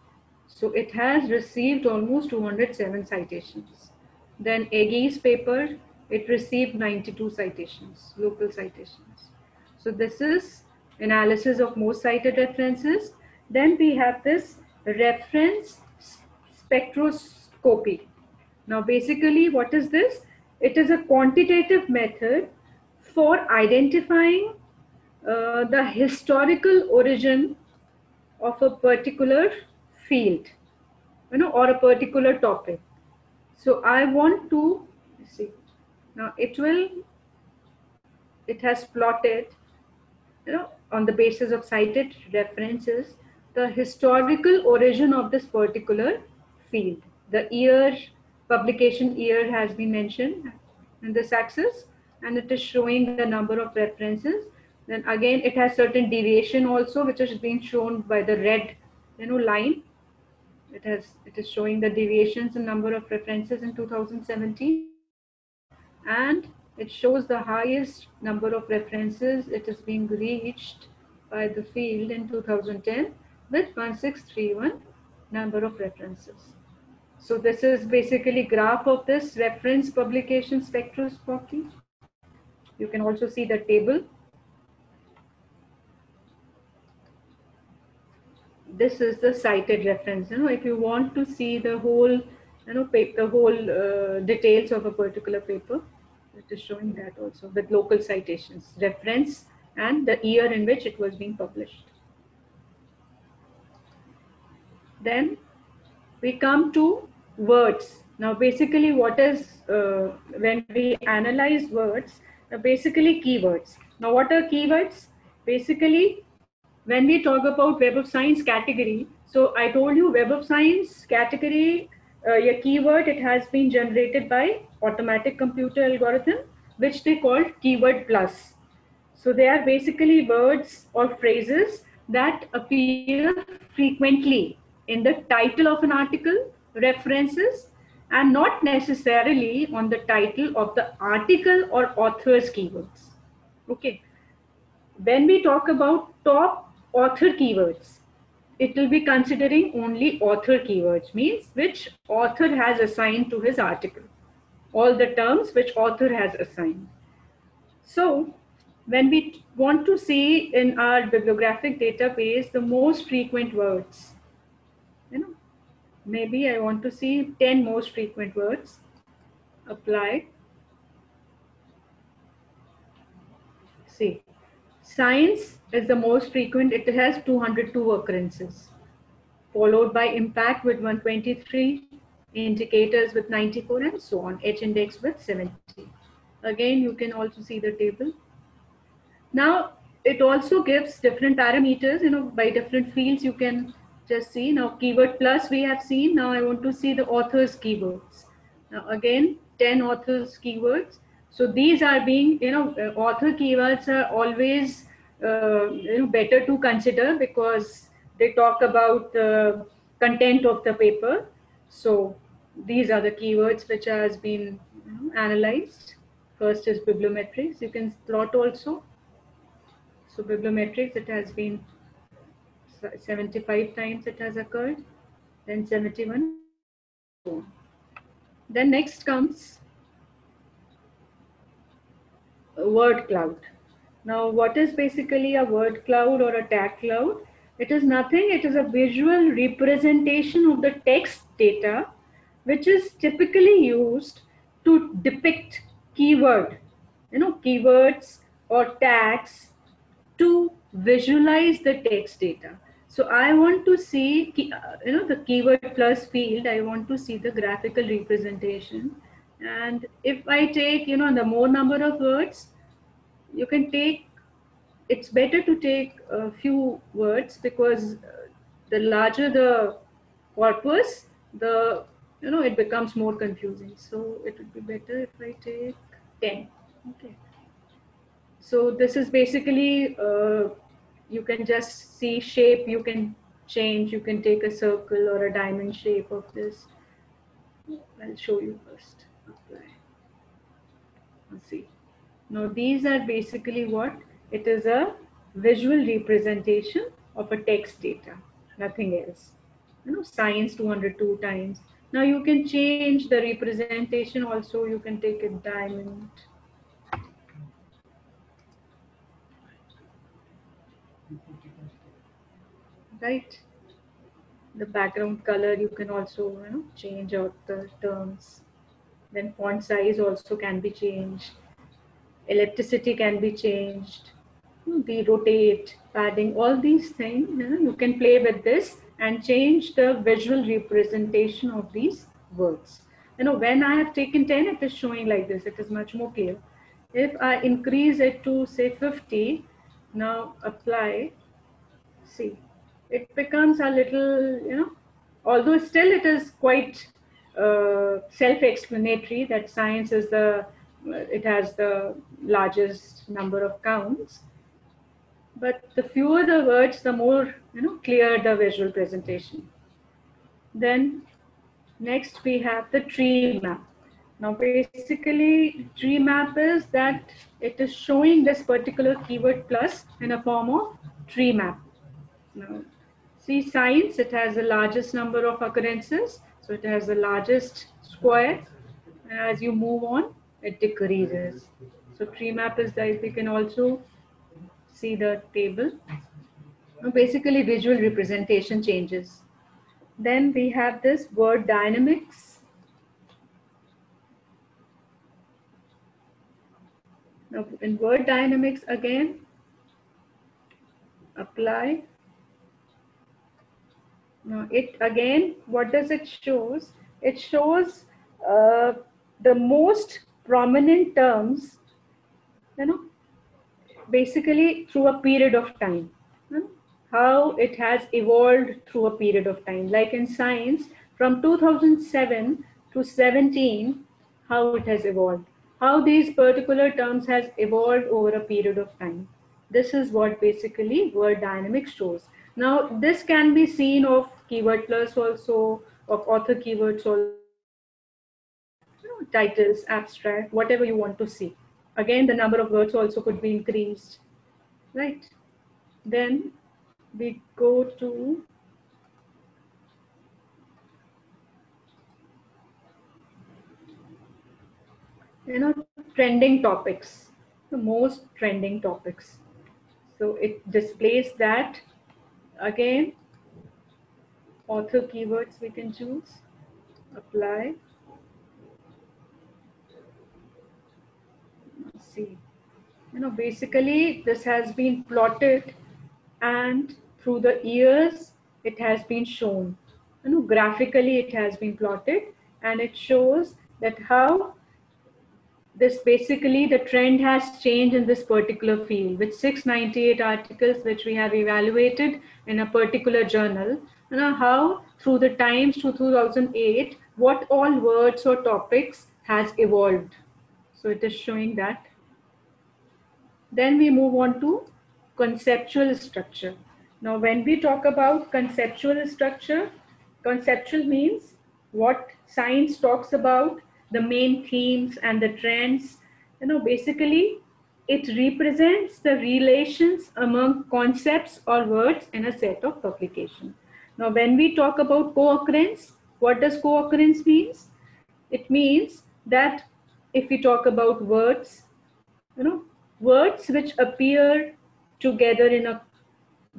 So it has received almost 207 citations. Then Agee's paper, it received 92 citations, local citations. So this is analysis of most cited references. Then we have this reference spectroscopy. Now basically what is this? It is a quantitative method for identifying the historical origin of a particular field, or a particular topic. So I want to see, now it has plotted, on the basis of cited references, the historical origin of this particular field. The year, publication year has been mentioned in this axis, and it is showing the number of references. Then again, it has certain deviation also, which is being shown by the red, line. It is showing the deviations in number of references in 2017, and it shows the highest number of references it is being reached by the field in 2010 with 1631 number of references. So this is basically graph of this reference publication spectroscopy. You can also see the table. This is the cited reference. If you want to see the whole, the whole details of a particular paper, it is showing that also with local citations, reference, and the year in which it was being published. Then we come to words. Now basically what is, when we analyze words, basically keywords. Now what are keywords? Basically, when we talk about Web of Science category, so I told you Web of Science category, a keyword, it has been generated by automatic computer algorithm, which they call keyword plus. So they are basically words or phrases that appear frequently in the title of an article, references, and not necessarily on the title of the article or author's keywords. Okay. When we talk about top author keywords, it will be considering only author keywords, means which author has assigned to his article, all the terms which author has assigned. So when we want to see in our bibliographic database the most frequent words, maybe I want to see 10 most frequent words, apply. See, science is the most frequent, it has 202 occurrences, followed by impact with 123, indicators with 94, and so on, H index with 70. Again, you can also see the table. Now, it also gives different parameters, by different fields you can just see. Now, keyword plus we have seen. Now, I want to see the author's keywords. Now, again, 10 author's keywords. So these are being, author keywords are always, better to consider because they talk about the content of the paper. So these are the keywords which has been analyzed. First is bibliometrics. You can plot also. So bibliometrics, it has been 75 times it has occurred, then 71. Then next comes a word cloud. Now what is basically a word cloud or a tag cloud? It is nothing, it is a visual representation of the text data which is typically used to depict keywords or tags to visualize the text data. So I want to see, the keyword plus field, I want to see the graphical representation. And if I take, the more number of words, you can take, it's better to take a few words, because the larger the corpus, the, it becomes more confusing. So it would be better if I take 10. Okay. So this is basically, you can just see shape, you can change, you can take a circle or a diamond shape of this. I'll show you first. Apply. Let's see. Now these are basically what? It is a visual representation of a text data, nothing else. Science 202 times. Now you can change the representation also, you can take a diamond. Right? The background color, you can also change out the terms. Then font size also can be changed. Ellipticity can be changed. The rotate, padding, all these things, you can play with this and change the visual representation of these words. When I have taken 10, it is showing like this. It is much more clear. If I increase it to say 50, now apply, see, it becomes a little, although still it is quite self-explanatory that science is it has the largest number of counts. But the fewer the words, the more, clear the visual presentation. Then next we have the tree map. Now basically tree map is that it is showing this particular keyword plus in a form of tree map. Now, see science, it has the largest number of occurrences, so it has the largest square, and as you move on, it decreases. So tree map is that we can also see the table. Now, basically visual representation changes. Then we have this word dynamics. Now in word dynamics again, apply. Now it again, what does it shows? It shows the most prominent terms, basically through a period of time. How it has evolved through a period of time. Like in science, from 2007 to 17, how it has evolved. How these particular terms has evolved over a period of time. This is what basically word dynamics shows. Now, this can be seen of keyword plus also, of author keywords also, titles, abstract, whatever you want to see. Again, the number of words also could be increased, right? Then we go to trending topics, the most trending topics. So it displays that. Again, author keywords we can choose, apply. Let's see, basically this has been plotted, and through the years it has been shown, graphically it has been plotted, and it shows that how this basically the trend has changed in this particular field with 698 articles which we have evaluated in a particular journal. How through the times to 2008, what all words or topics has evolved. So it is showing that. Then we move on to conceptual structure. Now, when we talk about conceptual structure, conceptual means what science talks about, the main themes and the trends. Basically, it represents the relations among concepts or words in a set of publication. Now, when we talk about co-occurrence, what does co-occurrence means? It means that if we talk about words, words which appear together in a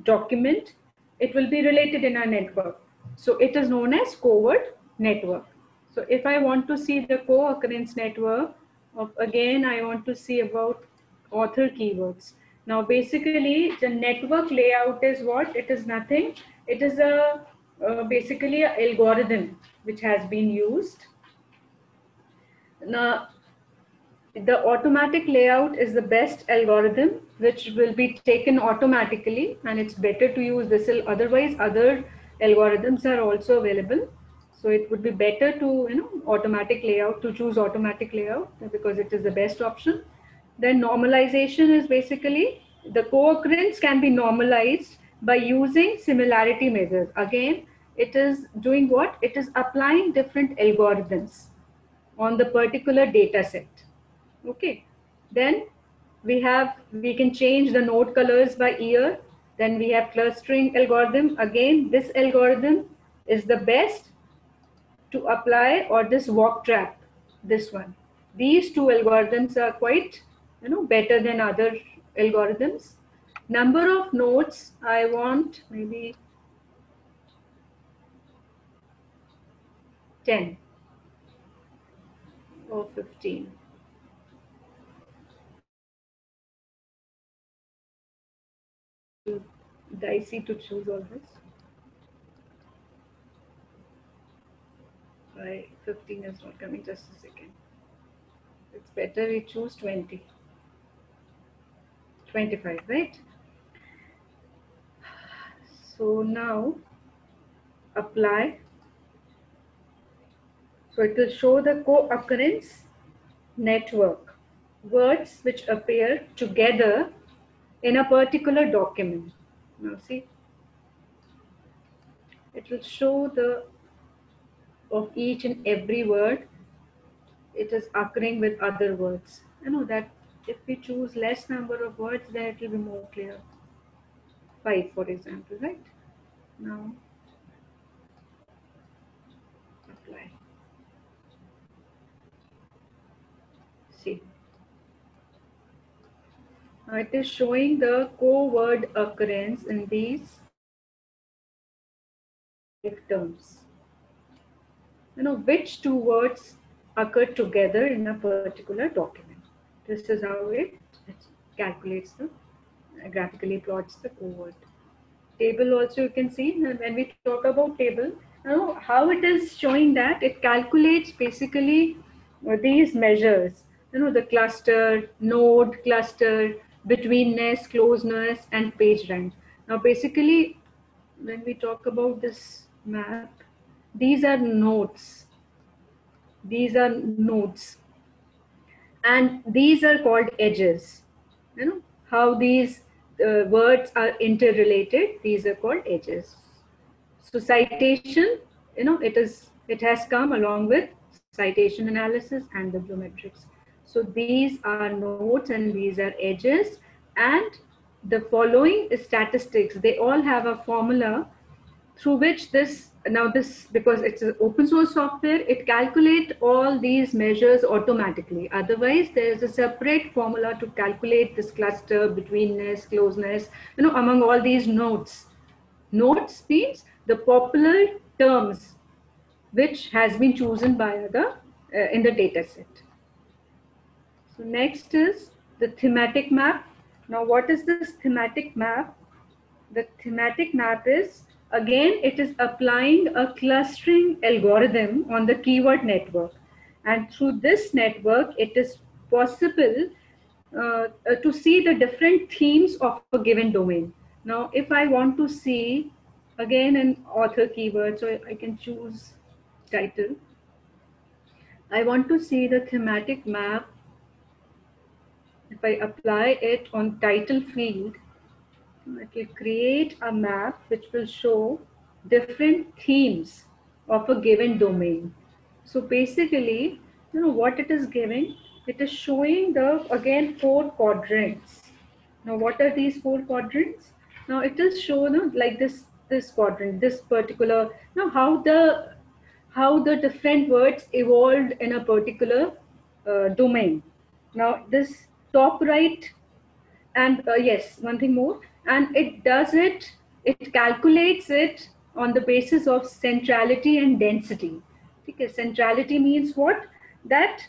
document, it will be related in a network. So it is known as covert network. So if I want to see the co-occurrence network, again, I want to see about author keywords. Now, basically, the network layout is what? It is nothing. It is a basically an algorithm which has been used. Now, the automatic layout is the best algorithm which will be taken automatically, and it's better to use this. Otherwise, other algorithms are also available. So it would be better to automatic layout, to choose automatic layout because it is the best option. Then normalization is basically the co-occurrence can be normalized by using similarity measures. Again, it is doing what? It is applying different algorithms on the particular data set. Okay, then we can change the node colors by year. Then we have clustering algorithm. Again, this algorithm is the best to apply, or this walk trap, this one. These two algorithms are quite better than other algorithms. Number of nodes, I want maybe 10 or 15. Dicey to choose all this. 15 is not coming, just a second. It's better we choose 20. 25, right? So now apply. So it will show the co-occurrence network, words which appear together in a particular document. Now see, it will show the of each and every word it is occurring with other words. That if we choose less number of words, then it will be more clear. 5, for example, right? Now apply. See. Now it is showing the co-word occurrence in these terms. Which two words occur together in a particular document. This is how it calculates graphically plots the co-word. Table also you can see when we talk about table, how it is showing that it calculates basically these measures, the cluster, node, cluster, betweenness, closeness, and page rank. Now basically when we talk about this map, these are nodes. These are nodes. And these are called edges. How these words are interrelated, these are called edges. So citation, it has come along with citation analysis and bibliometrics. So these are nodes and these are edges, and the following is statistics. They all have a formula through which this, because it's an open source software, it calculates all these measures automatically. Otherwise, there is a separate formula to calculate this cluster, betweenness, closeness, among all these nodes. Nodes means the popular terms which has been chosen by in the data set. So next is the thematic map. Now what is this thematic map? The thematic map is, again, it is applying a clustering algorithm on the keyword network. And through this network, it is possible to see the different themes of a given domain. Now, if I want to see, again, an author keyword, so I can choose title. I want to see the thematic map. If I apply it on title field, it will create a map which will show different themes of a given domain. So basically, what it is giving, it is showing again 4 quadrants. Now what are these 4 quadrants? Now it is shown like this quadrant, this particular, how the different words evolved in a particular domain. Now this top right, and yes, one thing more, and it calculates it on the basis of centrality and density. Okay, centrality means what? That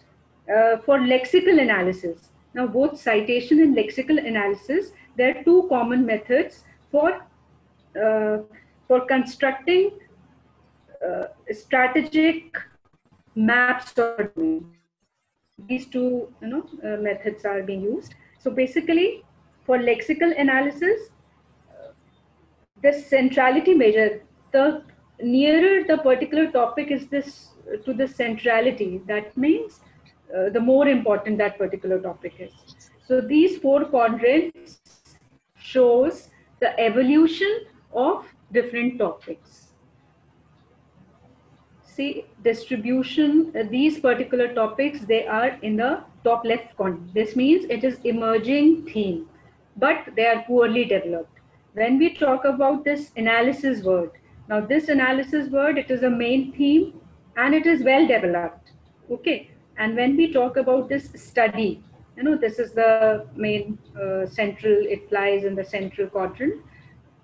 for lexical analysis, Now, both citation and lexical analysis, there are two common methods for constructing strategic maps of a domain. These two methods are being used. So basically, for lexical analysis, the centrality measure, the nearer the particular topic is this to the centrality, that means the more important that particular topic is. So these four quadrants shows the evolution of different topics. See, distribution, these particular topics, they are in the top left corner. This means it is emerging theme, but they are poorly developed. When we talk about this analysis word, now this analysis word, it is a main theme and it is well developed. Okay. And when we talk about this study, this is the main central, it lies in the central quadrant,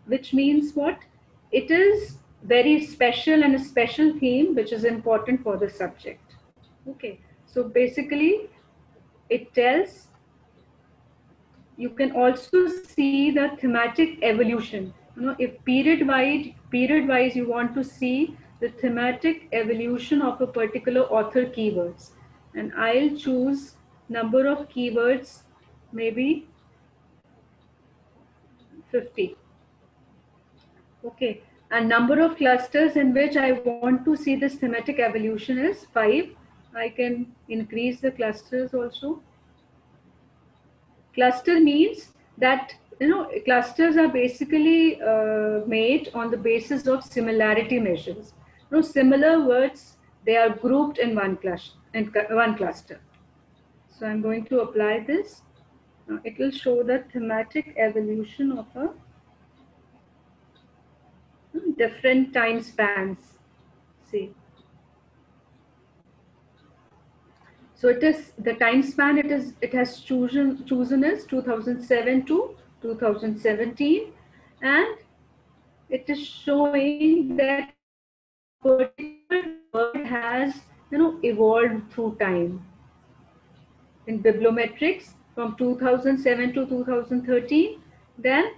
which means what? It is very special and a special theme which is important for the subject. Okay, so basically it tells, you can also see the thematic evolution. If period wise you want to see the thematic evolution of a particular author keywords, and I'll choose number of keywords, maybe 50. Okay, and number of clusters in which I want to see this thematic evolution is 5. I can increase the clusters also. Cluster means that, clusters are basically made on the basis of similarity measures. Similar words, they are grouped in one cluster. So I'm going to apply this. Now it will show the thematic evolution of a different time spans. See. So it is the time span it has chosen is 2007 to 2017, and it is showing that particular word has evolved through time. In bibliometrics from 2007 to 2013, then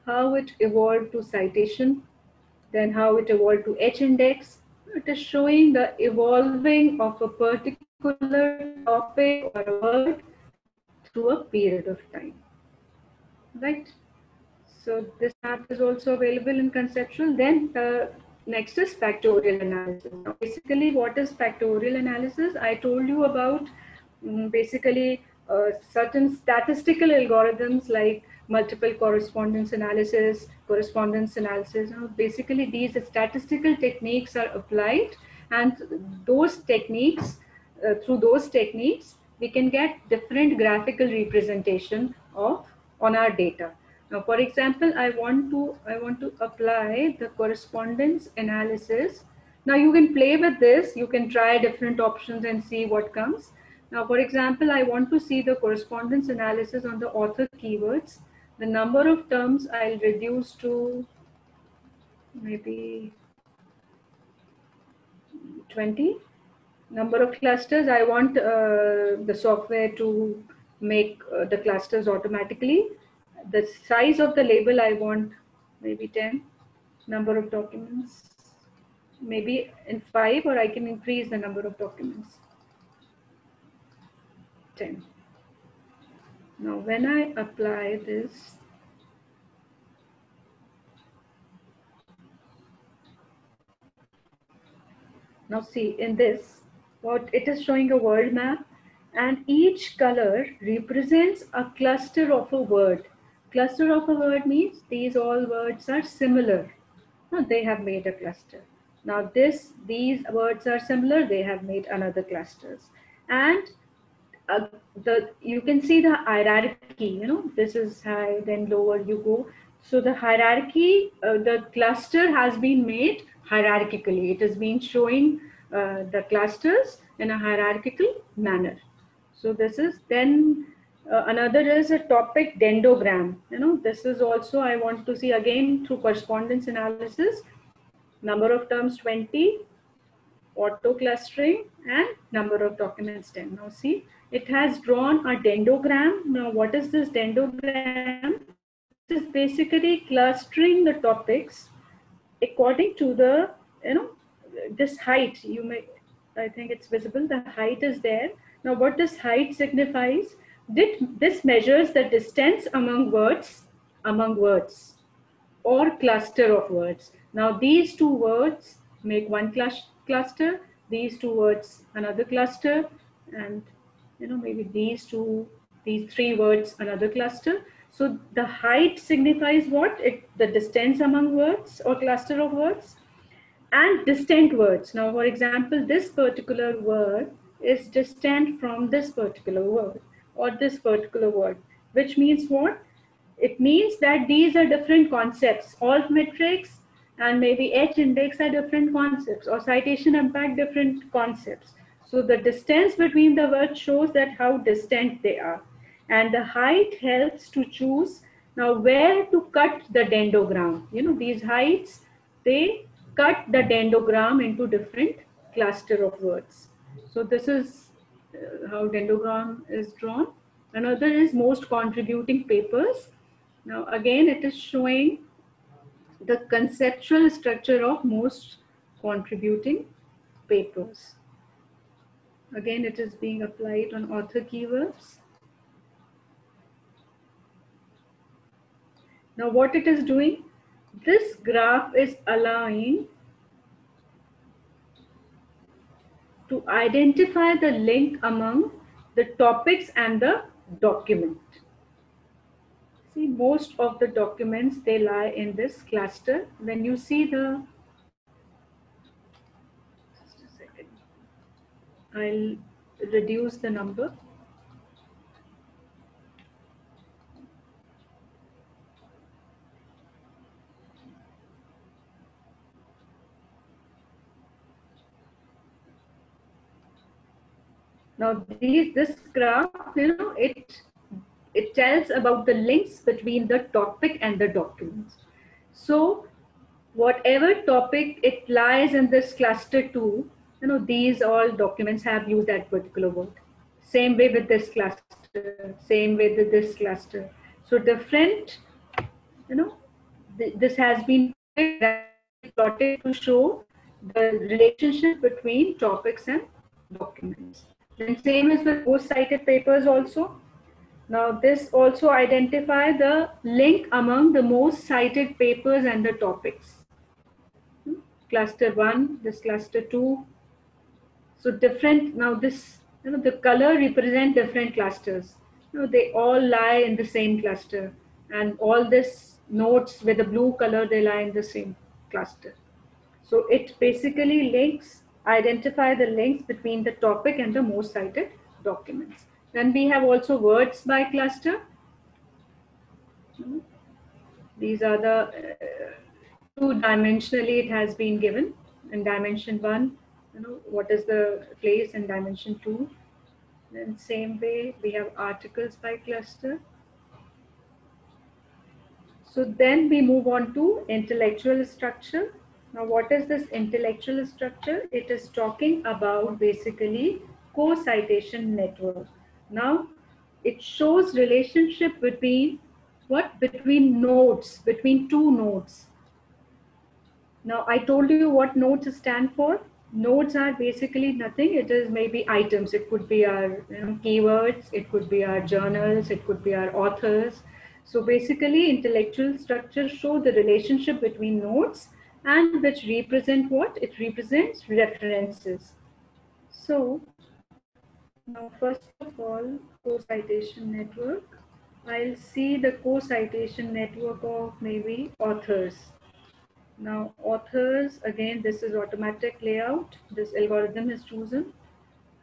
how it evolved to citation, then how it evolved to H-index. It is showing the evolving of a particular topic or a word through a period of time, right? So this map is also available in conceptual. Then next is factorial analysis. Now, basically, what is factorial analysis? I told you about basically certain statistical algorithms like multiple correspondence analysis. Basically, these statistical techniques are applied, and those techniques, through those techniques, we can get different graphical representation on our data. Now, for example, I want to apply the correspondence analysis. Now, you can play with this. You can try different options and see what comes. Now, for example, I want to see the correspondence analysis on the author keywords. The number of terms I'll reduce to maybe 20. Number of clusters, I want the software to make the clusters automatically. The size of the label, I want maybe 10. Number of documents, maybe in 5, or I can increase the number of documents. 10. Now, when I apply this, now see in this, what it is showing a word map, and each color represents a cluster of a word. Cluster of a word means these all words are similar. Now they have made a cluster. Now these words are similar, they have made another clusters. And you can see the hierarchy, this is high, then lower you go. So the hierarchy, the cluster has been made hierarchically. It has been showing the clusters in a hierarchical manner. So this is then another is a topic dendrogram. This is also I want to see again through correspondence analysis. Number of terms 20. auto clustering, and number of documents 10. Now see, it has drawn a dendrogram. Now what is this dendrogram? This is basically clustering the topics according to the, this height. You may, I think it's visible, the height is there. Now what this height signifies, this measures the distance among words or cluster of words. Now these two words make one cluster, these two words another cluster, and maybe these three words another cluster. So the height signifies what? The distance among words or cluster of words, and distant words. Now, for example, this particular word is distant from this particular word or this particular word, which means what? It means that these are different concepts. Alt metrics and maybe H index are different concepts, or citation impact different concepts. So the distance between the words shows that how distant they are. And the height helps to choose now where to cut the dendrogram. These heights, they cut the dendrogram into different cluster of words. So this is how dendrogram is drawn. Another is most contributing papers. Now again, it is showing the conceptual structure of most contributing papers. Again, it is being applied on author keywords. Now what it is doing, this graph is allowing to identify the link among the topics and the document. See, most of the documents, they lie in this cluster. When you see the, just a second, I'll reduce the number. Now this graph, it tells about the links between the topic and the documents. So whatever topic it lies in this cluster 2, these all documents have used that particular word. Same way with this cluster, same way with this cluster. So different, this has been plotted to show the relationship between topics and documents. Then same is with most cited papers also. Now this also identify the link among the most cited papers and the topics. Cluster 1, this cluster 2. So different, now this, the color represent different clusters. They all lie in the same cluster, and all this notes with the blue color, they lie in the same cluster. So it basically identify the links between the topic and the most cited documents. Then we have also words by cluster. These are the two-dimensionally it has been given. In dimension 1, what is the place in dimension 2. Then same way we have articles by cluster. So then we move on to intellectual structure. Now what is this intellectual structure? It is talking about basically co-citation network. Now it shows relationship between what? Between nodes, between two nodes. Now I told you what nodes stand for. Nodes are basically nothing. It is maybe items. It could be our keywords. It could be our journals. It could be our authors. So basically, intellectual structure show the relationship between nodes, and which represent what? It represents references. So now first of all, co-citation network. I'll see the co-citation network of maybe authors. Now authors, again, this is automatic layout. This algorithm is chosen.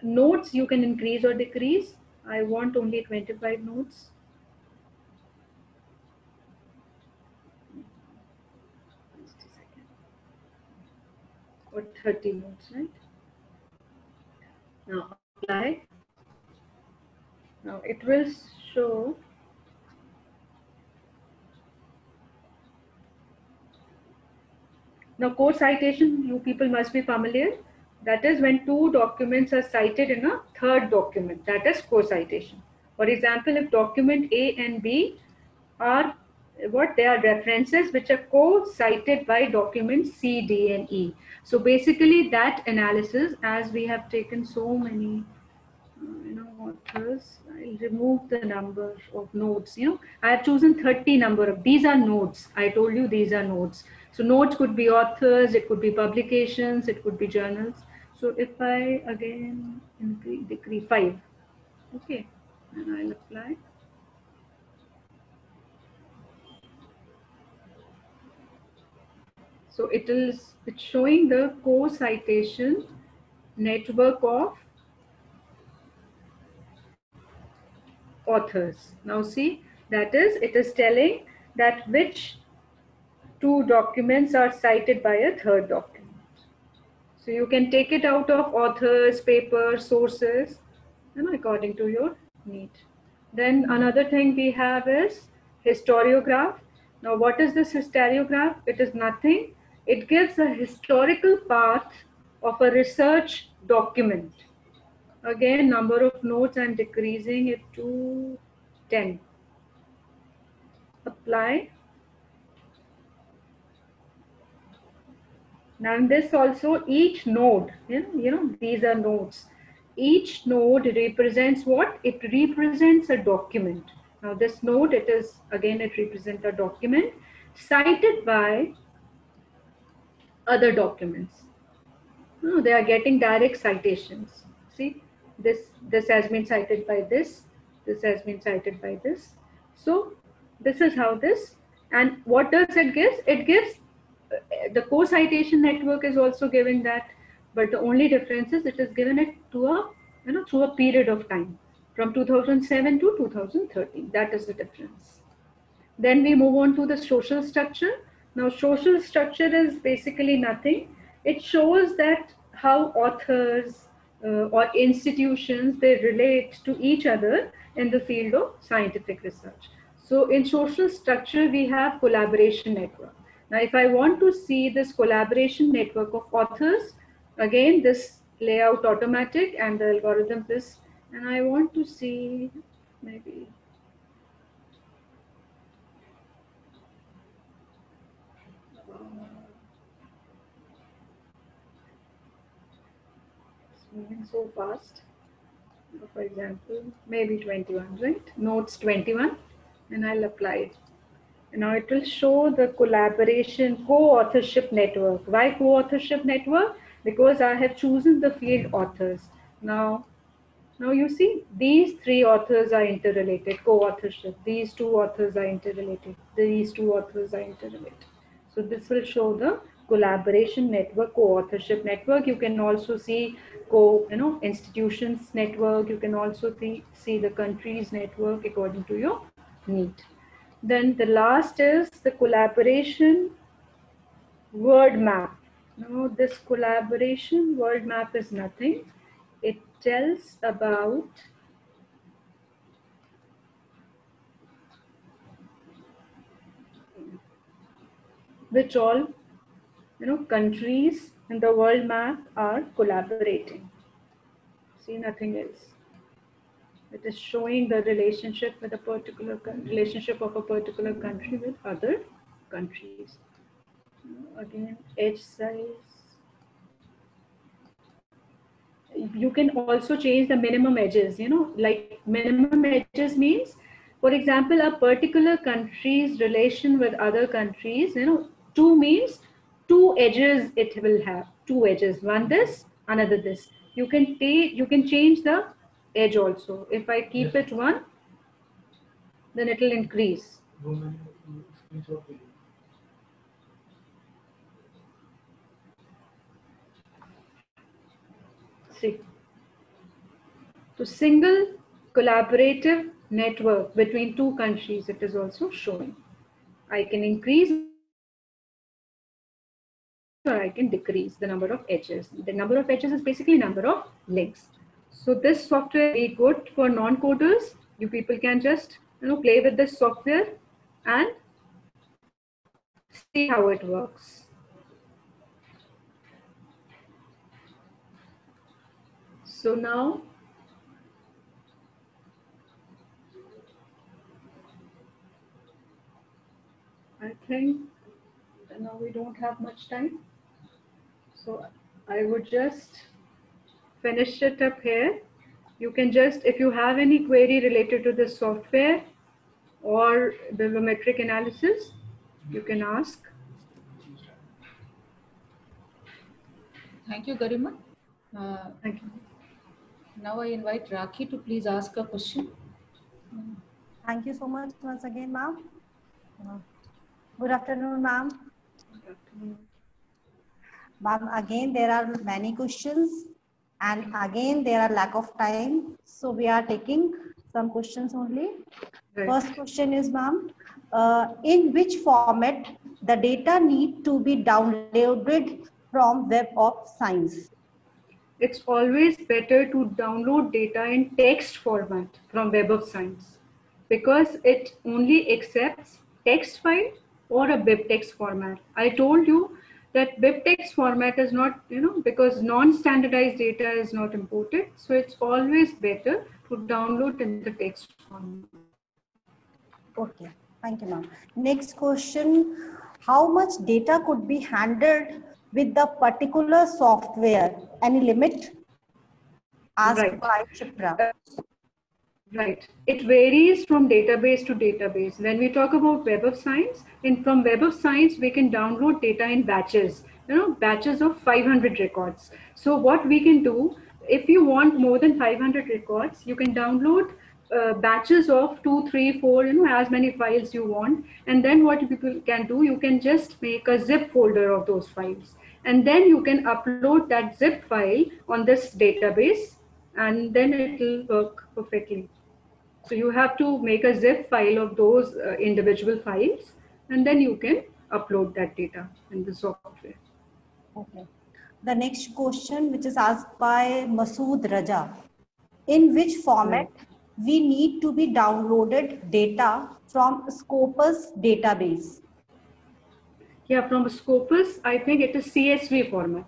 Notes you can increase or decrease. I want only 25 notes. Just a second. Or 30 notes, right? Now apply. Now it will show now co-citation, you people must be familiar. That is when two documents are cited in a third document, that is co-citation. For example, if document A and B are what they are references which are co-cited by documents C, D and E. So basically that analysis, as we have taken so many authors, I'll remove the number of notes. I have chosen 30 number of, these are notes. I told you these are notes. So notes could be authors, it could be publications, it could be journals. So if I again decree 5, okay, and I'll apply. So it's showing the co-citation network of authors. Now see, that is, it is telling that which two documents are cited by a third document. So you can take it out of authors, papers, sources, according to your need. Then another thing we have is historiograph. Now what is this historiograph? It is nothing. It gives a historical path of a research document. Again, number of notes, I'm decreasing it to 10. Apply. Now in this also, each node, these are nodes. Each node represents what? It represents a document. Now this node, it represents a document cited by other documents. They are getting direct citations. See, this has been cited by this has been cited by this. So this is how this, and what does it give? It gives the co-citation network is also giving that, but the only difference is it is given it to a through a period of time from 2007 to 2013. That is the difference. Then we move on to the social structure. Now social structure is basically nothing. It shows that how authors or institutions, they relate to each other in the field of scientific research. So in social structure, we have collaboration network. Now if I want to see this collaboration network of authors, again this layout automatic and the algorithm this, and I want to see maybe moving so fast. For example, maybe 21, right? Notes 21, and I'll apply it. And now it will show the collaboration co-authorship network. Why co-authorship network? Because I have chosen the field authors. Now you see, these three authors are interrelated, co-authorship. These two authors are interrelated. These two authors are interrelated. So this will show the collaboration network, co-authorship network. You can also see institutions network. You can also see the countries network according to your need. Then the last is the collaboration word map. Now this collaboration word map is nothing. It tells about which all countries in the world map are collaborating. See, nothing else. It is showing the relationship with a particular relationship of a particular country with other countries. Again, edge size. You can also change the minimum edges. Like minimum edges means, for example, a particular country's relation with other countries. 2 means 2 edges. It will have 2 edges. One this, another this. You can change the edge also. If I keep it 1, then it will increase. See, to single collaborative network between 2 countries, it is also showing. I can increase or I can decrease the number of edges. The number of edges is basically number of links. So this software is good for non-coders. You people can just play with this software and see how it works. So now, I think now we don't have much time. So I would just finish it up here. You can just, if you have any query related to the software or bibliometric analysis, you can ask. Thank you, Garima. Thank you. Now I invite Rakhi to please ask a question. Thank you so much once again, ma'am. Good afternoon, ma'am. Good afternoon. Ma'am, again, there are many questions and again, there are lack of time. So we are taking some questions only. Right. First question is, ma'am, in which format the data need to be downloaded from Web of Science? It's always better to download data in text format from Web of Science because it only accepts text file or a BibTeX format. I told you that BibTeX format is not, because non-standardized data is not imported. So it's always better to download in the text format. Okay, thank you, ma'am. Next question, how much data could be handled with the particular software? Any limit? Asked Right. by Shipra. Right. It varies from database to database. When we talk about Web of Science, from Web of Science, we can download data in batches, batches of 500 records. So what we can do, if you want more than 500 records, you can download batches of 2, 3, 4, as many files you want. And then what people can do, you can just make a zip folder of those files. And then you can upload that zip file on this database, and then it will work perfectly. So you have to make a zip file of those individual files, and then you can upload that data in the software. Okay. The next question, which is asked by Masood Raja. In which format we need to be downloaded data from Scopus database? Yeah, from Scopus, I think it is CSV format.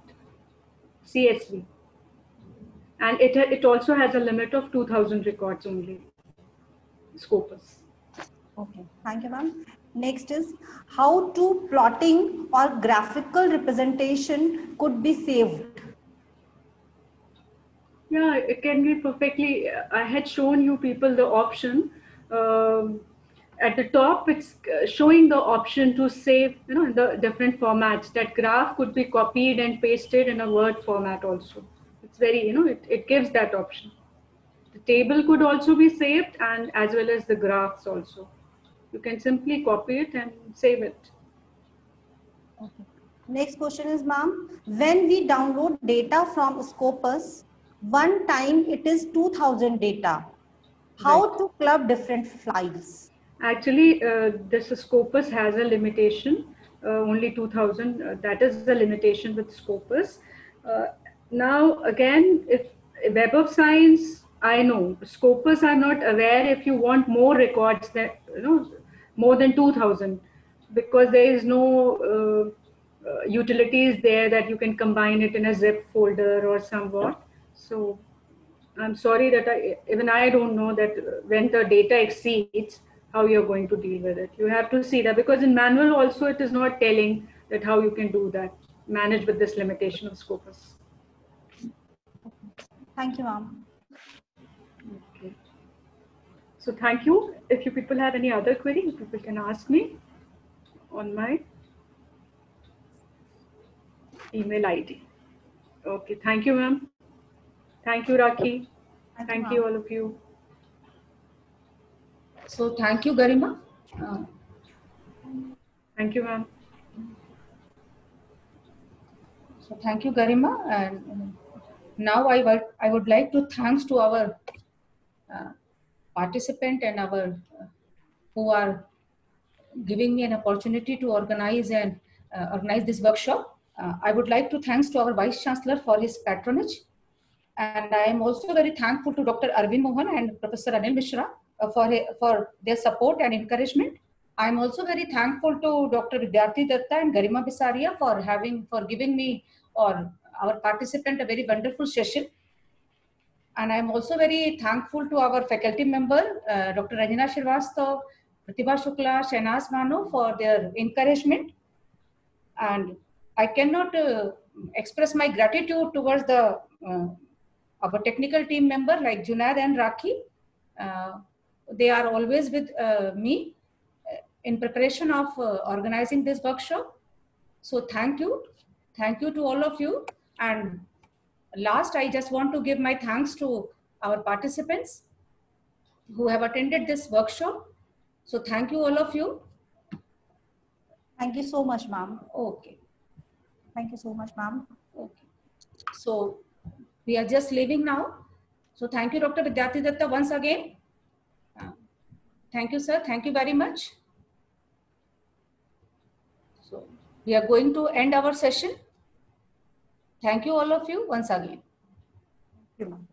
CSV. And it also has a limit of 2000 records only. Scopus. Okay, thank you, ma'am. Next is how to plotting or graphical representation could be saved. Yeah, it can be perfectly. I had shown you people the option. At the top, it's showing the option to save, the different formats. That graph could be copied and pasted in a Word format also. It's very, it gives that option. The table could also be saved, and as well as the graphs also. You can simply copy it and save it. Okay. Next question is, ma'am, when we download data from Scopus, one time it is 2000 data. How Right. to club different files? Actually, this Scopus has a limitation, only 2000. That is the limitation with Scopus. Now, again, if Web of Science, I know Scopus are not aware if you want more records that more than 2000, because there is no utilities there that you can combine it in a zip folder or somewhat. So I'm sorry that even I don't know that when the data exceeds, how you're going to deal with it. You have to see that, because in manual also it is not telling that how you can do that, manage with this limitation of Scopus. Thank you, ma'am. Okay. So thank you. If you people have any other query, you people can ask me on my email ID. Okay. Thank you, ma'am. Thank you, Rakhi. Thank you, all of you. So thank you, Garima. Thank you, ma'am. So thank you, Garima. And now I would like to thanks to our participant and our who are giving me an opportunity to organize this workshop. I would like to thanks to our Vice Chancellor for his patronage. And I am also very thankful to Dr. Arvind Mohan and Professor Anil Mishra for their support and encouragement. I am also very thankful to Dr. Vidyarthi Datta and Garima Bisaria for giving me or our participant a very wonderful session. And I'm also very thankful to our faculty member, Dr. Ranjana Shrivastava, Pratibha Shukla, Shahnaz Bano for their encouragement. And I cannot express my gratitude towards the our technical team member like Junaid and Rakhi. They are always with me in preparation of organizing this workshop. So thank you to all of you. And last, I just want to give my thanks to our participants who have attended this workshop. So thank you all of you. Thank you so much, ma'am. Okay. Thank you so much, ma'am. Okay. So we are just leaving now. So thank you, Dr. Vidyarthi Datta, once again. Thank you, sir. Thank you very much. So we are going to end our session. Thank you all of you once again. Thank you, ma'am.